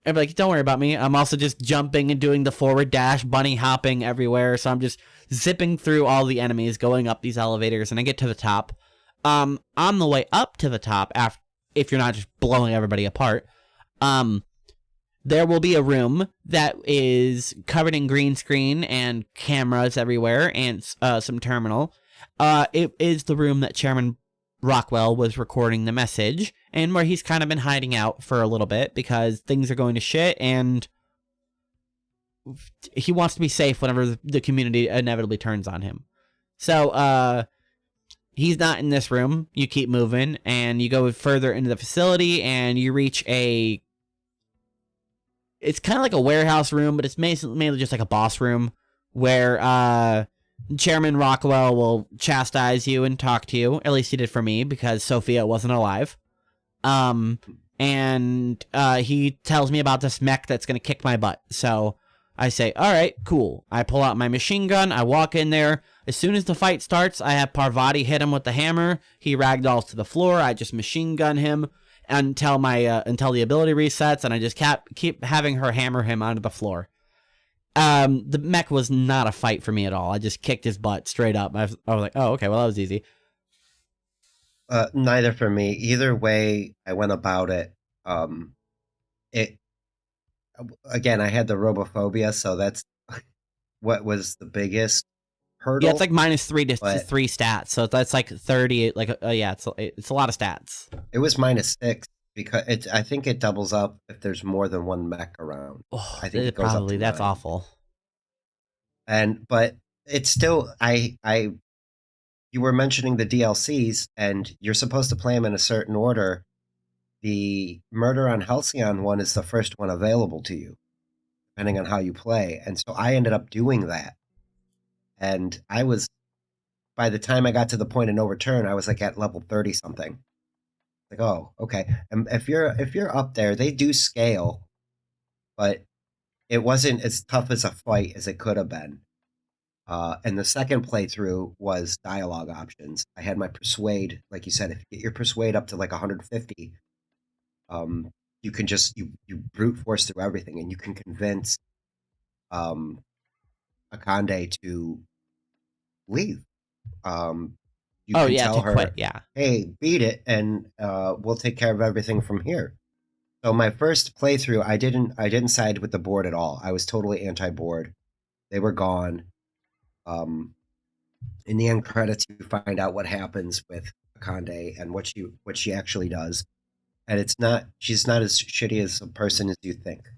I'd be like, don't worry about me. I'm also just jumping and doing the forward dash, bunny hopping everywhere. So I'm just zipping through all the enemies, going up these elevators, and I get to the top. On the way up to the top, if you're not just blowing everybody apart, there will be a room that is covered in green screen and cameras everywhere and some terminal. It is the room that Chairman Rockwell was recording the message, and where he's kind of been hiding out for a little bit because things are going to shit, and he wants to be safe whenever the community inevitably turns on him. So, he's not in this room. You keep moving, and you go further into the facility, and you reach it's kind of like a warehouse room, but it's mainly just like a boss room where, Chairman Rockwell will chastise you and talk to you. At least he did for me, because Sophia wasn't alive. And he tells me about this mech that's going to kick my butt. So I say, all right, cool. I pull out my machine gun. I walk in there. As soon as the fight starts, I have Parvati hit him with the hammer. He ragdolls to the floor. I just machine gun him until the ability resets, and I just keep having her hammer him onto the floor. The mech was not a fight for me at all. I just kicked his butt straight up. I was like, oh, okay, well, that was easy. Neither for me. Either way I went about it. Again, I had the robophobia, so that's what was the biggest hurdle. Yeah, it's like -3 to 3 stats, so that's like 30. Like, yeah, it's a lot of stats. It was -6 because I think it doubles up if there's more than one mech around. Oh, I think it goes probably up to that's 9. awful. But it's still you were mentioning the DLCs, and you're supposed to play them in a certain order. The Murder on Halcyon one is the first one available to you, depending on how you play. And so I ended up doing that. And by the time I got to the point of no return, I was like at level 30 something. Like, oh, okay. And if you're up there, they do scale, but it wasn't as tough as a fight as it could have been. And the second playthrough was dialogue options. I had my persuade, like you said, if you get your persuade up to like 150, you can just you brute force through everything, and you can convince Akande to leave. You can tell her, quit, yeah. hey, beat it, and we'll take care of everything from here. So my first playthrough, I didn't side with the board at all. I was totally anti-board. They were gone. In the end credits, you find out what happens with Akande and what she actually does, and she's not as shitty as a person as you think.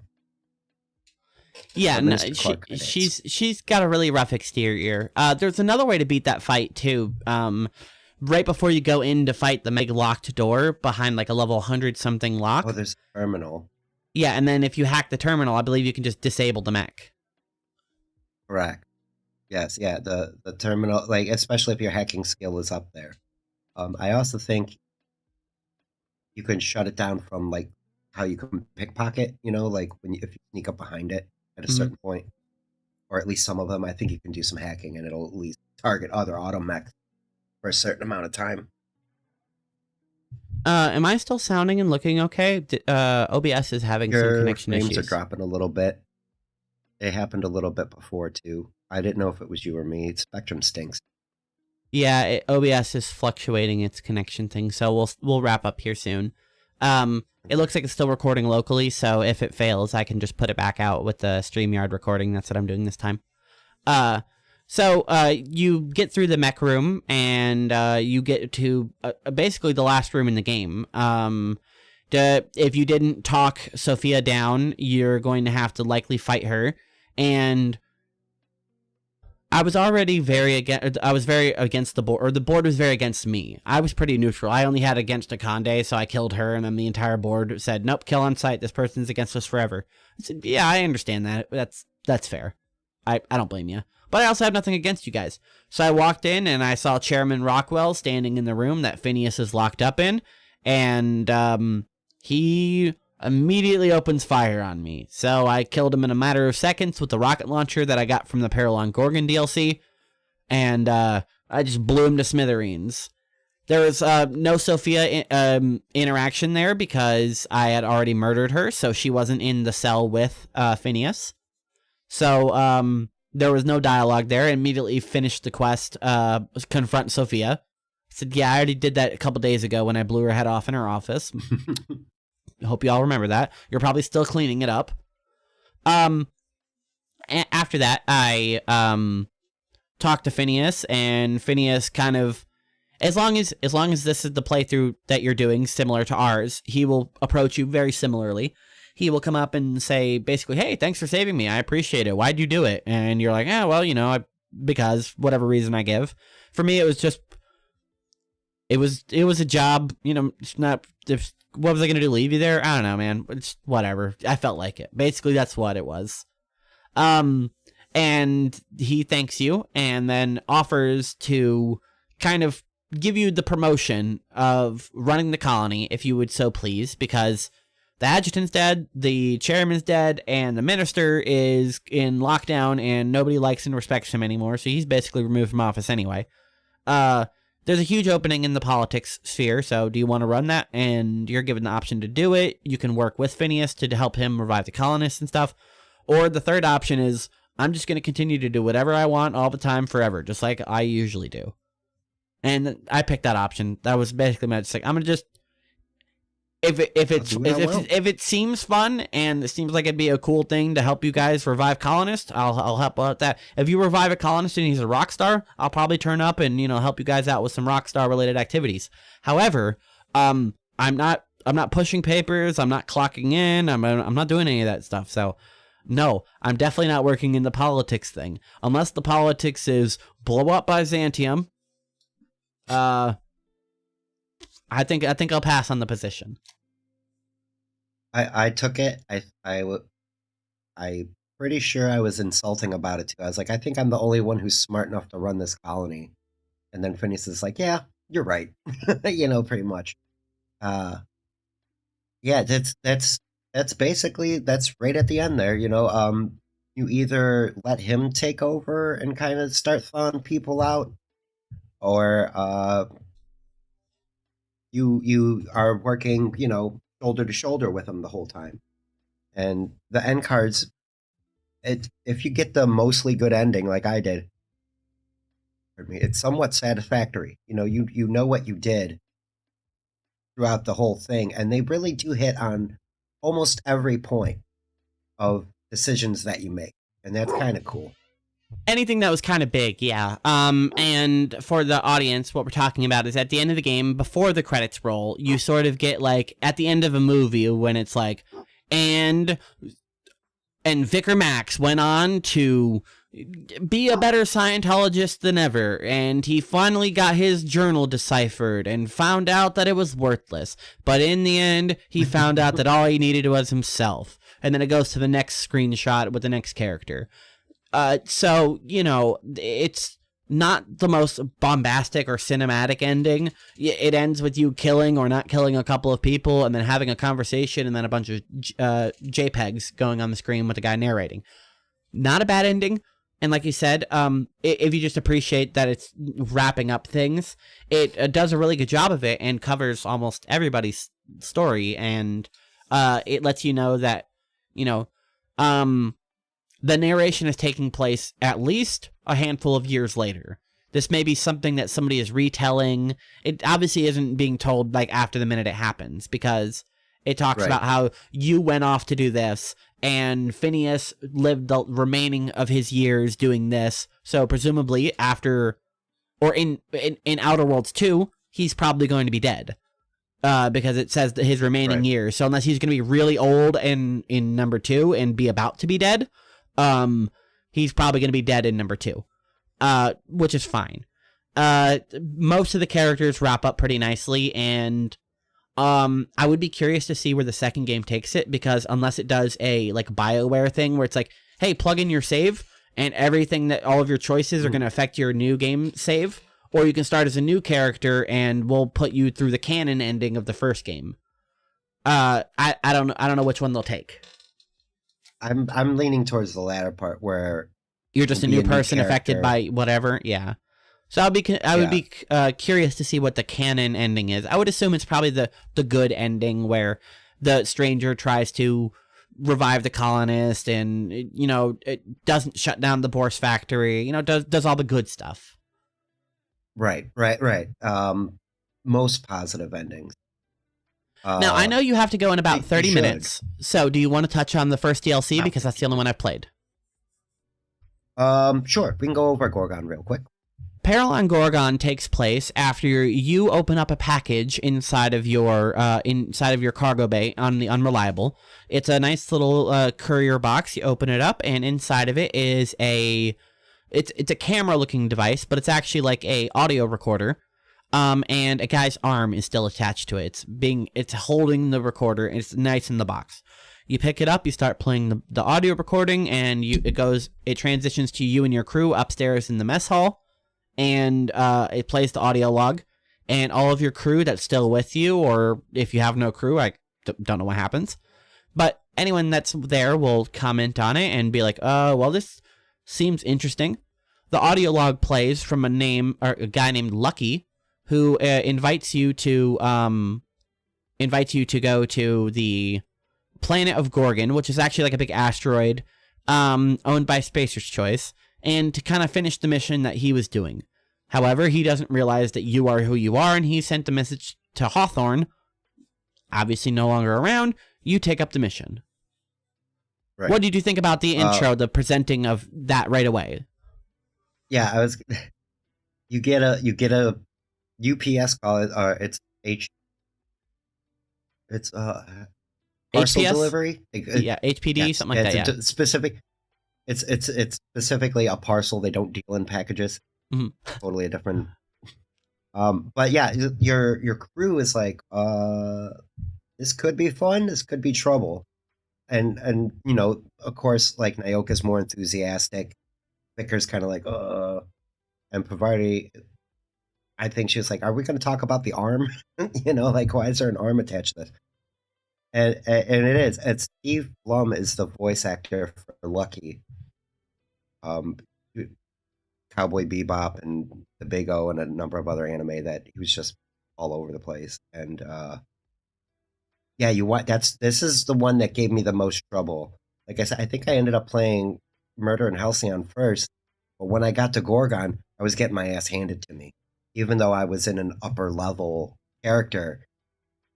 Yeah, no, she's got a really rough exterior. There's another way to beat that fight too. Right before you go in to fight the mega locked door behind like a level 100 something lock. Oh, there's a terminal. Yeah, and then if you hack the terminal, I believe you can just disable the mech. Correct. Yes, yeah, the terminal, like especially if your hacking skill is up there. I also think you can shut it down from like how you can pickpocket, like if you sneak up behind it at a certain point, or at least some of them. I think you can do some hacking, and it'll at least target other auto mechs for a certain amount of time. Am I still sounding and looking okay? OBS is having some connection issues. Your frames are dropping a little bit. It happened a little bit before too. I didn't know if it was you or me. Spectrum stinks. Yeah, OBS is fluctuating its connection thing, so we'll wrap up here soon. It looks like it's still recording locally, so if it fails, I can just put it back out with the StreamYard recording. That's what I'm doing this time. So you get through the mech room, and you get to basically the last room in the game. If you didn't talk Sophia down, you're going to have to likely fight her, and I was very against the board, or the board was very against me. I was pretty neutral. I only had against Akande, so I killed her, and then the entire board said, nope, kill on sight. This person's against us forever. I said, yeah, I understand that. That's fair. I don't blame you. But I also have nothing against you guys. So I walked in, and I saw Chairman Rockwell standing in the room that Phineas is locked up in, and he immediately opens fire on me. So I killed him in a matter of seconds with the rocket launcher that I got from the Paralon Gorgon DLC, and I just blew him to smithereens. There was no Sophia interaction there because I had already murdered her, so she wasn't in the cell with Phineas. So there was no dialogue there. I immediately finished the quest, confront Sophia. I said, yeah, I already did that a couple days ago when I blew her head off in her office. I hope you all remember that. You're probably still cleaning it up. After that, I talked to Phineas, and Phineas kind of, as long as this is the playthrough that you're doing, similar to ours, he will approach you very similarly. He will come up and say, basically, hey, thanks for saving me. I appreciate it. Why'd you do it? And you're like, well, because whatever reason I give. For me, it was just, it was a job, it's not, what was I going to do, leave you there? I don't know, man. It's whatever. I felt like it. Basically, that's what it was. And he thanks you and then offers to kind of give you the promotion of running the colony, if you would so please, because the adjutant's dead, the chairman's dead, and the minister is in lockdown, and nobody likes and respects him anymore, so he's basically removed from office anyway. There's a huge opening in the politics sphere, so do you want to run that? And you're given the option to do it. You can work with Phineas to help him revive the colonists and stuff. Or the third option is, I'm just going to continue to do whatever I want all the time forever, just like I usually do. And I picked that option. That was basically my, just like, I'm going to just, if it seems fun and it seems like it'd be a cool thing to help you guys revive colonists, I'll help out that. If you revive a colonist and he's a rock star, I'll probably turn up and help you guys out with some rock star related activities. However, I'm not pushing papers. I'm not clocking in. I'm not doing any of that stuff. So no, I'm definitely not working in the politics thing unless the politics is blow up Byzantium. I think I'll pass on the position. I took it. I pretty sure I was insulting about it too. I was like, I think I'm the only one who's smart enough to run this colony. And then Phineas is like, yeah, you're right. Pretty much. Yeah, that's basically, that's right at the end there. You either let him take over and kind of start thawing people out, or you are working, shoulder to shoulder with him the whole time. And the end cards, if you get the mostly good ending like I did, it's somewhat satisfactory. You know what you did throughout the whole thing, and they really do hit on almost every point of decisions that you make, and that's kind of cool. Anything that was kind of big, yeah. And for the audience, what we're talking about is at the end of the game, before the credits roll, you sort of get like at the end of a movie when it's like, and Vicar Max went on to be a better Scientologist than ever, and he finally got his journal deciphered and found out that it was worthless. But in the end, he found out that all he needed was himself. And then it goes to the next screenshot with the next character. So, it's not the most bombastic or cinematic ending. It ends with you killing or not killing a couple of people and then having a conversation and then a bunch of JPEGs going on the screen with the guy narrating. Not a bad ending. And like you said, if you just appreciate that it's wrapping up things, it does a really good job of it and covers almost everybody's story. And it lets you know that, the narration is taking place at least a handful of years later. This may be something that somebody is retelling. It obviously isn't being told like after the minute it happens, because it talks about how you went off to do this and Phineas lived the remaining of his years doing this. So presumably after, or in Outer Worlds 2, he's probably going to be dead. Because it says that his remaining years. So unless he's going to be really old in number 2 and be about to be dead, he's probably going to be dead in number 2, which is fine. Most of the characters wrap up pretty nicely, and I would be curious to see where the second game takes it, because unless it does a like BioWare thing where it's like, hey, plug in your save and everything, that all of your choices are going to affect your new game save, or you can start as a new character and we'll put you through the canon ending of the first game. I don't know which one they'll take. I'm leaning towards the latter part where You're just a you'll new be a new person affected character. by whatever. Yeah. So I would be curious to see what the canon ending is. I would assume it's probably the good ending where the stranger tries to revive the colonist and it doesn't shut down the Bourse factory. Does all the good stuff. Right. Most positive endings. Now I know you have to go in about you 30 should. minutes. So do you want to touch on the first DLC No. because that's the only one I've played? Sure. We can go over Gorgon real quick. Peril on Gorgon takes place after you open up a package inside of your cargo bay on the Unreliable. It's a nice little courier box. You open it up, and inside of it is it's a camera looking device, but it's actually like a audio recorder. And a guy's arm is still attached to it. It's holding the recorder, and it's nice in the box. You pick it up, you start playing the audio recording, and it transitions to you and your crew upstairs in the mess hall. And it plays the audio log, and all of your crew that's still with you, or if you have no crew, I don't know what happens, but anyone that's there will comment on it and be like, well, this seems interesting. The audio log plays from a guy named Lucky, who invites you to go to the planet of Gorgon, which is actually like a big asteroid owned by Spacer's Choice, and to kind of finish the mission that he was doing. However, he doesn't realize that you are who you are, and he sent a message to Hawthorne, obviously no longer around. You take up the mission. Right. What did you think about the intro, the presenting of that right away? Yeah, you get a UPS call. It's parcel HPS? delivery. Yeah, HPD, Yes, something like that. Yeah. Specific. It's specifically a parcel. They don't deal in packages. Mhm. Totally a different. But yeah, your crew is like, this could be fun. This could be trouble, and of course, like Nyoka's more enthusiastic. Vicker's kind of like, and Pavarti, I think she was like, are we going to talk about the arm? Like, why is there an arm attached to this? And it is. And Steve Blum is the voice actor for Lucky. Cowboy Bebop and The Big O and a number of other anime that he was just all over the place. And this is the one that gave me the most trouble. Like I said, I think I ended up playing Murder and Halcyon first, but when I got to Gorgon, I was getting my ass handed to me. Even though I was in an upper level character,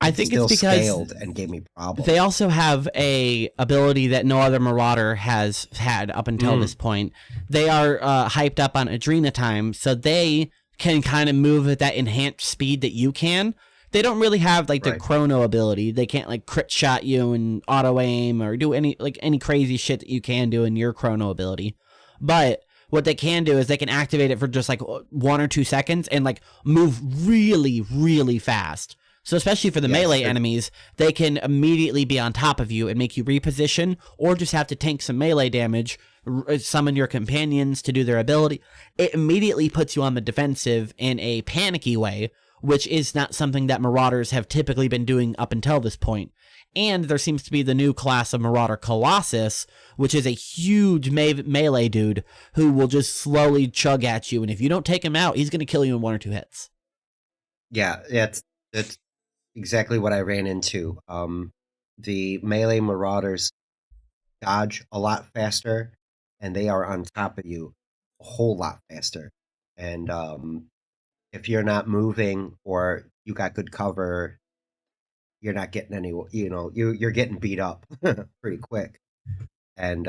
I think still it's because scaled and gave me problems. they also have a ability that no other Marauder has had up until this point. They are hyped up on Adrena time, so they can kind of move at that enhanced speed that you can. They don't really have like the chrono ability. They can't like crit shot you and auto aim or do any crazy shit that you can do in your chrono ability. But what they can do is they can activate it for just like 1 or 2 seconds and like move really, really fast. So especially for the melee enemies, they can immediately be on top of you and make you reposition, or just have to tank some melee damage, summon your companions to do their ability. It immediately puts you on the defensive in a panicky way, which is not something that Marauders have typically been doing up until this point. And there seems to be the new class of Marauder Colossus, which is a huge melee dude who will just slowly chug at you, and if you don't take him out, he's going to kill you in 1 or 2 hits. Yeah, that's exactly what I ran into. The melee Marauders dodge a lot faster, and they are on top of you a whole lot faster. And if you're not moving or you got good cover, you're not getting any. You're getting beat up pretty quick. And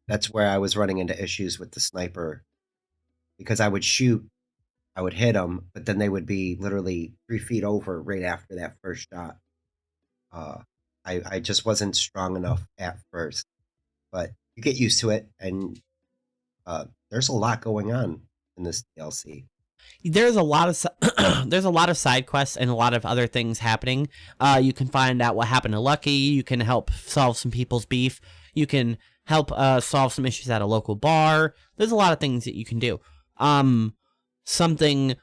that's where I was running into issues with the sniper, because I would shoot, I would hit them, but then they would be literally 3 feet over right after that first shot. I just wasn't strong enough at first, but you get used to it, and there's a lot going on in this DLC. There's a lot of side quests and a lot of other things happening. You can find out what happened to Lucky. You can help solve some people's beef. You can help solve some issues at a local bar. There's a lot of things that you can do. Something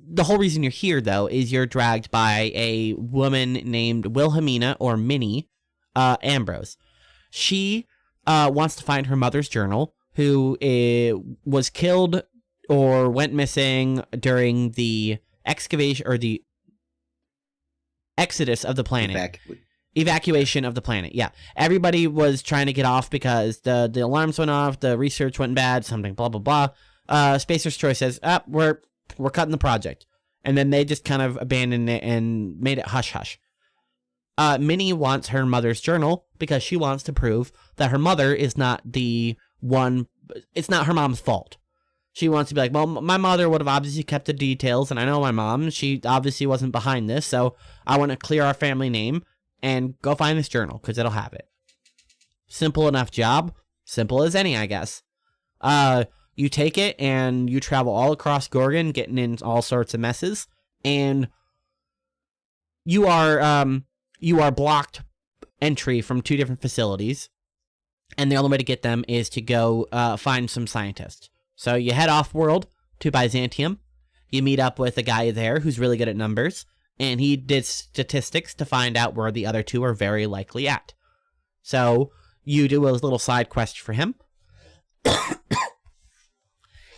the whole reason you're here, though, is you're dragged by a woman named Wilhelmina, or Minnie, Ambrose. She wants to find her mother's journal, who was killed or went missing during the excavation, or the exodus of the planet. Evacuation of the planet, yeah. Everybody was trying to get off because the alarms went off, the research went bad, something, blah, blah, blah. Spacer's Choice says, we're cutting the project. And then they just kind of abandoned it and made it hush-hush. Minnie wants her mother's journal because she wants to prove that her mother is not the one, it's not her mom's fault. She wants to be like, well, my mother would have obviously kept the details, and I know my mom, she obviously wasn't behind this, so I want to clear our family name and go find this journal, because it'll have it. Simple enough job. Simple as any, I guess. You take it, and you travel all across Gorgon, getting in all sorts of messes, and you are blocked entry from 2 different facilities, and the only way to get them is to go find some scientists. So you head off-world to Byzantium. You meet up with a guy there who's really good at numbers, and he did statistics to find out where the other 2 are very likely at. So you do a little side quest for him.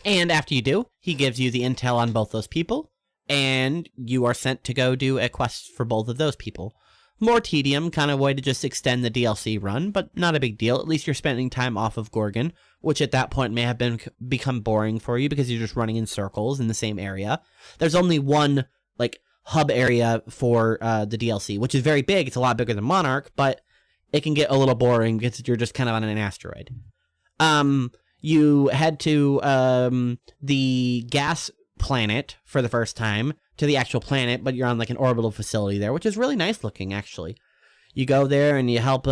And after you do, he gives you the intel on both those people, and you are sent to go do a quest for both of those people. More tedium, kind of way to just extend the DLC run, but not a big deal. At least you're spending time off of Gorgon, which at that point may have become boring for you because you're just running in circles in the same area. There's only one, like, hub area for the DLC, which is very big. It's a lot bigger than Monarch, but it can get a little boring because you're just kind of on an asteroid. You head to the gas planet for the first time, to the actual planet, but you're on like an orbital facility there, which is really nice looking, actually. You go there and you help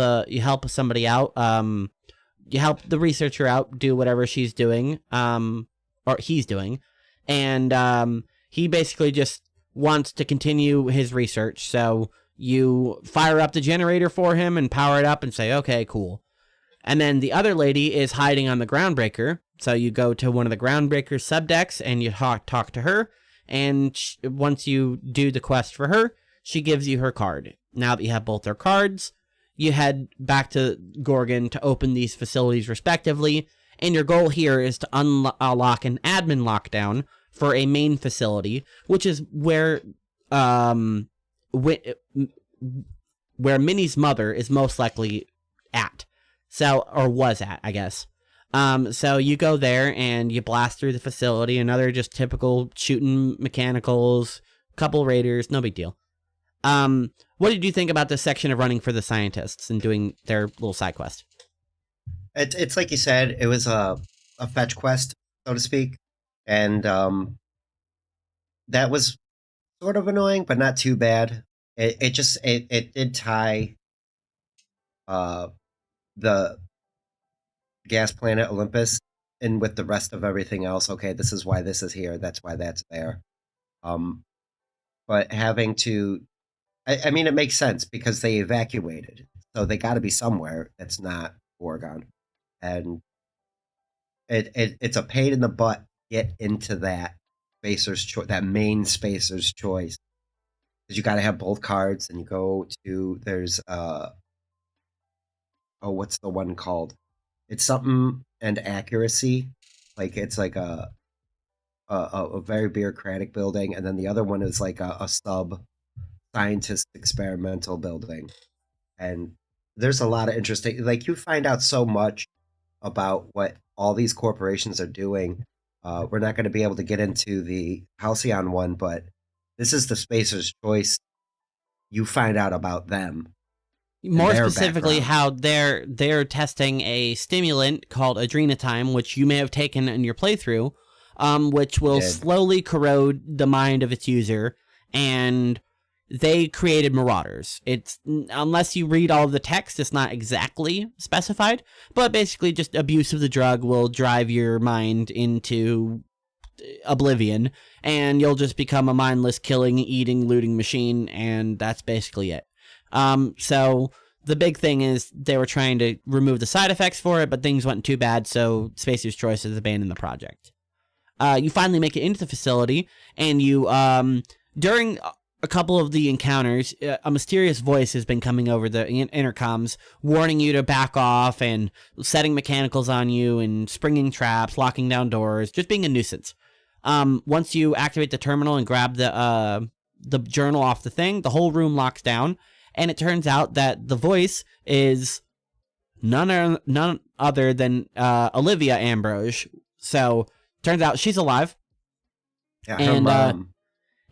somebody out. You help the researcher out do whatever she's doing, or he's doing, and he basically just wants to continue his research. So you fire up the generator for him and power it up and say, okay, cool. And then the other lady is hiding on the Groundbreaker. So you go to one of the Groundbreaker subdecks and you talk to her. And once you do the quest for her, she gives you her card. Now that you have both their cards, you head back to Gorgon to open these facilities respectively. And your goal here is to unlock an admin lockdown for a main facility, which is where Minnie's mother is most likely at. So, or was at, I guess. So you go there and you blast through the facility, another just typical shooting mechanicals, couple raiders, no big deal. What did you think about this section of running for the scientists and doing their little side quest? It's like you said, it was a fetch quest, so to speak. And that was sort of annoying, but not too bad. It did tie the gas planet Olympus in with the rest of everything else. Okay, this is why this is here, that's why that's there. But having to, I mean, it makes sense because they evacuated, so they got to be somewhere that's not Oregon, and it's a pain in the butt to get into that that main Spacer's Choice, because you got to have both cards, and you go to there's what's the one called? It's something and accuracy, like it's like a very bureaucratic building, and then the other one is like a sub scientist experimental building. And there's a lot of interesting, like, you find out so much about what all these corporations are doing. We're not going to be able to get into the Halcyon one, but this is the Spacer's Choice. You find out about them. More specifically, how they're testing a stimulant called adrenatime, which you may have taken in your playthrough, which will slowly corrode the mind of its user, and they created Marauders. It's, unless you read all of the text, it's not exactly specified, but basically just abuse of the drug will drive your mind into oblivion, and you'll just become a mindless killing, eating, looting machine, and that's basically it. So the big thing is they were trying to remove the side effects for it, but things went too bad, so Spacer's Choice has abandoned the project. You finally make it into the facility, and you, during a couple of the encounters, a mysterious voice has been coming over the intercoms, warning you to back off and setting mechanicals on you and springing traps, locking down doors, just being a nuisance. Once you activate the terminal and grab the journal off the thing, the whole room locks down, and it turns out that the voice is none other than Olivia Ambrose. So turns out she's alive. Yeah, And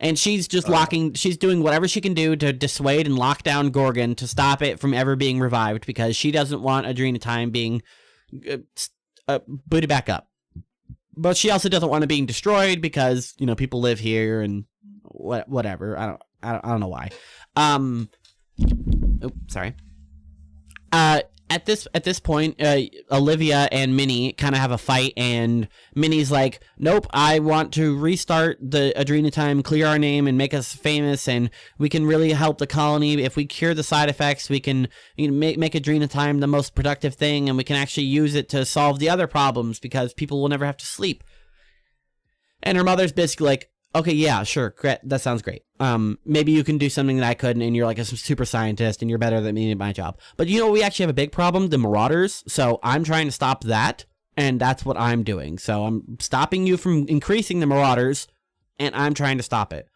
and she's just she's doing whatever she can do to dissuade and lock down Gorgon to stop it from ever being revived, because she doesn't want Adrenatime being booted back up. But she also doesn't want it being destroyed because, you know, people live here and whatever. I don't know why. Sorry. At this point, Olivia and Minnie kind of have a fight, and Minnie's like, nope, I want to restart the Adrenatime, clear our name, and make us famous, and we can really help the colony. If we cure the side effects, we can make Adrenatime the most productive thing, and we can actually use it to solve the other problems because people will never have to sleep. And her mother's basically like, okay, yeah, sure, that sounds great. Maybe you can do something that I couldn't, and you're like a super scientist, and you're better than me at my job. But you know, we actually have a big problem, the Marauders, so I'm trying to stop that, and that's what I'm doing. So I'm stopping you from increasing the Marauders, and I'm trying to stop it.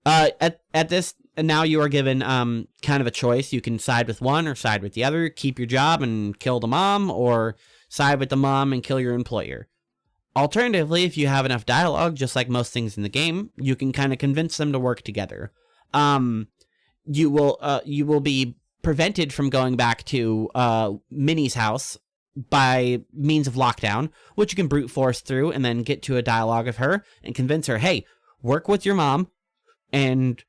At this, and now you are given kind of a choice. You can side with one or side with the other, keep your job and kill the mom, or side with the mom and kill your employer. Alternatively, if you have enough dialogue, just like most things in the game, you can kind of convince them to work together. You will be prevented from going back to Minnie's house by means of lockdown, which you can brute force through and then get to a dialogue of her and convince her, hey, work with your mom and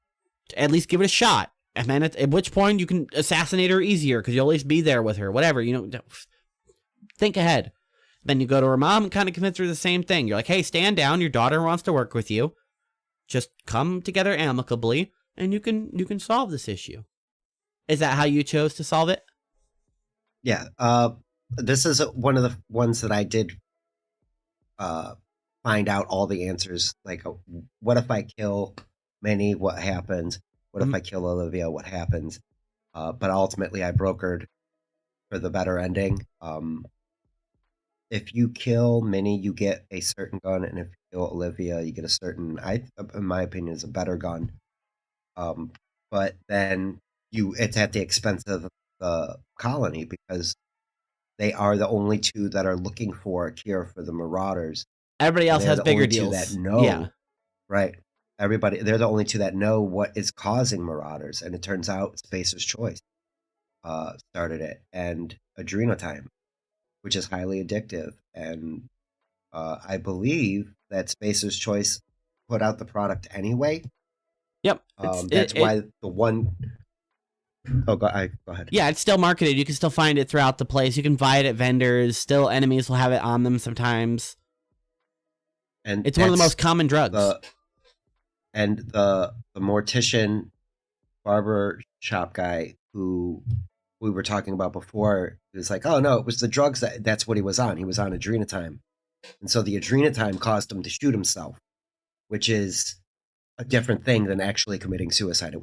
at least give it a shot. And then at which point you can assassinate her easier because you'll at least be there with her, whatever, you know, think ahead. Then you go to her mom and kind of convince her the same thing. You're like, hey, stand down. Your daughter wants to work with you. Just come together amicably, and you can solve this issue. Is that how you chose to solve it? Yeah. This is one of the ones that I did find out all the answers. Like, what if I kill Minnie? What happens? What if I kill Olivia? What happens? But ultimately, I brokered for the better ending. If you kill Minnie, you get a certain gun, and if you kill Olivia, you get a certain, in my opinion, is a better gun. But then it's at the expense of the colony because they are the only two that are looking for a cure for the Marauders. Everybody else has bigger deals. That know, yeah, right. They're the only two that know what is causing Marauders, and it turns out Spacer's Choice started it, and Adrenatime, which is highly addictive. And I believe that Spacer's Choice put out the product anyway. Yep. That's why the one... Oh, go ahead. Yeah, it's still marketed. You can still find it throughout the place. You can buy it at vendors. Still, enemies will have it on them sometimes. And it's one of the most common drugs. The mortician barber shop guy who we were talking about before, he was like, oh no, it was the drugs that's what he was on. He was on Adrenatime. And so the Adrenatime caused him to shoot himself, which is a different thing than actually committing suicide. It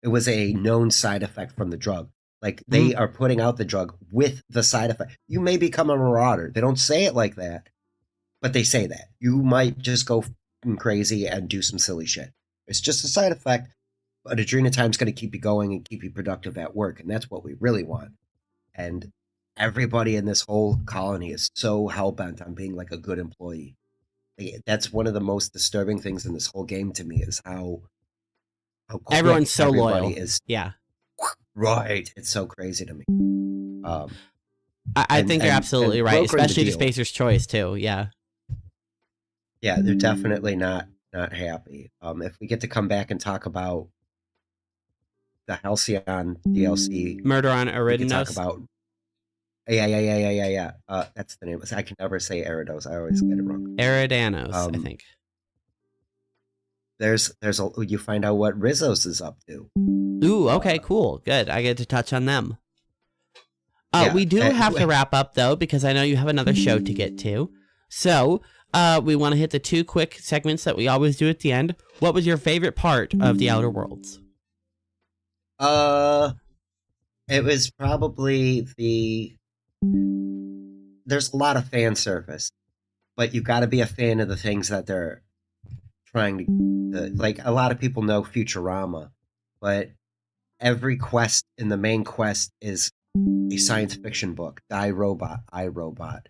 was a known side effect from the drug. Like, they are putting out the drug with the side effect. You may become a marauder. They don't say it like that, but they say that. You might just go crazy and do some silly shit. It's just a side effect. But Adrenatime's going to keep you going and keep you productive at work, and that's what we really want. And everybody in this whole colony is so hell-bent on being like a good employee. That's one of the most disturbing things in this whole game to me, is how everyone's so loyal. Yeah. Right. It's so crazy to me. I think you're absolutely right, especially the Spacer's Choice too. Yeah. Yeah, they're definitely not happy. If we get to come back and talk about the Halcyon DLC, Murder on Eridanos. Talk about yeah. That's the name. I can never say Eridanos. I always get it wrong. Eridanos, I think. You find out what Rizzo's is up to. Ooh, okay, cool, good. I get to touch on them. We do have to wrap up though, because I know you have another show to get to. So we want to hit the 2 quick segments that we always do at the end. What was your favorite part of The Outer Worlds? It was probably there's a lot of fan service, but you got to be a fan of the things that they're trying to, like, a lot of people know Futurama, but every quest in the main quest is a science fiction book. Die Robot, iRobot.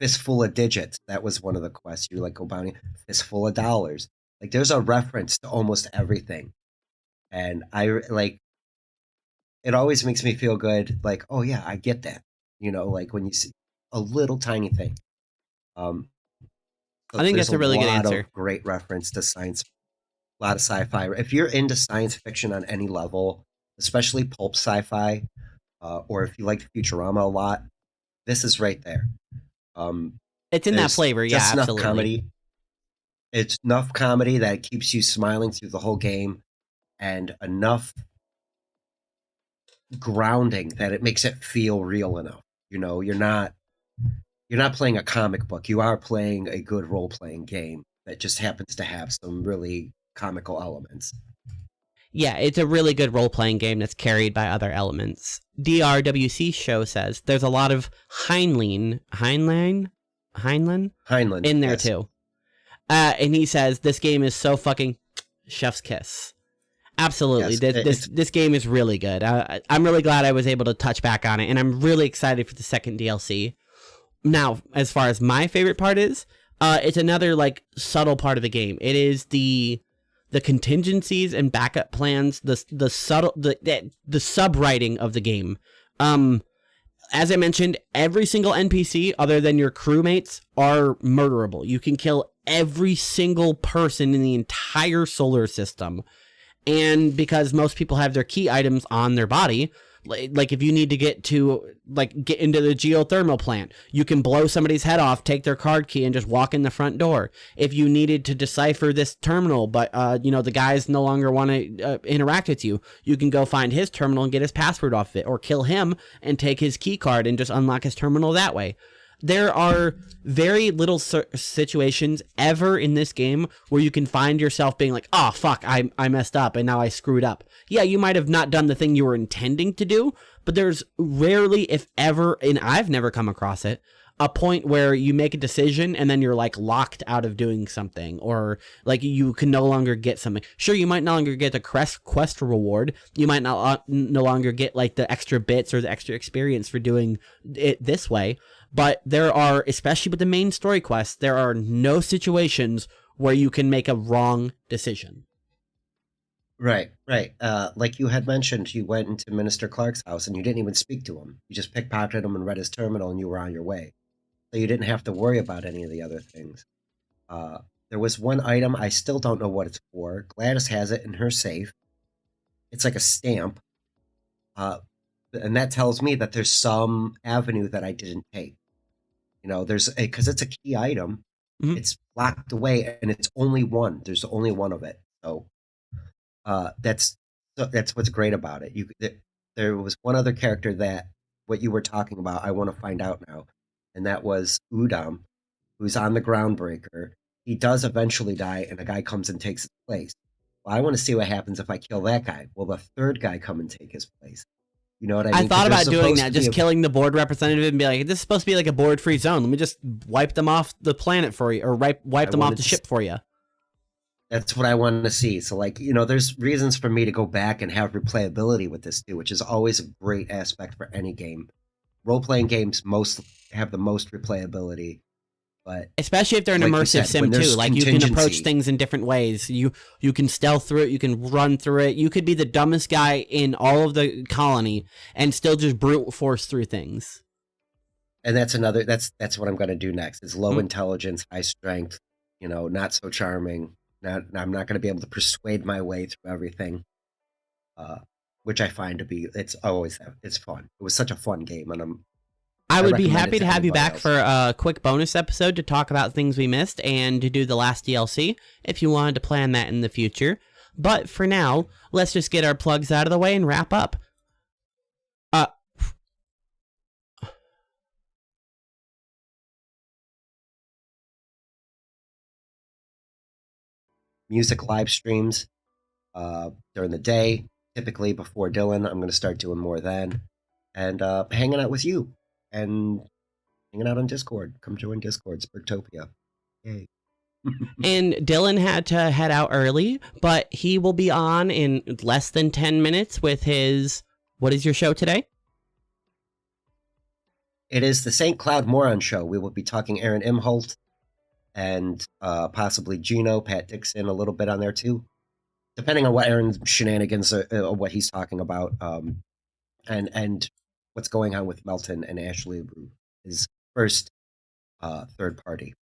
Fistful of Digits, that was one of the quests. You like go bounty, Fistful of Dollars. Like, there's a reference to almost everything. And it always makes me feel good, like, oh yeah, I get that. Like when you see a little tiny thing. I think that's a really good answer. Great reference to science, a lot of sci-fi. If you're into science fiction on any level, especially pulp sci-fi, or if you like Futurama a lot, this is right there. It's in that flavor, yeah, just absolutely. Enough comedy. It's enough comedy that keeps you smiling through the whole game, and enough grounding that it makes it feel real enough. You're not playing a comic book. You are playing a good role-playing game that just happens to have some really comical elements. Yeah, it's a really good role-playing game that's carried by other elements. DRWC show says there's a lot of Heinlein in there, yes, too. And he says this game is so fucking chef's kiss. Absolutely. Yes, this game is really good. I'm really glad I was able to touch back on it, and I'm really excited for the second DLC. Now, as far as my favorite part is, it's another like subtle part of the game. It is the contingencies and backup plans, the sub-writing of the game. As I mentioned, every single NPC other than your crewmates are murderable. You can kill every single person in the entire solar system. And because most people have their key items on their body, like if you need to get into the geothermal plant, you can blow somebody's head off, take their card key, and just walk in the front door. If you needed to decipher this terminal, but the guys no longer want to interact with you, you can go find his terminal and get his password off it, or kill him and take his key card and just unlock his terminal that way. There are very little situations ever in this game where you can find yourself being like, oh, fuck, I messed up and now I screwed up. Yeah, you might have not done the thing you were intending to do, but there's rarely, if ever, and I've never come across it, a point where you make a decision and then you're like locked out of doing something, or like you can no longer get something. Sure, you might no longer get the quest reward. You might no longer get like the extra bits or the extra experience for doing it this way. But there are, especially with the main story quests, there are no situations where you can make a wrong decision. Right. Like you had mentioned, you went into Minister Clark's house and you didn't even speak to him. You just pickpocketed him and read his terminal and you were on your way. So you didn't have to worry about any of the other things. There was one item, I still don't know what it's for. Gladys has it in her safe. It's like a stamp. And that tells me that there's some avenue that I didn't take. Because it's a key item. Mm-hmm. It's locked away, and it's only one. There's only one of it. So that's what's great about it. There was one other character that what you were talking about, I want to find out now, and that was Udam, who's on the Groundbreaker. He does eventually die, and a guy comes and takes his place. Well, I want to see what happens if I kill that guy. Will the third guy come and take his place? You know what I mean? I thought about doing that, just killing the board representative and be like, this is supposed to be like a board-free zone. Let me just wipe them off the planet for you, or wipe them off the ship for you. That's what I want to see. So, there's reasons for me to go back and have replayability with this too, which is always a great aspect for any game. Role-playing games have the most replayability. But especially if they're an immersive sim too, like you can approach things in different ways. You can stealth through it, you can run through it. You could be the dumbest guy in all of the colony and still just brute force through things. And that's what I'm going to do next. Is low intelligence, high strength, not so charming. I'm not going to be able to persuade my way through everything. Which I find to be it's fun. It was such a fun game, and I would be happy to have you back for a quick bonus episode to talk about things we missed and to do the last DLC if you wanted to plan that in the future. But for now, let's just get our plugs out of the way and wrap up. music live streams during the day, typically before Dillon. I'm going to start doing more then. And hanging out with you and hanging out on Discord. Come join Discord, Spergtopia. Yay. And Dillon had to head out early, but he will be on in less than 10 minutes with his... What is your show today? It is the St. Cloud Moron Show. We will be talking Aaron Imholt and possibly Gino, Pat Dixon, a little bit on there too, depending on what Aaron's shenanigans or what he's talking about, and what's going on with Melton and Ashley, his first third party.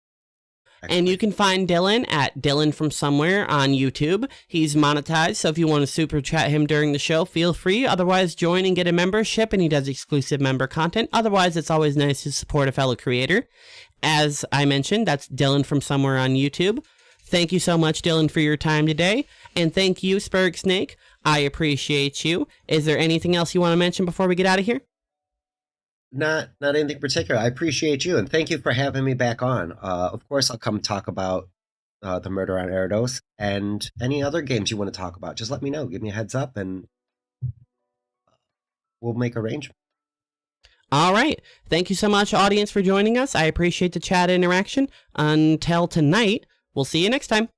And you can find Dillon at Dillon from Somewhere on YouTube. He's monetized, so if you want to super chat him during the show, feel free. Otherwise, join and get a membership, and he does exclusive member content. Otherwise, it's always nice to support a fellow creator. As I mentioned, that's Dillon from Somewhere on YouTube. Thank you so much, Dillon, for your time today. And thank you, Sperg Snake. I appreciate you. Is there anything else you want to mention before we get out of here? Not anything particular. I appreciate you, and thank you for having me back on. Of course, I'll come talk about the Murder on Eridos and any other games you want to talk about. Just let me know. Give me a heads up, and we'll make arrangements. All right. Thank you so much, audience, for joining us. I appreciate the chat interaction. Until tonight, we'll see you next time.